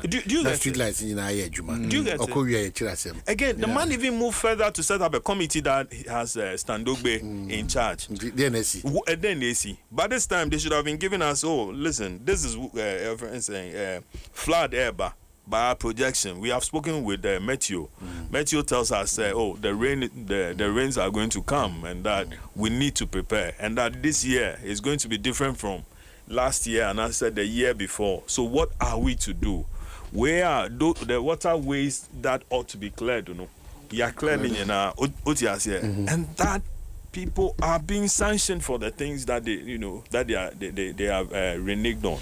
do you get street lights in Do you get it? Again, the man even moved further to set up a committee that has Standogbe in charge. DNAC. By this time, they should have been giving us, listen, this is flood air by our projection. We have spoken with Meteo. Meteo tells us, the rains are going to come and that we need to prepare. And that this year is going to be different from last year and I said the year before. So what are we to do? Where are the waterways that ought to be cleared? You are clearing and that people are being sanctioned for the things that they have reneged on.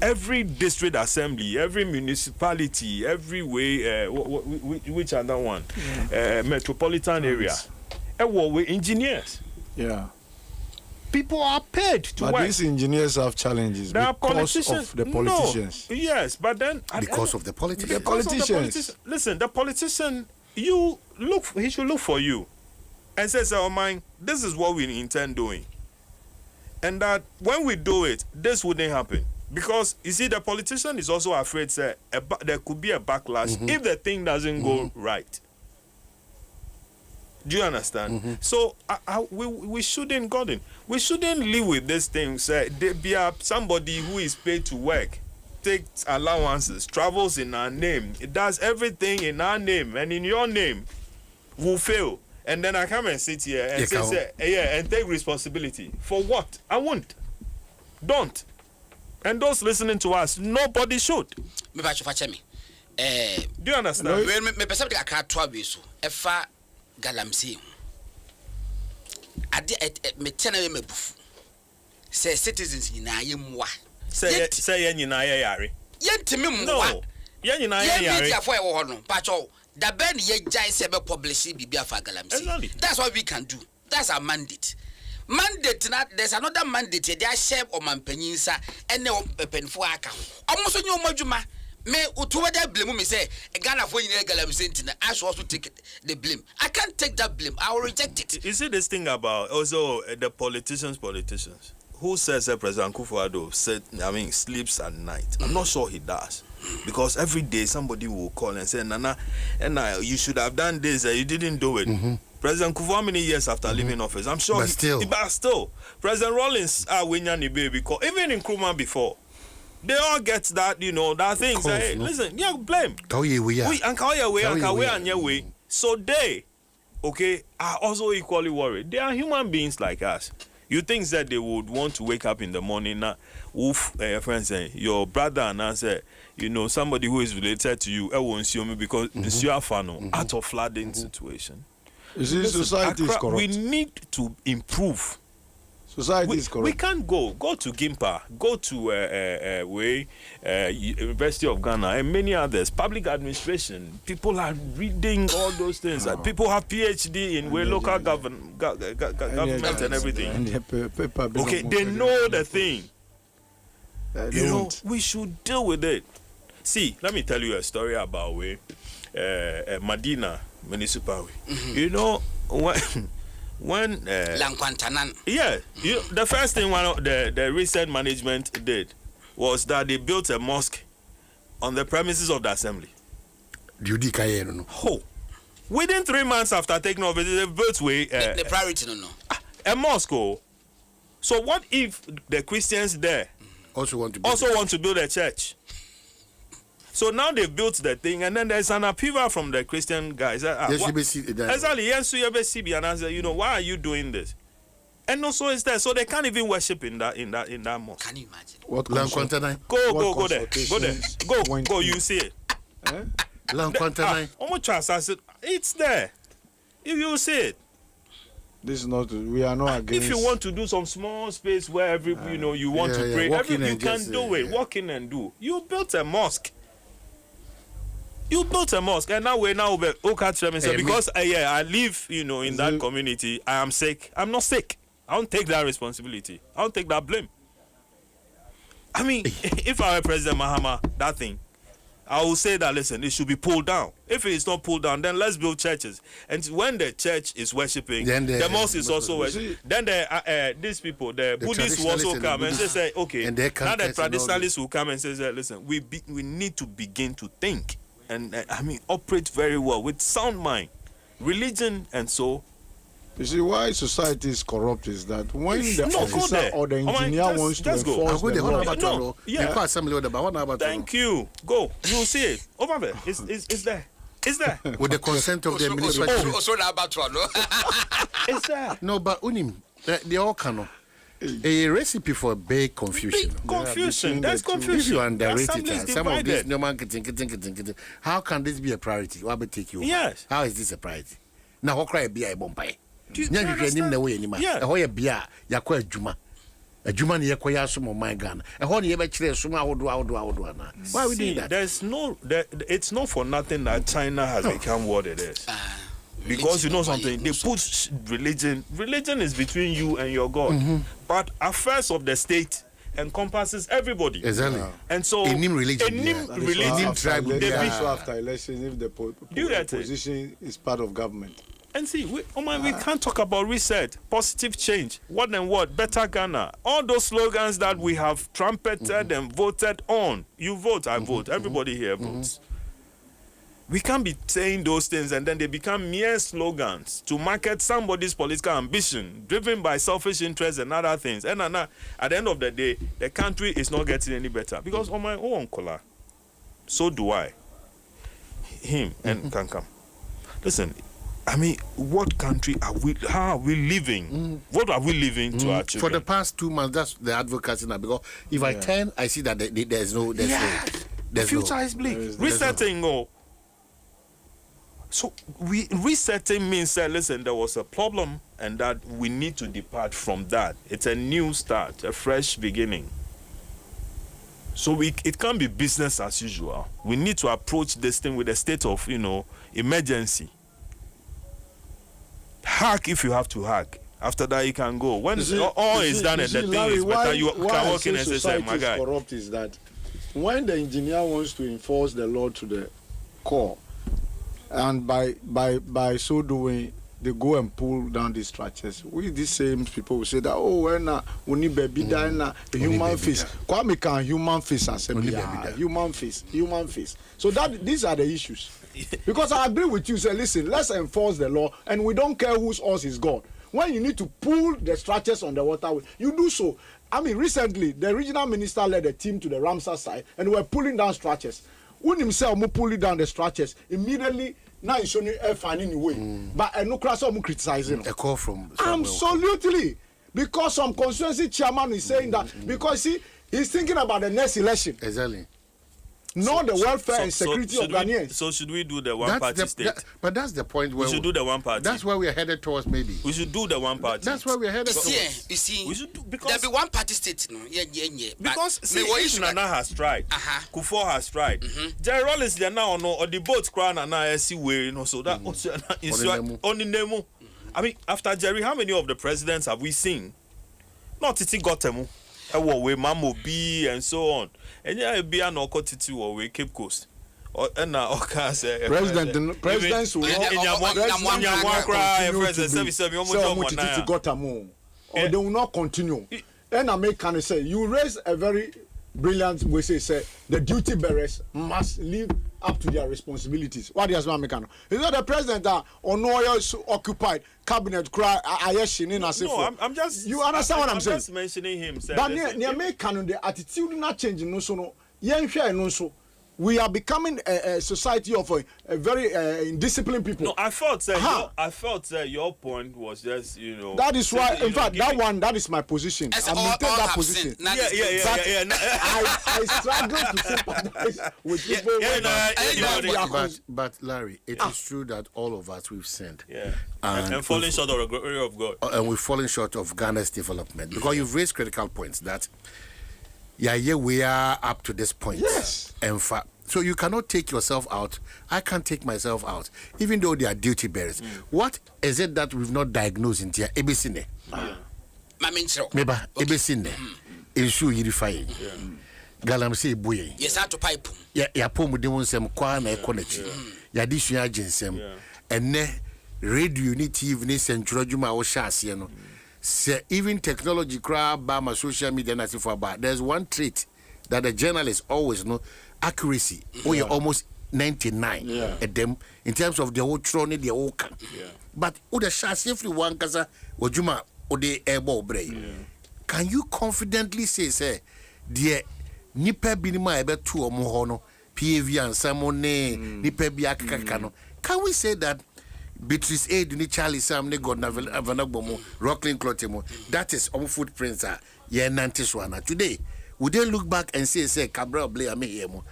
Every district assembly, every municipality, every way, which other one? Metropolitan area. With engineers. Yeah. People are paid to work. But these engineers have challenges because of the politicians. No. Yes, but then... Because of the politicians. The politicians. Listen, the politician, he should look for you and say, this is what we intend doing. And that when we do it, this wouldn't happen. Because, you see, the politician is also afraid, there could be a backlash if the thing doesn't go right. Do you understand? So, we shouldn't, Gordon, we shouldn't live with this thing, there be somebody who is paid to work, takes allowances, travels in our name, it does everything in our name, and in your name, will fail. And then I come and sit here and and take responsibility. For what? I won't. Don't. And those listening to us, nobody should. Do you understand? Say citizens in Ayamwa. Say yari. No. The Ben ye jai sebe publish bibia for Galamsey. That's what we can do. That's our mandate. There's another mandate. They are share or manpenisa and no penful account. Almost on your majuma. May Utuada blame me say a Ghana for Galamsey. I should also take the blame. I can't take that blame. I will reject it. You see this thing about also the politicians. who says that President Akufo-Addo sleeps at night? I'm not sure he does. Because every day somebody will call and say, Nana, you should have done this, you didn't do it. President Kufuor, how many years after leaving office? I'm sure. But still, President Rollins, because even in Nkrumah before, they all get that, that thing. Say, hey, listen, blame. So they, are also equally worried. They are human beings like us. You think that they would want to wake up in the morning now, friend saying, your brother and I say, somebody who is related to you, I won't see me because it's your fan out of flooding situation. Society is corrupt. We need to improve. Society is corrupt. We can't go to Gimpa, go to University of Ghana and many others. Public administration, people are reading all those things. People have PhD in local government and everything. They know the thing. We should deal with it. See, let me tell you a story about Medina municipal. When Lankwantanan. The first thing the recent management did was that they built a mosque on the premises of the assembly. Within 3 months after taking over, they built the priority a mosque. So what if the Christians there also want to build a church? So now they've built the thing, and then there's an appeal from the Christian guys. Why are you doing this? And also it's there, so they can't even worship in that mosque. Can you imagine? Go there. Go. You see it. It's there. If you see it. This is not. We are not against. If you want to do some small space where you want to pray, you can do it. Walk in and do. You built a mosque. And now because I live, in that community, I am sick. I'm not sick. I don't take that responsibility. I don't take that blame. I mean, if I were President Mahama, that thing, I will say that, listen, it should be pulled down. If it is not pulled down, then let's build churches. And when the church is worshipping, the mosque is also worshiping. Then these people, the Buddhists will also come and say, okay, now the traditionalists will come and say, listen, we need to begin to think. And operate very well with sound mind, religion, and so. You see, why society is corrupt is that when the officer or the engineer wants to enforce the law. Thank you. Go. You'll see it over there. It's there. It's there. With the consent of the administration. It's there. No, but they all cannot. A recipe for big confusion. There's confusion. If you underrate it, some of this no man can how can this be a priority? What will take you? Yes. How is this a priority? Now, what cry be a bombay? You understand? Yakwa Juma. A Juma near Koyasum my gun. A honey ever chile Suma would do. Why we do that? It's not for nothing that China has become what it is. Because you know something, they put religion is between you and your God. But affairs of the state encompasses everybody. Exactly. And so after election, if the position is part of government. And see, we can't talk about reset, positive change, what and what, better Ghana. All those slogans that we have trumpeted and voted on. You vote, I vote. Everybody here votes. We can't be saying those things and then they become mere slogans to market somebody's political ambition, driven by selfish interests and other things. And at the end of the day, the country is not getting any better. Because on my own color, so do I. Him and Kankam. Listen, what country are we? How are we living? What are we living to our children? For the past 2 months, that's the advocacy now. Because if I turn, I see that there's no. The future is bleak. Resetting, So resetting means that, listen, there was a problem and that we need to depart from that. It's a new start, a fresh beginning. So it can't be business as usual. We need to approach this thing with a state of, emergency. Hack if you have to hack. After that, you can go. When all is done and the thing is better, you can walk in and say, my guy. Corrupt is that when the engineer wants to enforce the law to the core, and by so doing, they go and pull down these structures. We these same people will say that we need baby a human face. Kwame can human face as human face. So that these are the issues. Because I agree with you. Say, listen, let's enforce the law, and we don't care whose horse is God. When you need to pull the structures on the waterway, you do so. I mean, recently the regional minister led a team to the Ramsar side, and we were pulling down structures. When himself pulling down the structures, immediately now he's showing finding a way. But no class of criticizing. A call from absolutely, because some constituency chairman is saying that because he's thinking about the next election. Exactly. Not the welfare and security of Ghanaians. So should we do the one-party state? But that's the point where we should do the one party. That's where we are headed towards. Maybe we should do the one party. That's where we are headed towards. You see, we should do, because there be one party state, no. Because see, Nana has tried. Kufuor has tried. Jerry Rollins they now no or the boat crown and now see way, you know. So that on the name. I mean, after Jerry, how many of the presidents have we seen? Not Titi Gotemu, we Mamo B and so on. And yeah, be an Okotiti or we Cape Coast. And now, presidents will they will not continue. And I make kind of say you raise a very brilliant way say the duty bearers must live up to their responsibilities. What does one make? Is not the president that on oil occupied cabinet cry no, I'm just you understand what I'm saying? Just mentioning him. But near make the attitude not changing no so no no so. We are becoming a society of a very indisciplined people. No, I felt that your point was just, you know. That is why, in fact, that is my position. I maintain that position. Yeah. I struggle to sympathize with people. But Larry, it is true that all of us we've sinned. Yeah. And falling short of the glory of God. And we've fallen short of Ghana's development. Because you've raised critical points that we are up to this point. Yes. In fact, so you cannot take yourself out. I can't take myself out, even though they are duty bearers. What is it that we've not diagnosed in here? Ebesine. Meba, ebesine. Issue yirifying. Galam say buye. Yes, I to pipe. Ya pomu de wonsem kwa na ekonechi. Ya disu ya jinsem. Enne radio ni TV ni central juma wo shase no. Say even technology crab by my social media na for about there's one trait that the journalists always know: accuracy. You're almost 99 at them in terms of the whole trone, the whole can. But the chassis every one kaza wajuma ode ebo bray. Can you confidently say the nipa binima ebe tu omohono PAV and samone nipa bi akakano? Can we say that Beatrice Aid ni Charlie Sam ne God na Vanagbomo Rockling Clotemo? That is on footprints are nantiswana. Today, would they look back and say Cabral Blay ame here mo?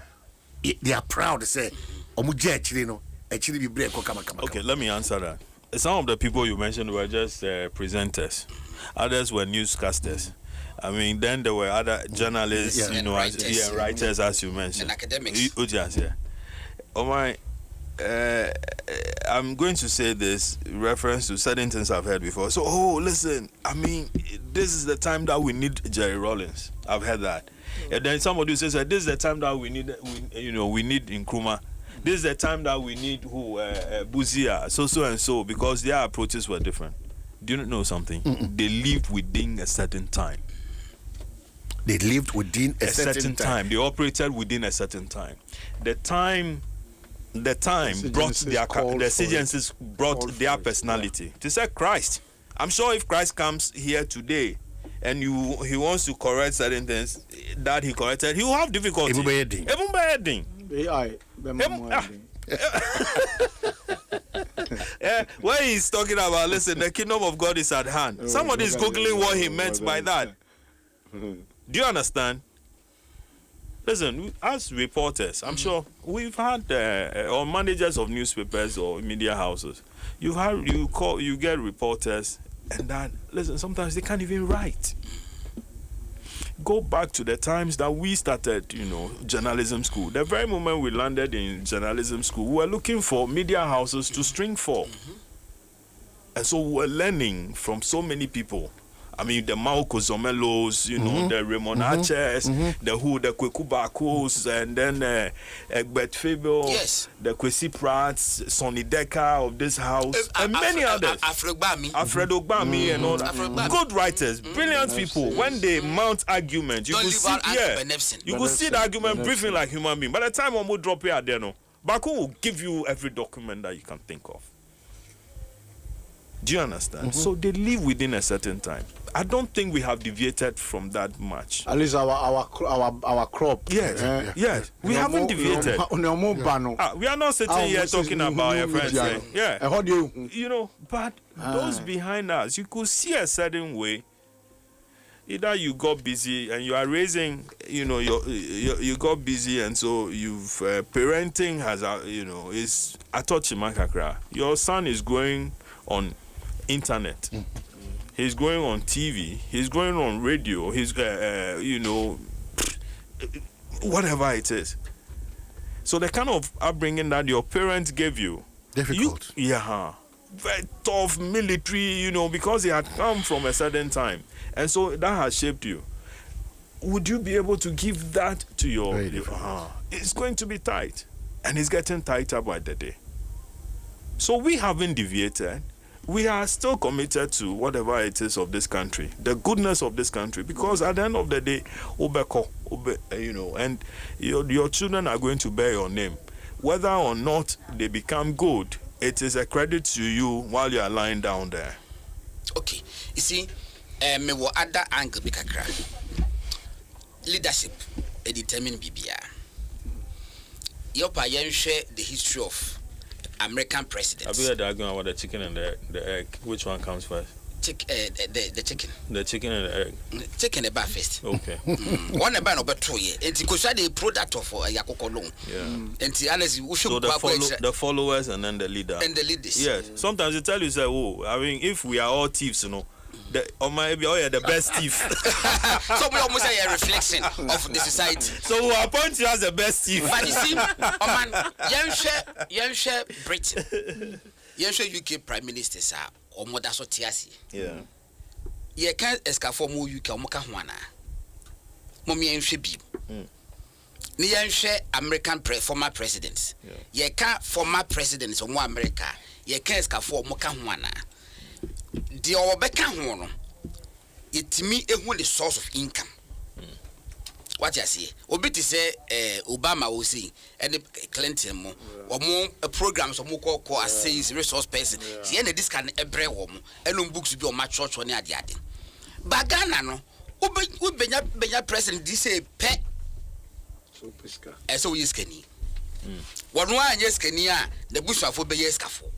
They are proud to say omuja actually no actually be break kama. Okay, let me answer that. Some of the people you mentioned were just presenters. Others were newscasters. I mean, then there were other journalists, writers, as you mentioned. And academics. Oh my. I'm going to say this in reference to certain things I've heard before. So, listen, I mean, this is the time that we need Jerry Rollins. I've heard that. And then somebody says, this is the time that we need Nkrumah. This is the time that we need Buzia, so and so, because their approaches were different. Do you know something? They lived within a certain time. They lived within a certain time. They operated within a certain time. The time brought the exigencies brought their personality. To say Christ. I'm sure if Christ comes here today and he wants to correct certain things that he corrected, he will have difficulty. Where he's talking about, listen, the kingdom of God is at hand. Somebody is googling what he meant by that. Do you understand? Listen, as reporters, I'm sure we've had or managers of newspapers or media houses. You get reporters, and that listen. Sometimes they can't even write. Go back to the times that we started, journalism school. The very moment we landed in journalism school, we were looking for media houses to string for, and so we were learning from so many people I mean, the Malco Zomelos, you know, the Raymond Arches, the Kweku Bakos, and then Egbert Fable, the Kwesi Prats, Sonny Decker of this house, and many others. Alfred Ogbami and all that. Good writers, brilliant people. When they mount argument, you could see, you could see the argument briefing like human being. By the time one will drop here, there, no, Baku will give you every document that you can think of. Do you understand? So they live within a certain time. I don't think we have deviated from that much. At least our crop. Yes, yes. We haven't deviated. We are not sitting here talking about your friends. You know, but those behind us, you could see a certain way. Either you got busy and you are raising, you know, you got busy and so you've parenting has, you know, is atochimakakra. Your son is going on internet. He's going on TV. He's going on radio. He's, you know, whatever it is. So the kind of upbringing that your parents gave you, difficult. Very tough military, you know, because he had come from a certain time, and so that has shaped you. Would you be able to give that to your? It's going to be tight, and it's getting tighter by the day. So we haven't deviated. We are still committed to whatever it is of this country, the goodness of this country, because at the end of the day, you know, and your children are going to bear your name. Whether or not they become good, it is a credit to you while you are lying down there. Okay, you see, me wo other angle be kakra. Leadership, a determined BBA. Yopa share the history of American presidents. Have you heard the argument about the chicken and the egg? Which one comes first? The chicken. The chicken and the egg. Chicken the bar first. Okay. One about no better year. And because the product of Yakoko long. Yeah. And honestly, we should so the followers and then the leader. And the leaders. Yes. Sometimes they tell you say, oh, I mean, if we are all thieves, you know. The best thief. So we almost say a reflection of the society. So we appoint you as the best thief. But you see, young share Britain, young share UK Prime Ministers are or more than so tiasi. Yeah. You can't escape from UK or Mokahuana. Mommy and Shebi. Ni young share American former presidents. You can't former presidents or more America. You can't escape from Mokahuana. The Obeka Hono, it me the source of income. What you see, Obiti say Obama will see, and the Clinton or more programs or more call as says resource person. See, any this can every woman, and books will be on my church on the yard. Bagana no, Ubenya president, this say pet. So is Kenny. One yes, Kenya, the bush of Obey scaffold.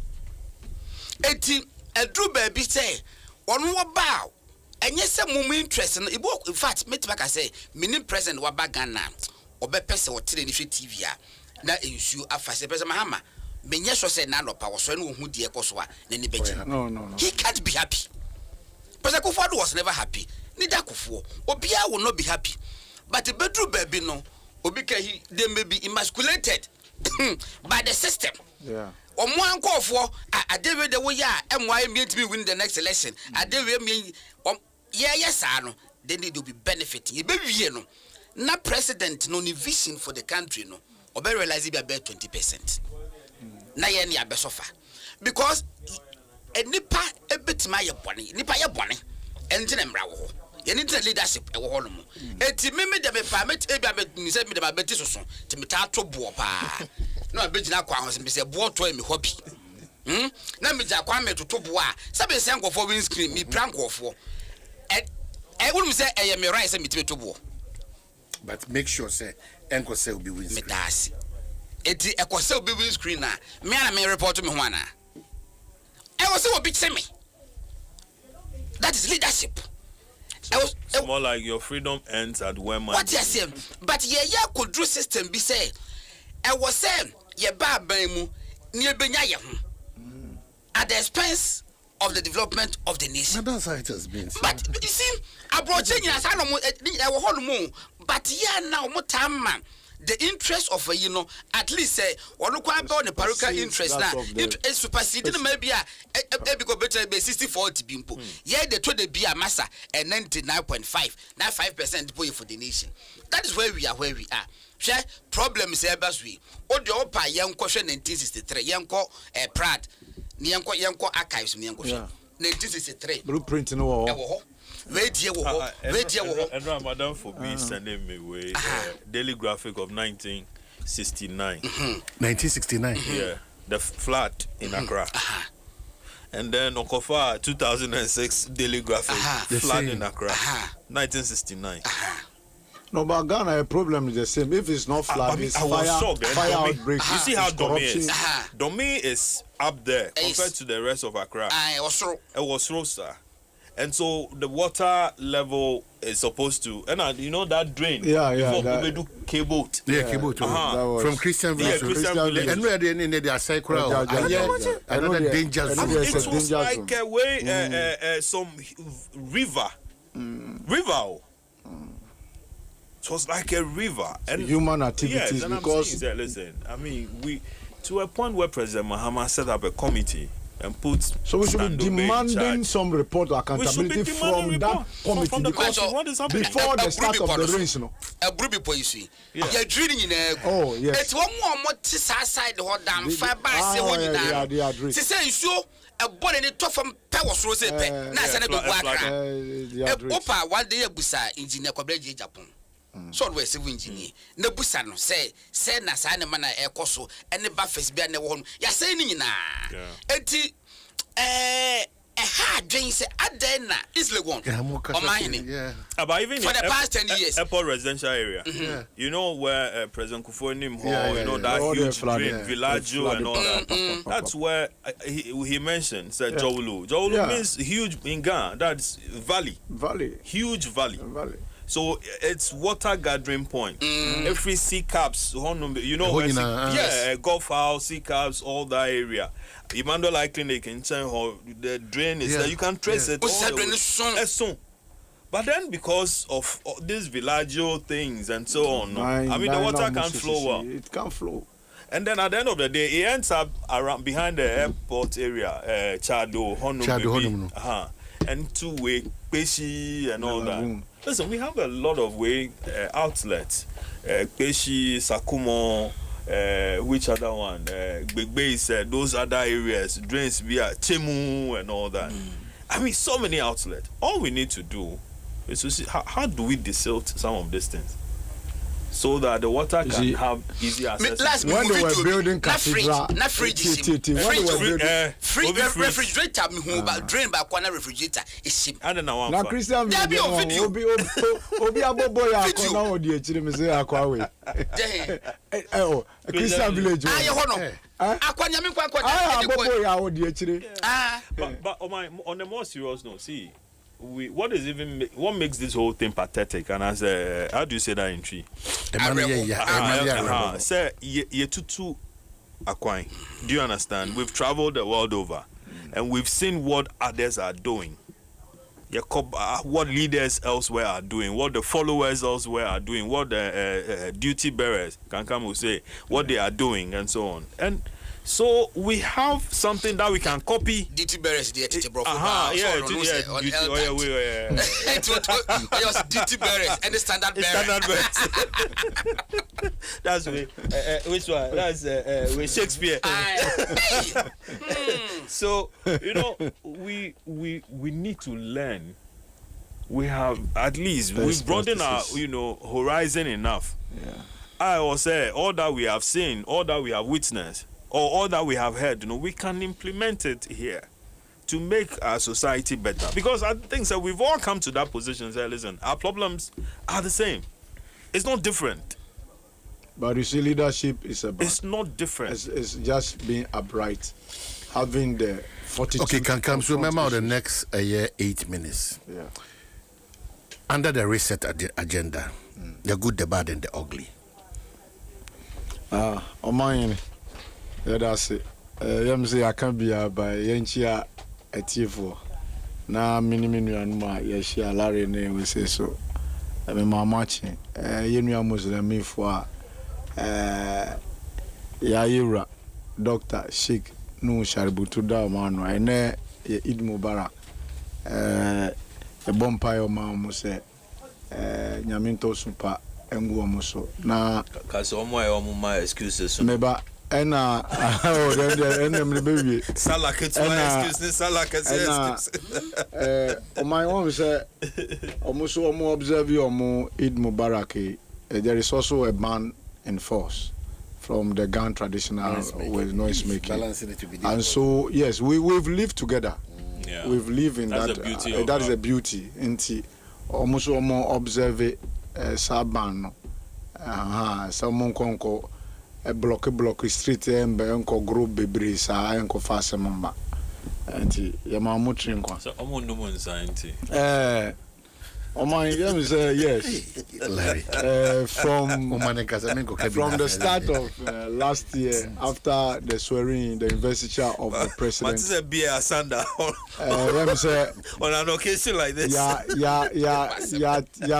18. A true baby say, one more bow. And yes, some more interest in in fact, me back I say, meaning present wa bagana or be person or TV. That is you after say, President Mahama. Menyesho say nano power so who dear Koswa, Nenny Beji. No. He can't be happy. President Kufuor was never happy. Neither Kufuor. Obia will not be happy. But the bedroom baby no, Obika they may be emasculated by the system. Yeah. Or one call for a day the way and why mean to be win the next election. A day mean yes, I know. Then they will be benefiting. You baby, you know. Not president, no vision for the country, no. Or be realize it about 20%. Na any a besofa. Because a nipa a bit my bonny, nipa ya bonny, and General. You need the leadership a whole more. And me the permit, me said me the betis to me tato bopa. No, I bet you now, say, boy, to me hobby. Now, me Jaquame to Toboa, some sang for windscreen, me prank for. And I wouldn't say I am a rice and me to Tobo. But make sure, say, Uncle Sell be with me. It's a Cosel be windscreen now. Me and me report to me, Juana. I was so a big semi. That is leadership. It's more like your freedom ends at when my. What you say? But could do system be say. I was saying, ye babamu near Benyaya at the expense of the development of the nation. That's how it has been. But you see, I brought change as I know, but yeah, now, more time, man. the interest of at least say or look on the parochial interest now it superseding maybe because better be 60-40 bimpo the 20 be a massa and 99.5 now 5% pay for the nation. That is where we are share problem is ebas we o de opa yanko 1963 yanko Pratt yanko archives yanko 1963 blueprint no radio and Ramadan for me sending me way daily graphic of 1969 1969 yeah the flood in Accra and then Okofa 2006 daily graphic flood in Accra 1969 No, but Ghana, a problem is the same. If it's not flood, it's fire outbreak. You see how Domi is? Domi is up there compared to the rest of Accra. It was sir. And so the water level is supposed to, and you know that drain. Before we do cable. Cable from Christian Village. And where they need their cycle. Another danger zone. It was like a way some river. It was like a river and human activities. Yes, and because listen, I mean, we to a point where President Mahama set up a committee and put. So we should be demanding some report or accountability from that committee because before the start of the rains, a group of police. You're drilling in a it's one more side the whole damn fiber. They are drilling. Say so. A body in the top from power source. Nice and a Opa 1 day busa engineer Kobeji Japan. So we civil engineer. No busano say na sana mana e koso and the buffers be an one. Ya saying na eti a hard drain say adena is le one. But even for the past 10 years. Airport residential area. You know where President Kufuor Hall, you know that huge drain, Villaggio and all that. That's where he mentioned said Jowulu. Jowulu means huge in Ghana. That's valley. Huge valley. So it's water gathering point. Every sea caps, you know where Gulf House, sea caps, all that area. Emmanuel Clinic in Chenho, the drain is there. You can trace it. Soon. But then because of these Villaggio things and so on, I mean the water can't flow well. It can't flow. And then at the end of the day, it ends up around behind the airport area, Chado, Honum, and two-way, Peshi, and all that. Listen, we have a lot of way outlets. Peshi, Sakumo, which other one? Big Base, those other areas, drains via Chemu and all that. I mean, so many outlets. All we need to do is to see how do we desilt some of these things so that the water can have easy access. When they were building cathedral, refrigerator, drain back one refrigerator is cheap. I don't know. Now Christian video. Obi aboboy akona odi echire me say akwa we. Christian village. Akwanya me kwa aboboy odi echire. But on a more serious note, see, what makes this whole thing pathetic? And as how do you say that in tree? Say ye tutu akwai. Do you understand? We've traveled the world over, and we've seen what others are doing. What leaders elsewhere are doing, what the followers elsewhere are doing, what the duty bearers can come and say what they are doing, and so on. And so we have something that we can copy. Duty bearers, the duty bearers, and the standard bearers. That's which one? That's with Shakespeare. So you know, we need to learn. We have at least we've broadened our horizon enough. I will say all that we have seen, all that we have witnessed, or all that we have heard, we can implement it here to make our society better. Because I think that we've all come to that position and say, listen, our problems are the same. It's not different. But you see, leadership is about... It's not different. It's just being upright, having the fortitude... Okay, can come. So remember the next 8 minutes. Yeah. Under the reset agenda, the good, the bad, and the ugly. Omani. Yeah, that's it. Say I can't be by Yenchia a Tifo. Now, mini and my Yeshia Larry name we say so. I mean, my matching. You know, Muslim me for Yaira Dr. Sheikh Nu Shaributu Daumano ene Eid Mubarak bompa yo ma mo se nyaminto supa engu omo so na kasi omo e omo ma excuses meba ena oh dem me be sala ketwa excuse sala excuse on my own say omo so omo observe omo Eid Mubarak there is also a ban in force from the Gan traditional with noise making. Balancing it to be difficult. And so yes, we've lived together. Yeah. We've lived in that. That is a beauty. Inti almost more observe saban. Someone konko block street embe enko group bebre sa enko fast mamba. Inti yama mutrin kwa. So omo no mo nsanti. Oh my, yes. From the start of last year, after the swearing, the investiture of the president. What is a beer Sanda? On an occasion like this.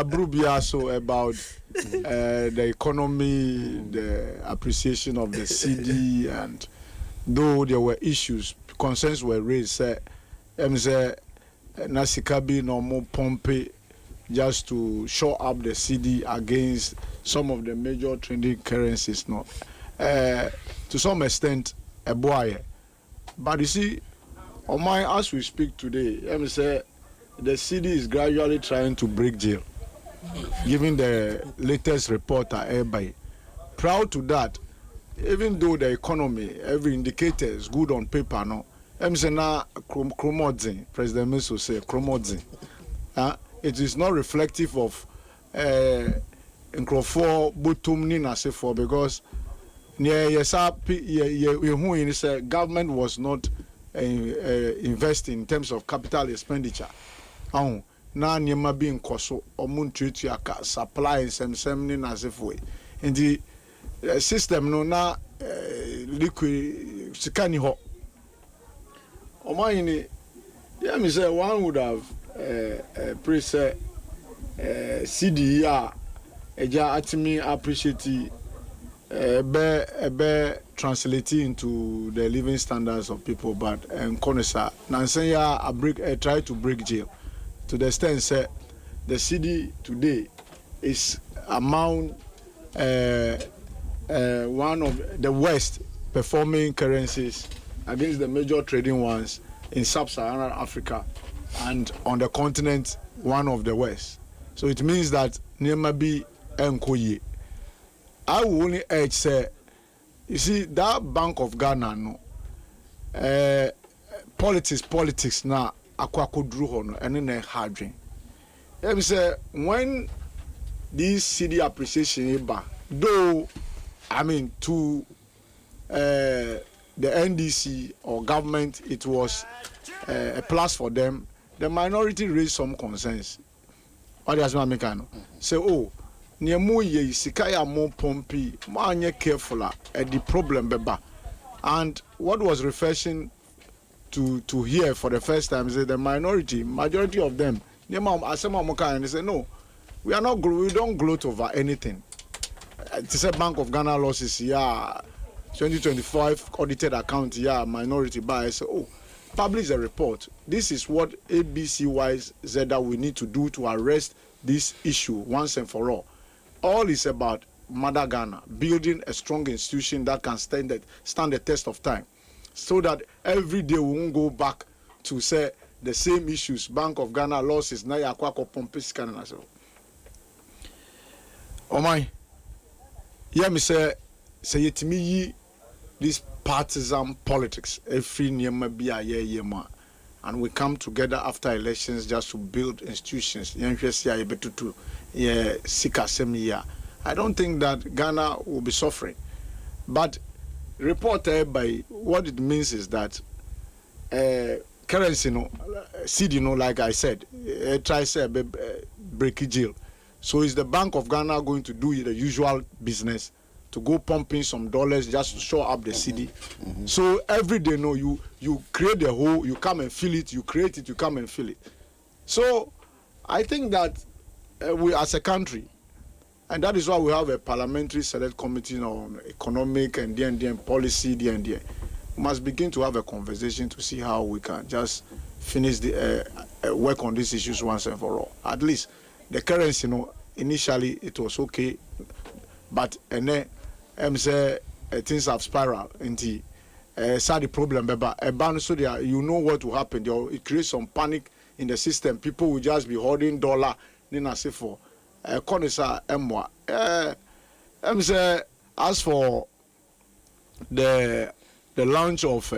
Brubia so about the economy, the appreciation of the CD, and though there were issues, concerns were raised. Nasikabi no more pompe. Just to show up the CD against some of the major trending currencies, no. To some extent, a boy. But you see, on my as we speak today, let me say the CD is gradually trying to break jail, given the latest report by. Proud to that, even though the economy, every indicator is good on paper, no. Let me say now, President Meso say, Kromodzi. It is not reflective of Nkrofo Butum Nina for because government was not investing in terms of capital expenditure. Now Nyama being koso omuntu aka supply and some Nina way. In the system no na liquid sikani ho. Omaini, yeah, me say one would have preset CD eja atimi appreciate be translating into the living standards of people, but konesa nansenya try to break jail to the extent say the CD today is among one of the worst performing currencies against the major trading ones in sub-Saharan Africa. And on the continent, one of the worst. So it means that Nema be enkoye. I will only urge say, you see that Bank of Ghana no, politics na akwako drew hono and then hardring. Let me say when this CD appreciation eba, though I mean to the NDC or government, it was a plus for them. The minority raised some concerns. What does my mechanic say? Oh, near mo ye sikaya mo pompi, manye careful at the problem beba. And what was refreshing to hear for the first time is that the majority of them, near mom asema moka and they say no, we don't gloat over anything. It's a Bank of Ghana losses, 2025 audited account, minority bias. So, oh, publish a report. This is what ABCY said that we need to do to arrest this issue once and for all. All is about Mother Ghana building a strong institution that can stand the test of time, so that every day we won't go back to say the same issues. Bank of Ghana losses na ya kwako pompis Canada. So, oh my, me say it me this partisan politics every niyama bi yema, and we come together after elections just to build institutions. I don't think that Ghana will be suffering, but reported by what it means is that currency CD like I said, try say break jail. So is the Bank of Ghana going to do the usual business to go pumping some dollars just to show up the CD? So every day, you create the hole, you come and fill it, you create it, you come and fill it. So I think that we as a country, And that is why we have a parliamentary select committee on economic and policy, We must begin to have a conversation to see how we can just finish the work on these issues once and for all. At least the currency, initially it was okay, but and then things have spiraled into the problem. But so there, you know what will happen. It creates some panic in the system. People will just be holding dollar. For Conisa Emwa. As for the launch of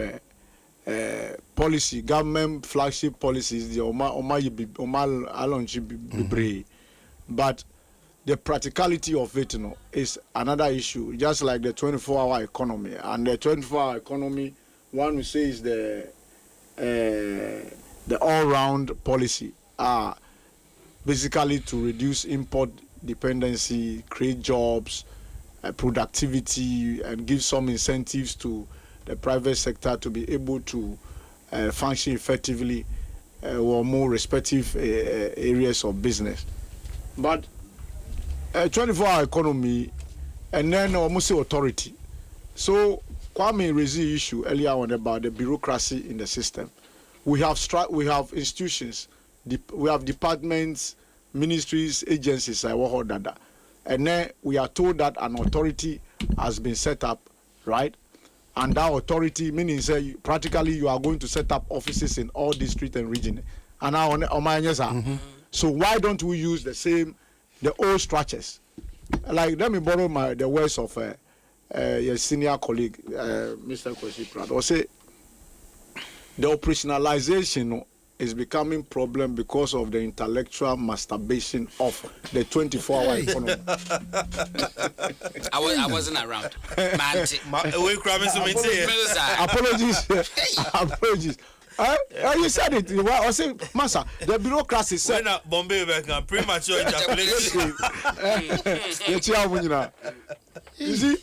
policy, government flagship policies, the but the practicality of it, is another issue. Just like the 24-hour economy, and the 24-hour economy, one will say is the all-round policy. Basically to reduce import dependency, create jobs, productivity, and give some incentives to the private sector to be able to function effectively or more respective areas of business. But 24-hour economy and then almost authority. So Kwame raised the issue earlier on about the bureaucracy in the system. We have institutions. We have departments, ministries, agencies, and then we are told that an authority has been set up, right? And that authority meaning practically you are going to set up offices in all districts and regions. And now so why don't we use the old structures? Like let me borrow the words of your senior colleague, Mr. Kwesi Pratt, or say the operationalization is becoming problem because of the intellectual masturbation of the 24-hour economy. I wasn't around. Apologies. You said it. I say, Master, the bureaucracy said. When Bombay can premature ejaculation. You see,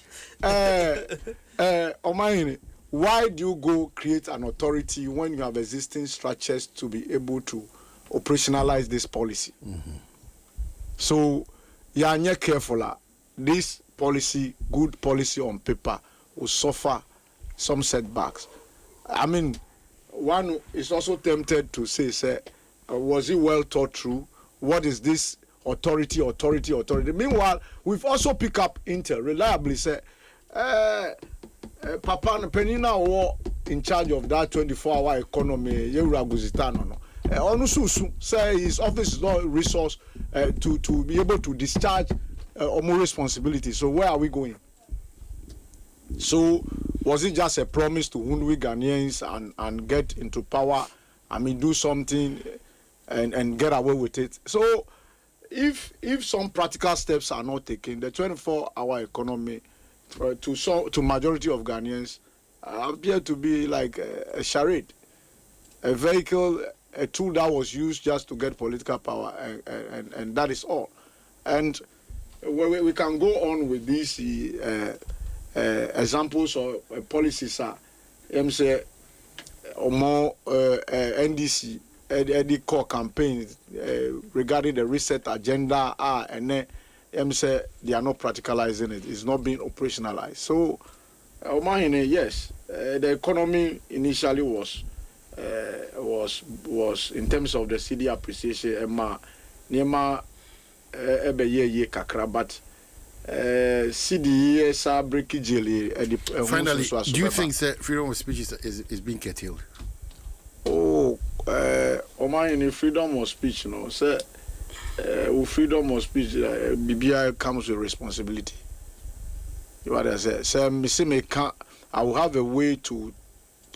Omayini. Why do you go create an authority when you have existing structures to be able to operationalize this policy? So, you are not careful. This policy, good policy on paper, will suffer some setbacks. I mean, one is also tempted to say, was it well thought through? What is this authority? Meanwhile, we've also picked up intel, reliably say, Papa Penina or in charge of that 24-hour economy, Yura Guzitano. Onusu say his office is not resource to be able to discharge more responsibility. So where are we going? So was it just a promise to wound Ghanaians and get into power? I mean, do something and get away with it. So if some practical steps are not taken, the 24-hour economy to majority of Ghanaians appear to be like a charade, a vehicle, a tool that was used just to get political power, and that is all. And we can go on with these examples or policies. Say, or more NDC, the core campaign regarding the reset agenda, and then say they are not practicalizing it. It's not being operationalized. So, yes, the economy initially was in terms of the CD appreciation, but CD breakage. Finally, do you think freedom of speech is being curtailed? Freedom of speech, freedom of speech, BBI comes with responsibility. You know what I say? I will have a way to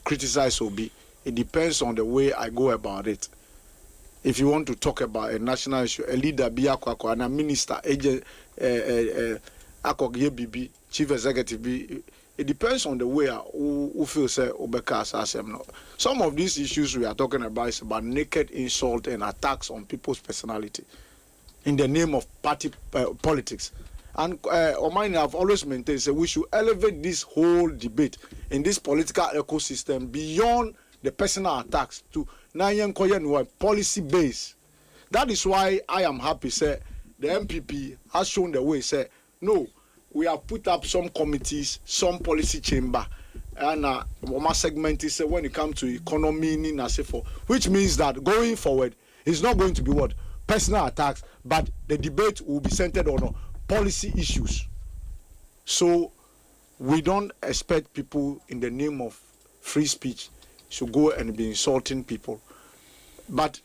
criticize Obi. It depends on the way I go about it. If you want to talk about a national issue, a leader be and a minister, agent, chief executive be. It depends on the way who feels some of these issues we are talking about is about naked insult and attacks on people's personality in the name of party politics. And Omani have always maintained that we should elevate this whole debate in this political ecosystem beyond the personal attacks to policy base. That is why I am happy say the MPP has shown the way. Say no, we have put up some committees, some policy chamber, and one segment is when it comes to economy, which means that going forward, it's not going to be what personal attacks, but the debate will be centered on policy issues. So we don't expect people in the name of free speech to go and be insulting people. But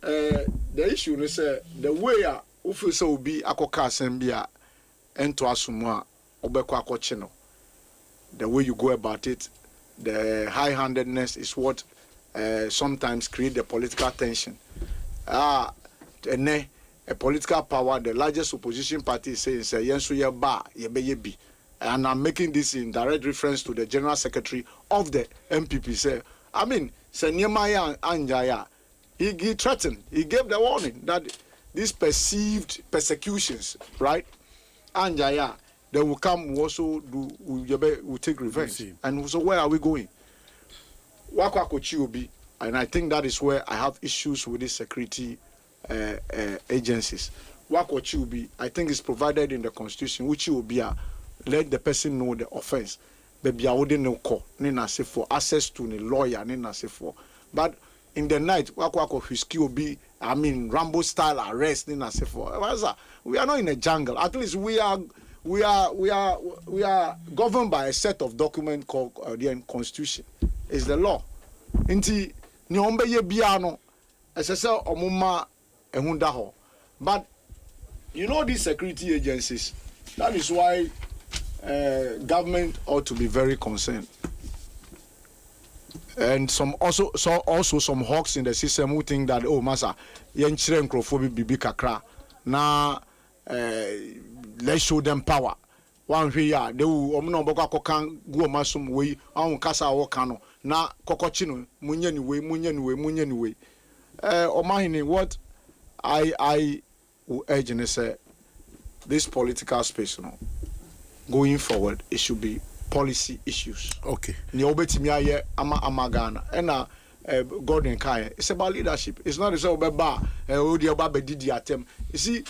the issue is the way officer will be akoka assembly and to assume obeko the way you go about it, the high-handedness is what sometimes create the political tension. A political power, the largest opposition party is saying, say, yes, we are bar, ye. And I'm making this in direct reference to the General Secretary of the MPP. Say, I mean, Senyemaya Anjaya, he threatened, he gave the warning that these perceived persecutions, right, Anjaya, they will come, will also will take revenge. And so where are we going? And I think that is where I have issues with these security agencies. I think it's provided in the Constitution, which will be let the person know the offense. Baby, I wouldn't know call. Nina say for access to the lawyer. Nina say for, but in the night, will be. I mean, Rambo style arrest. Nina say for. We are not in a jungle. At least we are governed by a set of documents called the Constitution. It's the law. Inti ni ombe ye biano. Esese omuma ehunda ho. But you know these security agencies. That is why government ought to be very concerned. And also some hawks in the system who think that masa yenchire nkrofobi bibi kakra na let's show them power. One here they will omno boko akokan go masum we an kasa awokano na kokochino munye ni we omahini what I will urge and say this political space going forward, it should be policy issues. Okay. Ni obetimi aye ama Ghana. And Gordon Kaya, it's about leadership. It's not so about odi oba didi attempt. You see,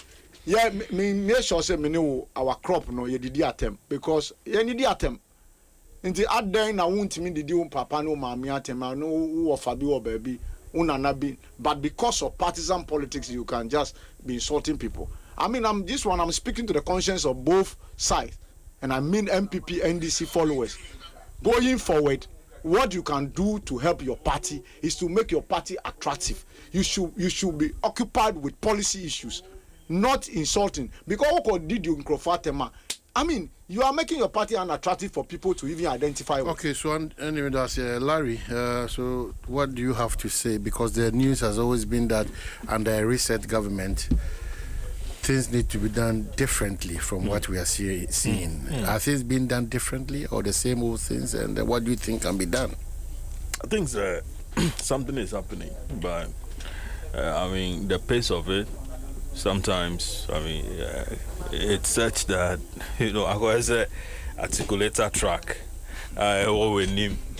me sure say me know our crop ye didi attempt because ye didi attempt. Nti adan na wuntimi didi papa no maami attempt no wo fabi wo baby unanabi, but because of partisan politics you can just be insulting people. I mean, I'm speaking to the conscience of both sides. And I mean MPP, NDC followers. Going forward, what you can do to help your party is to make your party attractive. You should be occupied with policy issues, not insulting. Because I mean, you are making your party unattractive for people to even identify with. Okay, so anyway, that's Larry. So what do you have to say? Because the news has always been that under a reset government, things need to be done differently from what we are seeing. Are things being done differently or the same old things? And what do you think can be done? I think something is happening, but I mean, the pace of it, sometimes, I mean, it's such that, I always say, articulator track,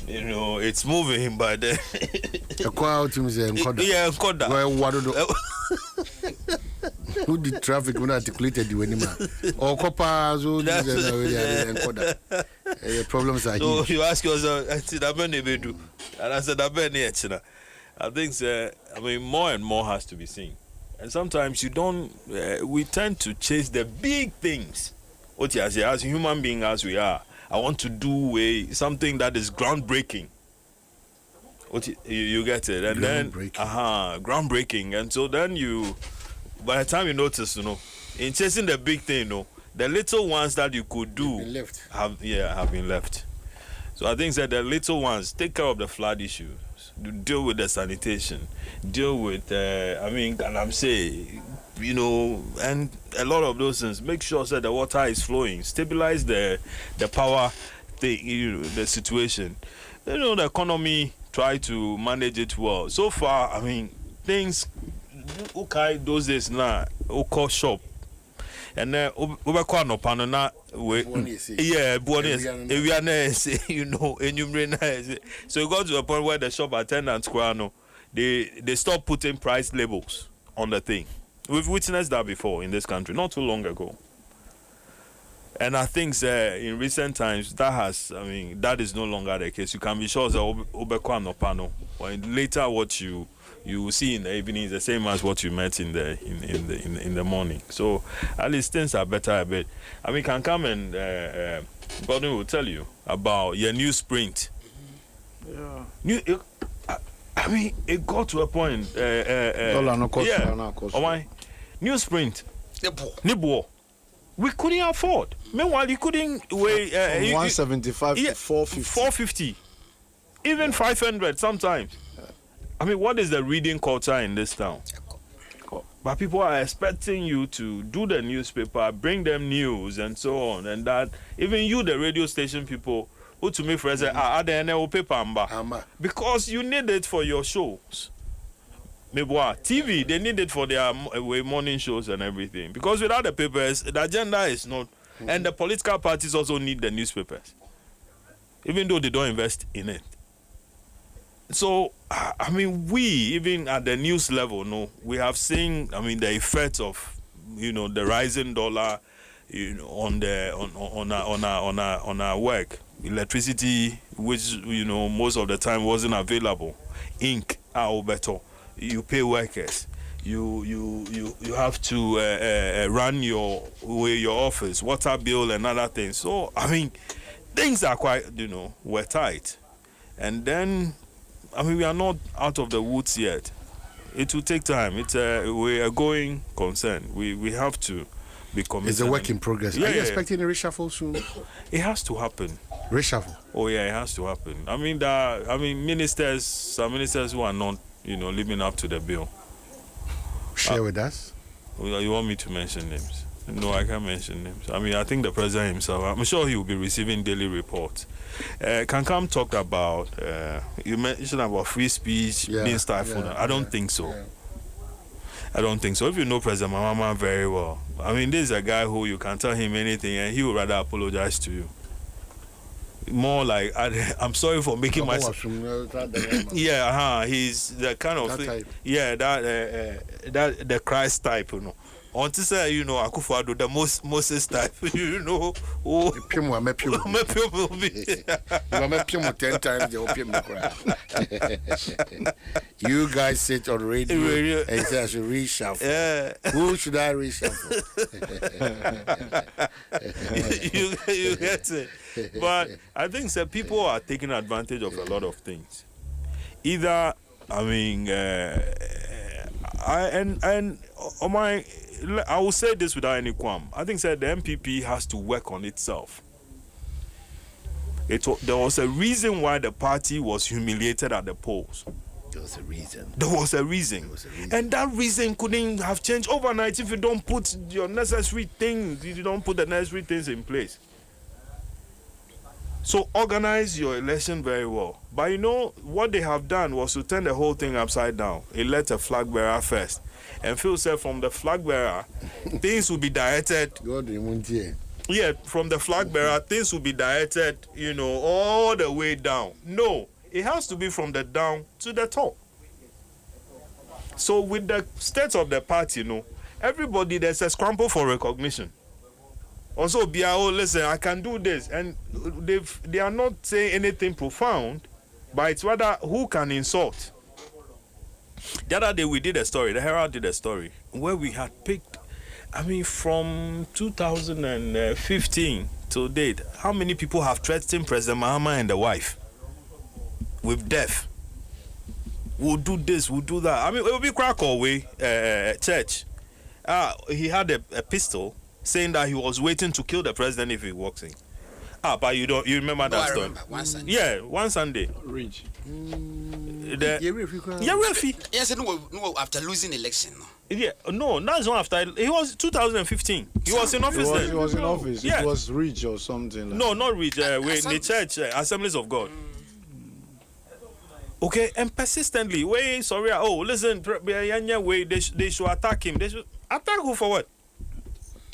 it's moving, but then. Who did traffic when articulated you anymore? Or coppers, problems are so huge. you ask yourself, I said, and I said, I think, I mean, more and more has to be seen. And sometimes we tend to chase the big things. What you say, as human beings as we are, I want to do something that is groundbreaking. What you get it, and then groundbreaking, and so then by the time you notice, in chasing the big thing, the little ones that you could do have been left. So I think that the little ones take care of the flood issues, deal with the sanitation, deal with and I'm saying, and a lot of those things. Make sure that the water is flowing, stabilize the power thing, the situation. The economy, try to manage it well. So far, I mean, things. Okay, those days now, call shop, and then over no panona so it got to a point where the shop attendants they stop putting price labels on the thing. We've witnessed that before in this country, not too long ago. And I think in recent times, that is no longer the case. You can be sure that Obekwa no pano. Later, what you will see in the evening is the same as what you met in the morning. So at least things are better a bit. I mean, can come and Gordon will tell you about your newsprint. Yeah. I mean, it got to a point. Newsprint. Nibo. We couldn't afford. Meanwhile, you couldn't weigh from 175 to 450. 450, even 500 sometimes. I mean, what is the reading culture in this town? But people are expecting you to do the newspaper, bring them news, and so on, and that. Even you, the radio station people, who to me friends say, paper because you need it for your shows. TV, they need it for their morning shows and everything. Because without the papers, the agenda is not. And the political parties also need the newspapers, even though they don't invest in it. So, I mean, we, even at the news level, we have seen, the effects of, the rising dollar, on our work. Electricity, which, most of the time wasn't available. Ink, better. You pay workers. You have to run your office, water bill and other things. So things are quite we're tight, and then we are not out of the woods yet. It will take time. It's we are going concern. We have to be committed. It's a work in progress. Are you expecting a reshuffle soon? It has to happen. Reshuffle. Oh yeah, it has to happen. Ministers, some ministers who are not living up to the bill. Share with us. You want me to mention names? No, I can't mention names. I think the president himself, I'm sure he will be receiving daily reports. Kankam talked about, you mentioned about free speech being stifled. I don't think so. I don't think so. If you know President Mahama very well, this is a guy who you can tell him anything and he would rather apologize to you. More like I'm sorry for making myself. He's the kind of thing. Type. Yeah, that the Christ type, Until say Akufo-Addo the Moses type, Oh, you guys sit on radio and say I should reshuffle. Yeah. Who should I reshuffle? you get it. But I think people are taking advantage of a lot of things. Either, I will say this without any qualm. I think the MPP has to work on itself. There was a reason why the party was humiliated at the polls. There was a reason. And that reason couldn't have changed overnight if you don't put your necessary things, you don't put the necessary things in place. So organize your election very well. But what they have done was to turn the whole thing upside down. Elect a flag bearer first. And Phil said from the flag bearer, things will be directed. Yeah, from the flag bearer, things will be directed, all the way down. No, it has to be from the down to the top. So with the state of the party, everybody, there's a scramble for recognition. Also, listen, I can do this. And they are not saying anything profound, but it's rather who can insult. The other day we did a story, the Herald did a story, where we had picked, from 2015 to date, how many people have threatened President Mahama and the wife with death? We'll do this, we'll do that. It will be Krakow church. He had a pistol saying that he was waiting to kill the president if he walks in. But you remember that story? Remember, one Sunday. Yeah, one Sunday. Ridge. Refi. Yes, no, after losing election. Yeah, no, that's not after. It was 2015. He was in office then. He was in office. Yeah. It was Ridge or something. No, not Ridge. In the church, Assemblies of God. Okay, and persistently, listen, they should attack him. They should attack who for what?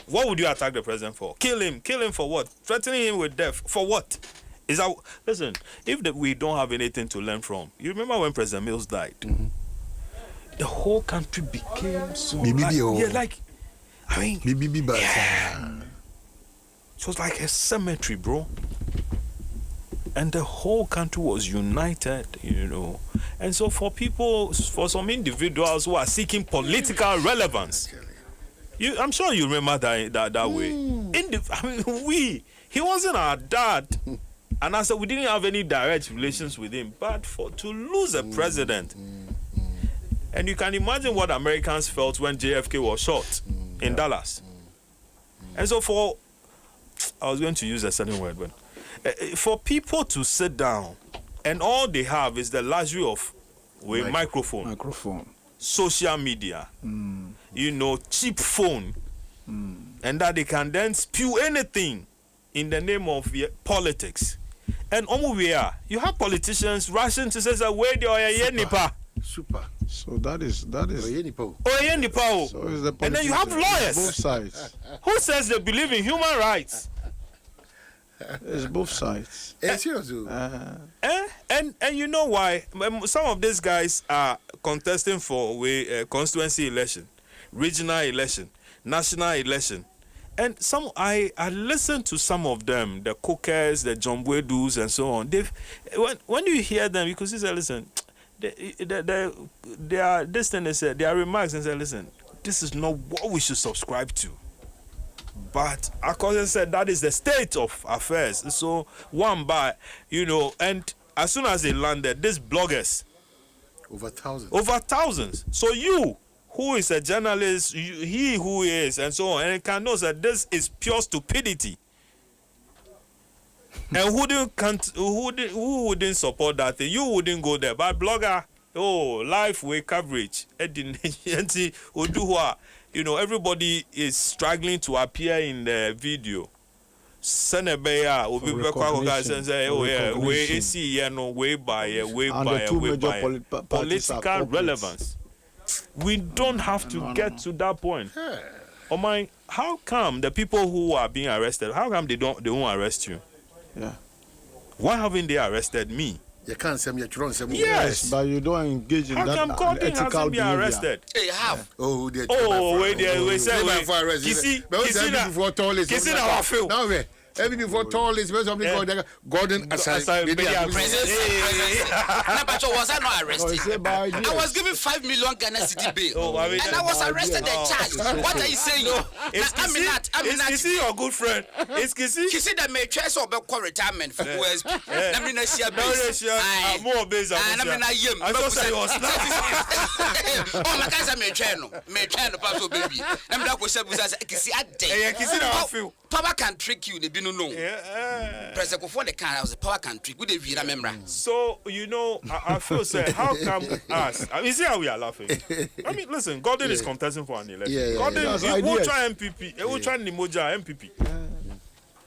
What would you attack the president for? Kill him for what? Threatening him with death for what? Listen, if we don't have anything to learn from, you remember when President Mills died? the whole country became so Bibi like, oh. yeah, like I mean, Bibi yeah. It was like a cemetery, bro. And the whole country was united, you know. And so for people, for some individuals who are seeking political relevance, I'm sure you remember that way. He wasn't our dad. And I said we didn't have any direct relations with him. But to lose a president, and you can imagine what Americans felt when JFK was shot in Dallas. And so I was going to use a certain word, but for people to sit down and all they have is the luxury of microphone, social media, you know, cheap phone, and that they can then spew anything in the name of politics. And you have politicians rushing to say that where they are nipa. Super. So that is. So and then you have lawyers. Both sides. Who says they believe in human rights? It's both sides. And you know why? Some of these guys are contesting for constituency election, regional election, national election. And I listened to some of them, the cookers, the Jombwedu's and so on. When you hear them, you could say, listen, their remarks and say, listen, this is not what we should subscribe to. But Akoze said that is the state of affairs. So you know, and as soon as they landed, these bloggers, over thousands. So you, who is a journalist, he who is, and so on, and can know that this is pure stupidity. And who wouldn't support that thing? You wouldn't go there. But blogger, live way coverage. You know, everybody is struggling to appear in the video. Senebeya, political relevance. We don't have to get to that point. Oh my, how come the people who are being arrested, how come they won't arrest you? Yeah. Why haven't they arrested me? You can't say yes, but you don't engage in how that come Gordon hasn't been arrested? Hey, have. Oh, they say Kissing our film. Now, every before tall is something called Gordon Asai. Was I not arrested? I was given 5 million Ghana city bail. And I was arrested and charged. What are you saying? I'm not. Kissy your good friend. It's Kissy. Kissy that may try to be retirement for OSP. I mean, I share base. More base. I mean, I am. I thought I was not. Oh, my guys, I may try no pastor baby. I'm not going to say, Kissy, I day. Kissy, I feel. Power can trick you, they be no. President before the can, I was a power can trick. Would they be remember? So, you know, I feel say, how come us? I mean, see how we are laughing. I mean, listen, Gordon is contesting for an election. Gordon, he will try MPP. He will try Nimoja MPP.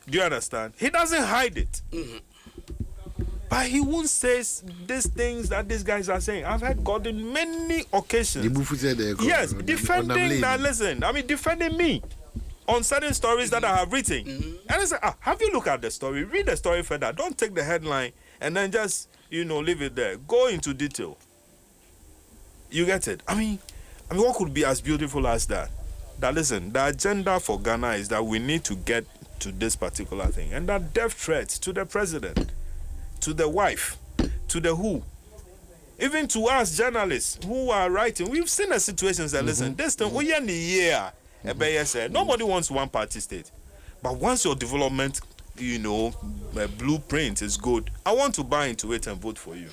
Do you understand? He doesn't hide it. But he won't say these things that these guys are saying. I've heard Gordon many occasions. Yes, defending that. Listen, I mean, defending me on certain stories that I have written. And I say, have you looked at the story? Read the story further. Don't take the headline and then just, leave it there. Go into detail. You get it? I mean, what could be as beautiful as that? That, listen, the agenda for Ghana is that we need to get to this particular thing. And that death threats to the president, to the wife, to the who. Even to us journalists who are writing, we've seen the situations that, listen, this thing, we are in the year. Nobody wants one party state. But once your development, blueprint is good, I want to buy into it and vote for you.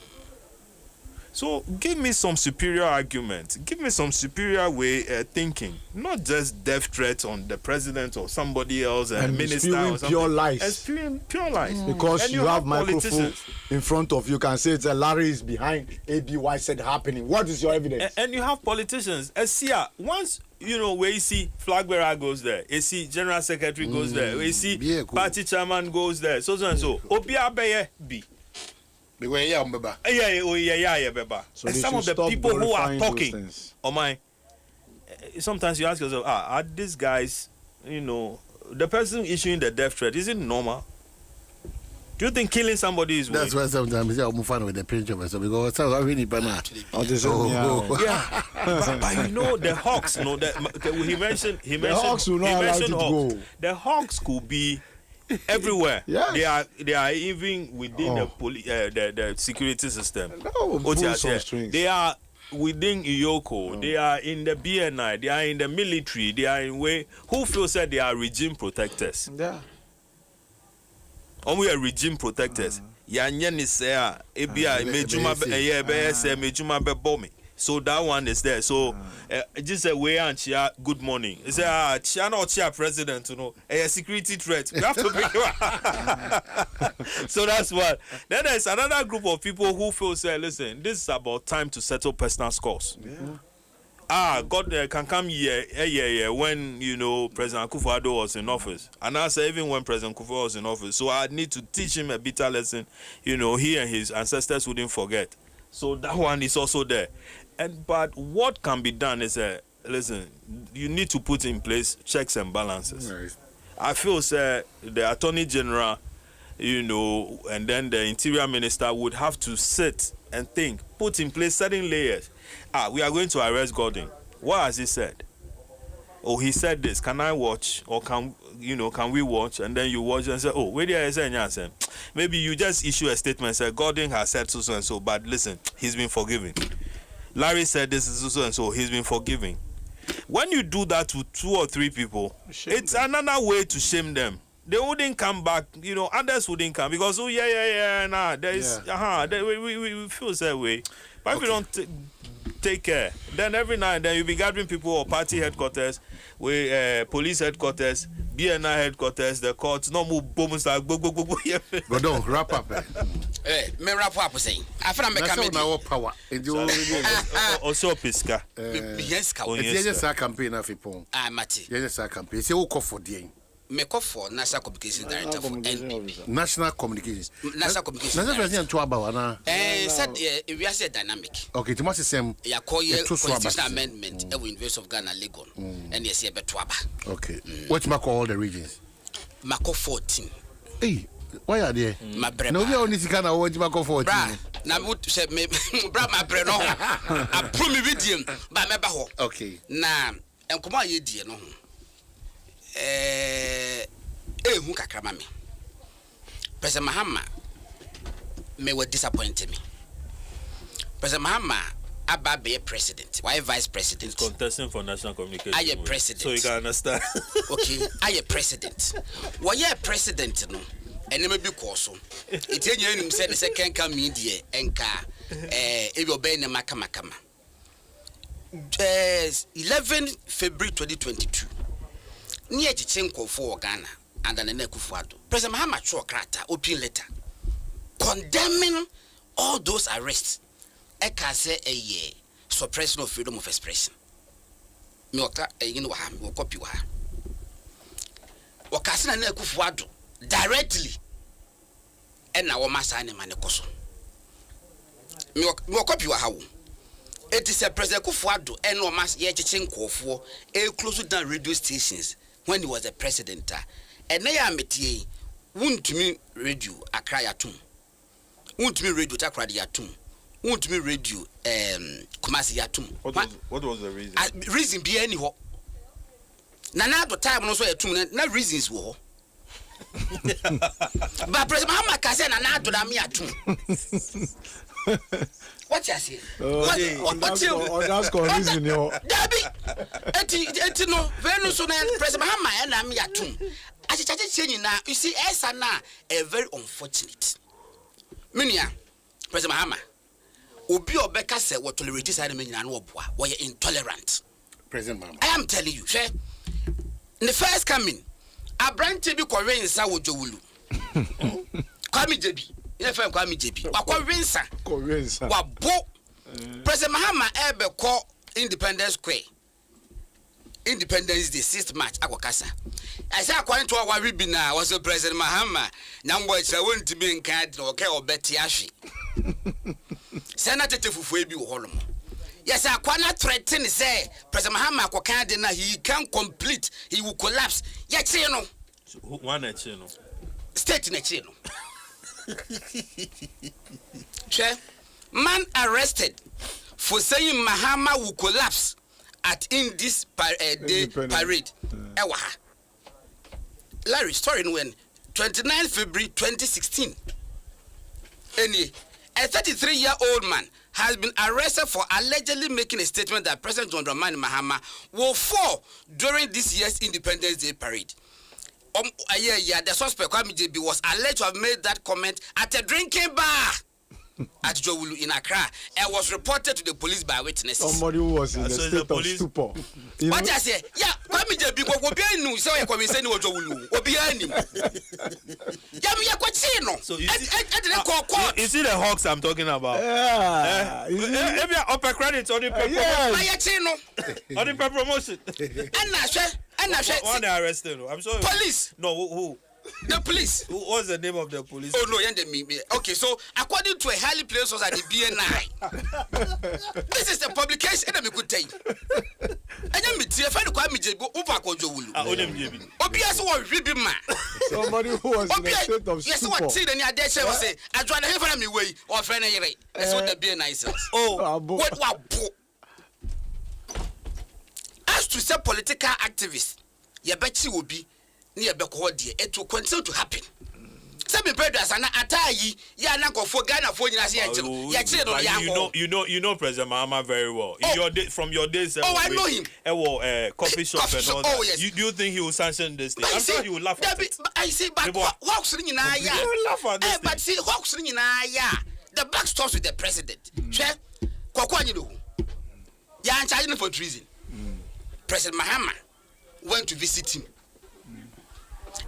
So give me some superior argument. Give me some superior way thinking. Not just death threats on the president or somebody else, and minister or something. Pure lies. Spewing pure lies. Because and you have microphone in front of you, can say it's a Larry is behind ABY said happening. What is your evidence? And you have politicians. Once where you see flag bearer goes there, you see general secretary goes there, you see party chairman goes there, so and so. Obiabeye B. So and some of the people who are talking, sometimes you ask yourself, are these guys, the person issuing the death threat, is it normal? Do you think killing somebody is That's why sometimes I'm fun with the pinch of myself because I really banana. Yeah. but you know the hawks, he mentioned hawks will not allow it to go. The hawks could be everywhere. Yes. They are even within the security system. No, they are within Iyoko, they are in the BNI, they are in the military, they are in way who feels that they are regime protectors. Yeah. We are regime protectors. So that one is there. So just a way and chia good morning. Is there chia not chia president, a security threat. We have to pick So that's what. Then there's another group of people who feel say, listen, this is about time to settle personal scores. God can come here when President Akufo-Addo was in office, and I say even when President Akufo was in office. So I need to teach him a bitter lesson. He and his ancestors wouldn't forget. So that one is also there. But what can be done is listen, you need to put in place checks and balances. Nice. I feel the Attorney General, and then the Interior Minister would have to sit and think, put in place certain layers. We are going to arrest Gordon. What has he said? Oh, he said this. Can I watch? Or can we watch? And then you watch and say, oh, where did I say? Maybe you just issue a statement and say, Gordon has said so and so, but listen, he's been forgiven. Larry said this is so and so, he's been forgiven. When you do that to 2 or 3 people, it's another way to shame them. They wouldn't come back, others wouldn't come because, we feel that way. But if you don't take care, then every now and then you'll be gathering people or party headquarters, police headquarters, BNI headquarters, the courts, no more boom style, go. But don't wrap up. Me wrap up saying. I feel I'm now power. Also Pisca. Yes, it's just a campaign of people. Mati. Yes, a campaign. It's a call for the Meko for National Communications Director for NPP. National Communications. National Communications. President to about said we are say dynamic. Okay, to must say ya call ye constitutional amendment e we University of Ghana Legon and yes ye betwaba. Okay. What you call all the regions? Mako 14. Hey, why are they? My brother. No, we only see Ghana want Mako 14. Na would say me bra my brother no. I promise with him ba me ba ho. Okay. Na enkomo aye die no. Who kakrama me. President Mahama me were disappointed me. President Mahama Abba be a president. Why vice president? He's contesting for national communication. I a president. So you can understand. Okay, I a president. Why a president no? And me be course. It him said the second come media enka if you be na makama. 11 February 2022. Near Chichenko for Ghana and an Akufo-Addo. President Mahama Chua Krata open letter condemning all those arrests. Eka say a suppression of freedom of expression. Milka will copy wa. Wakasina and Akufo-Addo directly and now Massa and Manekoso. Milk copy wa. It is a President Akufo-Addo and no mass yet Chichenko for a close down radio stations. When he was a president, and they are metie, won't me radio a cry atum, won't me radio Takradi atum, won't me radio Kumasi atum. What was the reason? Reason be anyhow. Nana the time also a tune, no reasons war. But President Mahama Kazen and I to the me atum. What you say? What that's reason yo. Dabi. Eti no very soon President Mahama and I'm yatum. As it saying now, you see, Esana a very unfortunate. Minia, President Mahama. Obi Obeka said what tolerate side men and were intolerant. President Mahama. I am telling you, sir. In the first coming, a brand to be Korean Sawo Jowulu. Kwame JB. FM Kwame JB. Wakwa Winsa. Wabo. President Mahama ebe ko Independence Square. Independence Day 6th March akwakasa. I say according to our Ribina was President Mahama. Number is I want to be in card or care or Betty Ashi. Senator Fufu ebi holomo. Yes, I cannot threaten say President Mahama kwakadena he can complete, he will collapse. Yet you know. One chino. State na chino. Man arrested for saying Mahama will collapse at Indies parade. Larry, story when 29 February 2016. A 33-year-old man has been arrested for allegedly making a statement that President John Dramani Mahama will fall during this year's Independence Day parade. The suspect Kwame JB was alleged to have made that comment at a drinking bar at Jowulu in Accra and was reported to the police by witnesses. Somebody who was in a state of stupor. What I say? Yeah, Kwame JB go be anu so e Kwame say ni Jowulu. Obi anim. Yeah, me kwachino. So you see the hawks I'm talking about. Yeah. Maybe upper credit on the promotion. On the promotion. And when they arrested, I'm sorry. Police. No, who? The police. What's the name of the police? Oh no, okay, so according to a highly placed source at the BNI, this is the publication that we could take. And then me find Kwame JB over Kojowulu. Obias was ribbing man. Somebody who was in a state of yes, stupor. what see the idea say I try to have me way or friend. That's what the BNI says. Oh, what? As to say political activists, your betty will be near Bekodia. It will continue to happen. Some brothers are not attacking. Ya na for Ghana for you. You know President Mahama very well. From your days. I know him. Coffee shop and all that. Oh yes. Do you think he will sanction this thing? I'm sure he will laugh at it. I say, but Hawks ring in He will laugh at this but see, Hawks ring in the back stops with the president. Ya are charging for treason. President Mahama went to visit him.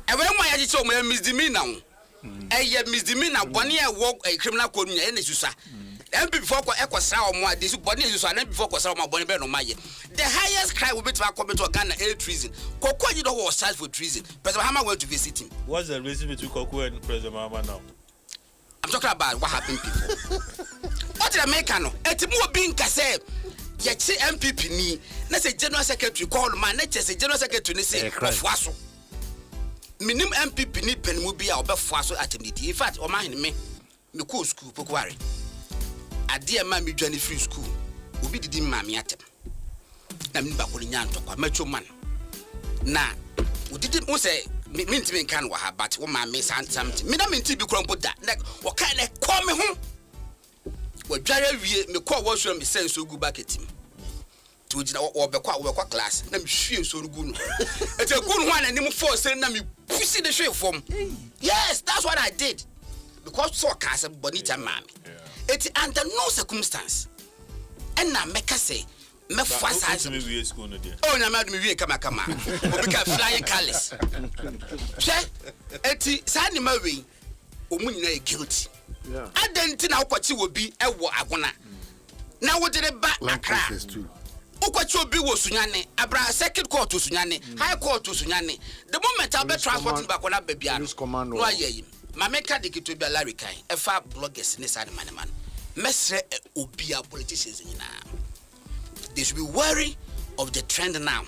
And when my editor misdemeanor, misdemeanor, 1 year walk a criminal code in any susa. And before Equasra or more, this body is one before Quasama Bonnie on my the highest crime will be to accomplish to Ghana air treason. Coco, you know, was charged for treason. President Mahama went to visit him. What's the reason between Coco and President Mahama now? I'm talking about what happened before. What did I make? It's more being Cassette. Yet MPP ni na say general secretary call man na say general secretary ni say ofuaso minim MPP ni penimu bia obefuaso atemdidi in fact o man me call school pokware ade ma me dwane free school obi didi ma me atem na me ba ko nya ntokwa macho man na odidi mo say me ntimi kan wa ha but wo ma me something me na me nti bi krompo da na wo kan na call me ho Wadware wie me call wo so me sense so gu bucket him to gina wo be kwa class na me hwie so gu no e te gu no na nim force na me push the hwie from yes that's what I did because so can say bonita mami it under no circumstance and na make say me fasa me wie school no there oh na me wie kama obi ka flying colors che eti sa ni ma we omu nyina e guilty Adenti na ukwachi wobi ewo agona. Na wodere ba Accra. Ukwachi obi wo Sunyane, abra second court to Sunyane, high court to Sunyane. The moment I be transporting back on babia. No aye. Mameka de kitu be Larry Kai. Efa bloggers ne side man. Mesre obi a politicians nyina. They should be wary of the trend now.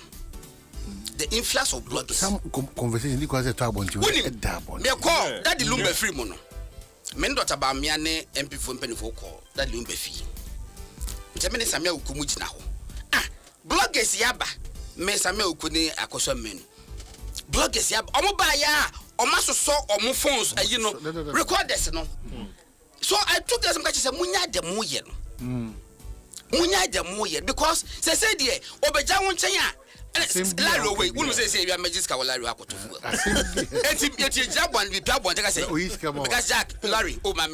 The influx of bloggers. Some conversation because they talk about you. Me call that the lumbe free mono. Men dot about me and MP for penny for call that lumbe fee. Jamini Samuel Kumuji now. Bloggers yaba, me Samuel Kuni Akosa men. Bloggers yaba, Omobaya, Omaso saw or more phones, record this no. So I took them catches a Munya de Muyen. Munya de Muyen because they said, yeah, Obejawan Chaya. Larry away, who say you are magic Larry Akoto. It's job one with job one. I say, because Jack, Larry, oh, my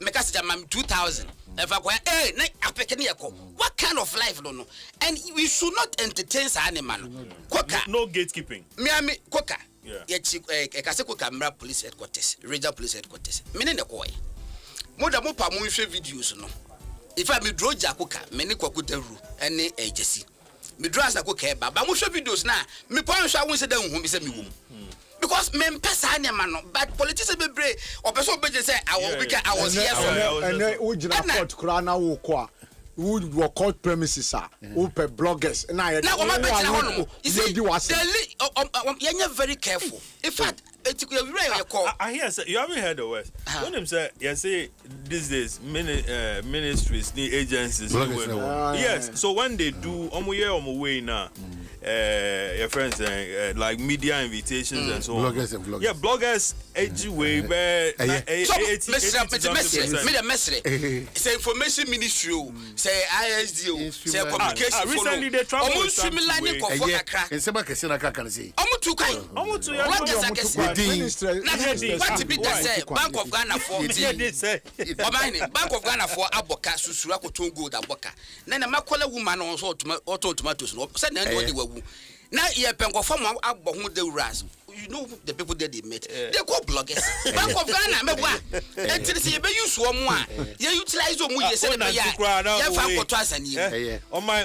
Mecassia, 2000. If I go, what kind of life don't know? And we should not entertain animal. No gatekeeping. Miami, Coca. Yet, Caseko Camera Police Headquarters, Regional Police Headquarters. Meaning the boy. More than more videos, no. If I may draw Jacoka, many Cocuteru, any agency. Me draws na go keba ba mo hwe videos na me pon hwa won se da hu me se me wum because me pesa anya man no but politicians be bre opeso obeje say I was here so and we jina court kura na wo ko a we court premises are per bloggers na o ma be jina ho no you see they very careful in fact I hear say you haven't heard the words. When them say you say these days ministries need agencies. Yes. So when they do way now. Your friends like media invitations and so on. Bloggers and vloggers. Yeah, bloggers anyway, say information ministry, say ISD, say communication. Recently they traveled with some and some can say. What to be say Bank of Ghana for Bank of Ghana for Aboka Susura Kotongo Aboka. Nana Makola woman also tomatoes. Said now you pengo from Abbo the Ras. You know the people that they met. They call bloggers. Bank of Ghana, me wa. Until see be use one. You utilize them we say ya. Ya fa ko twice and you. Oh my.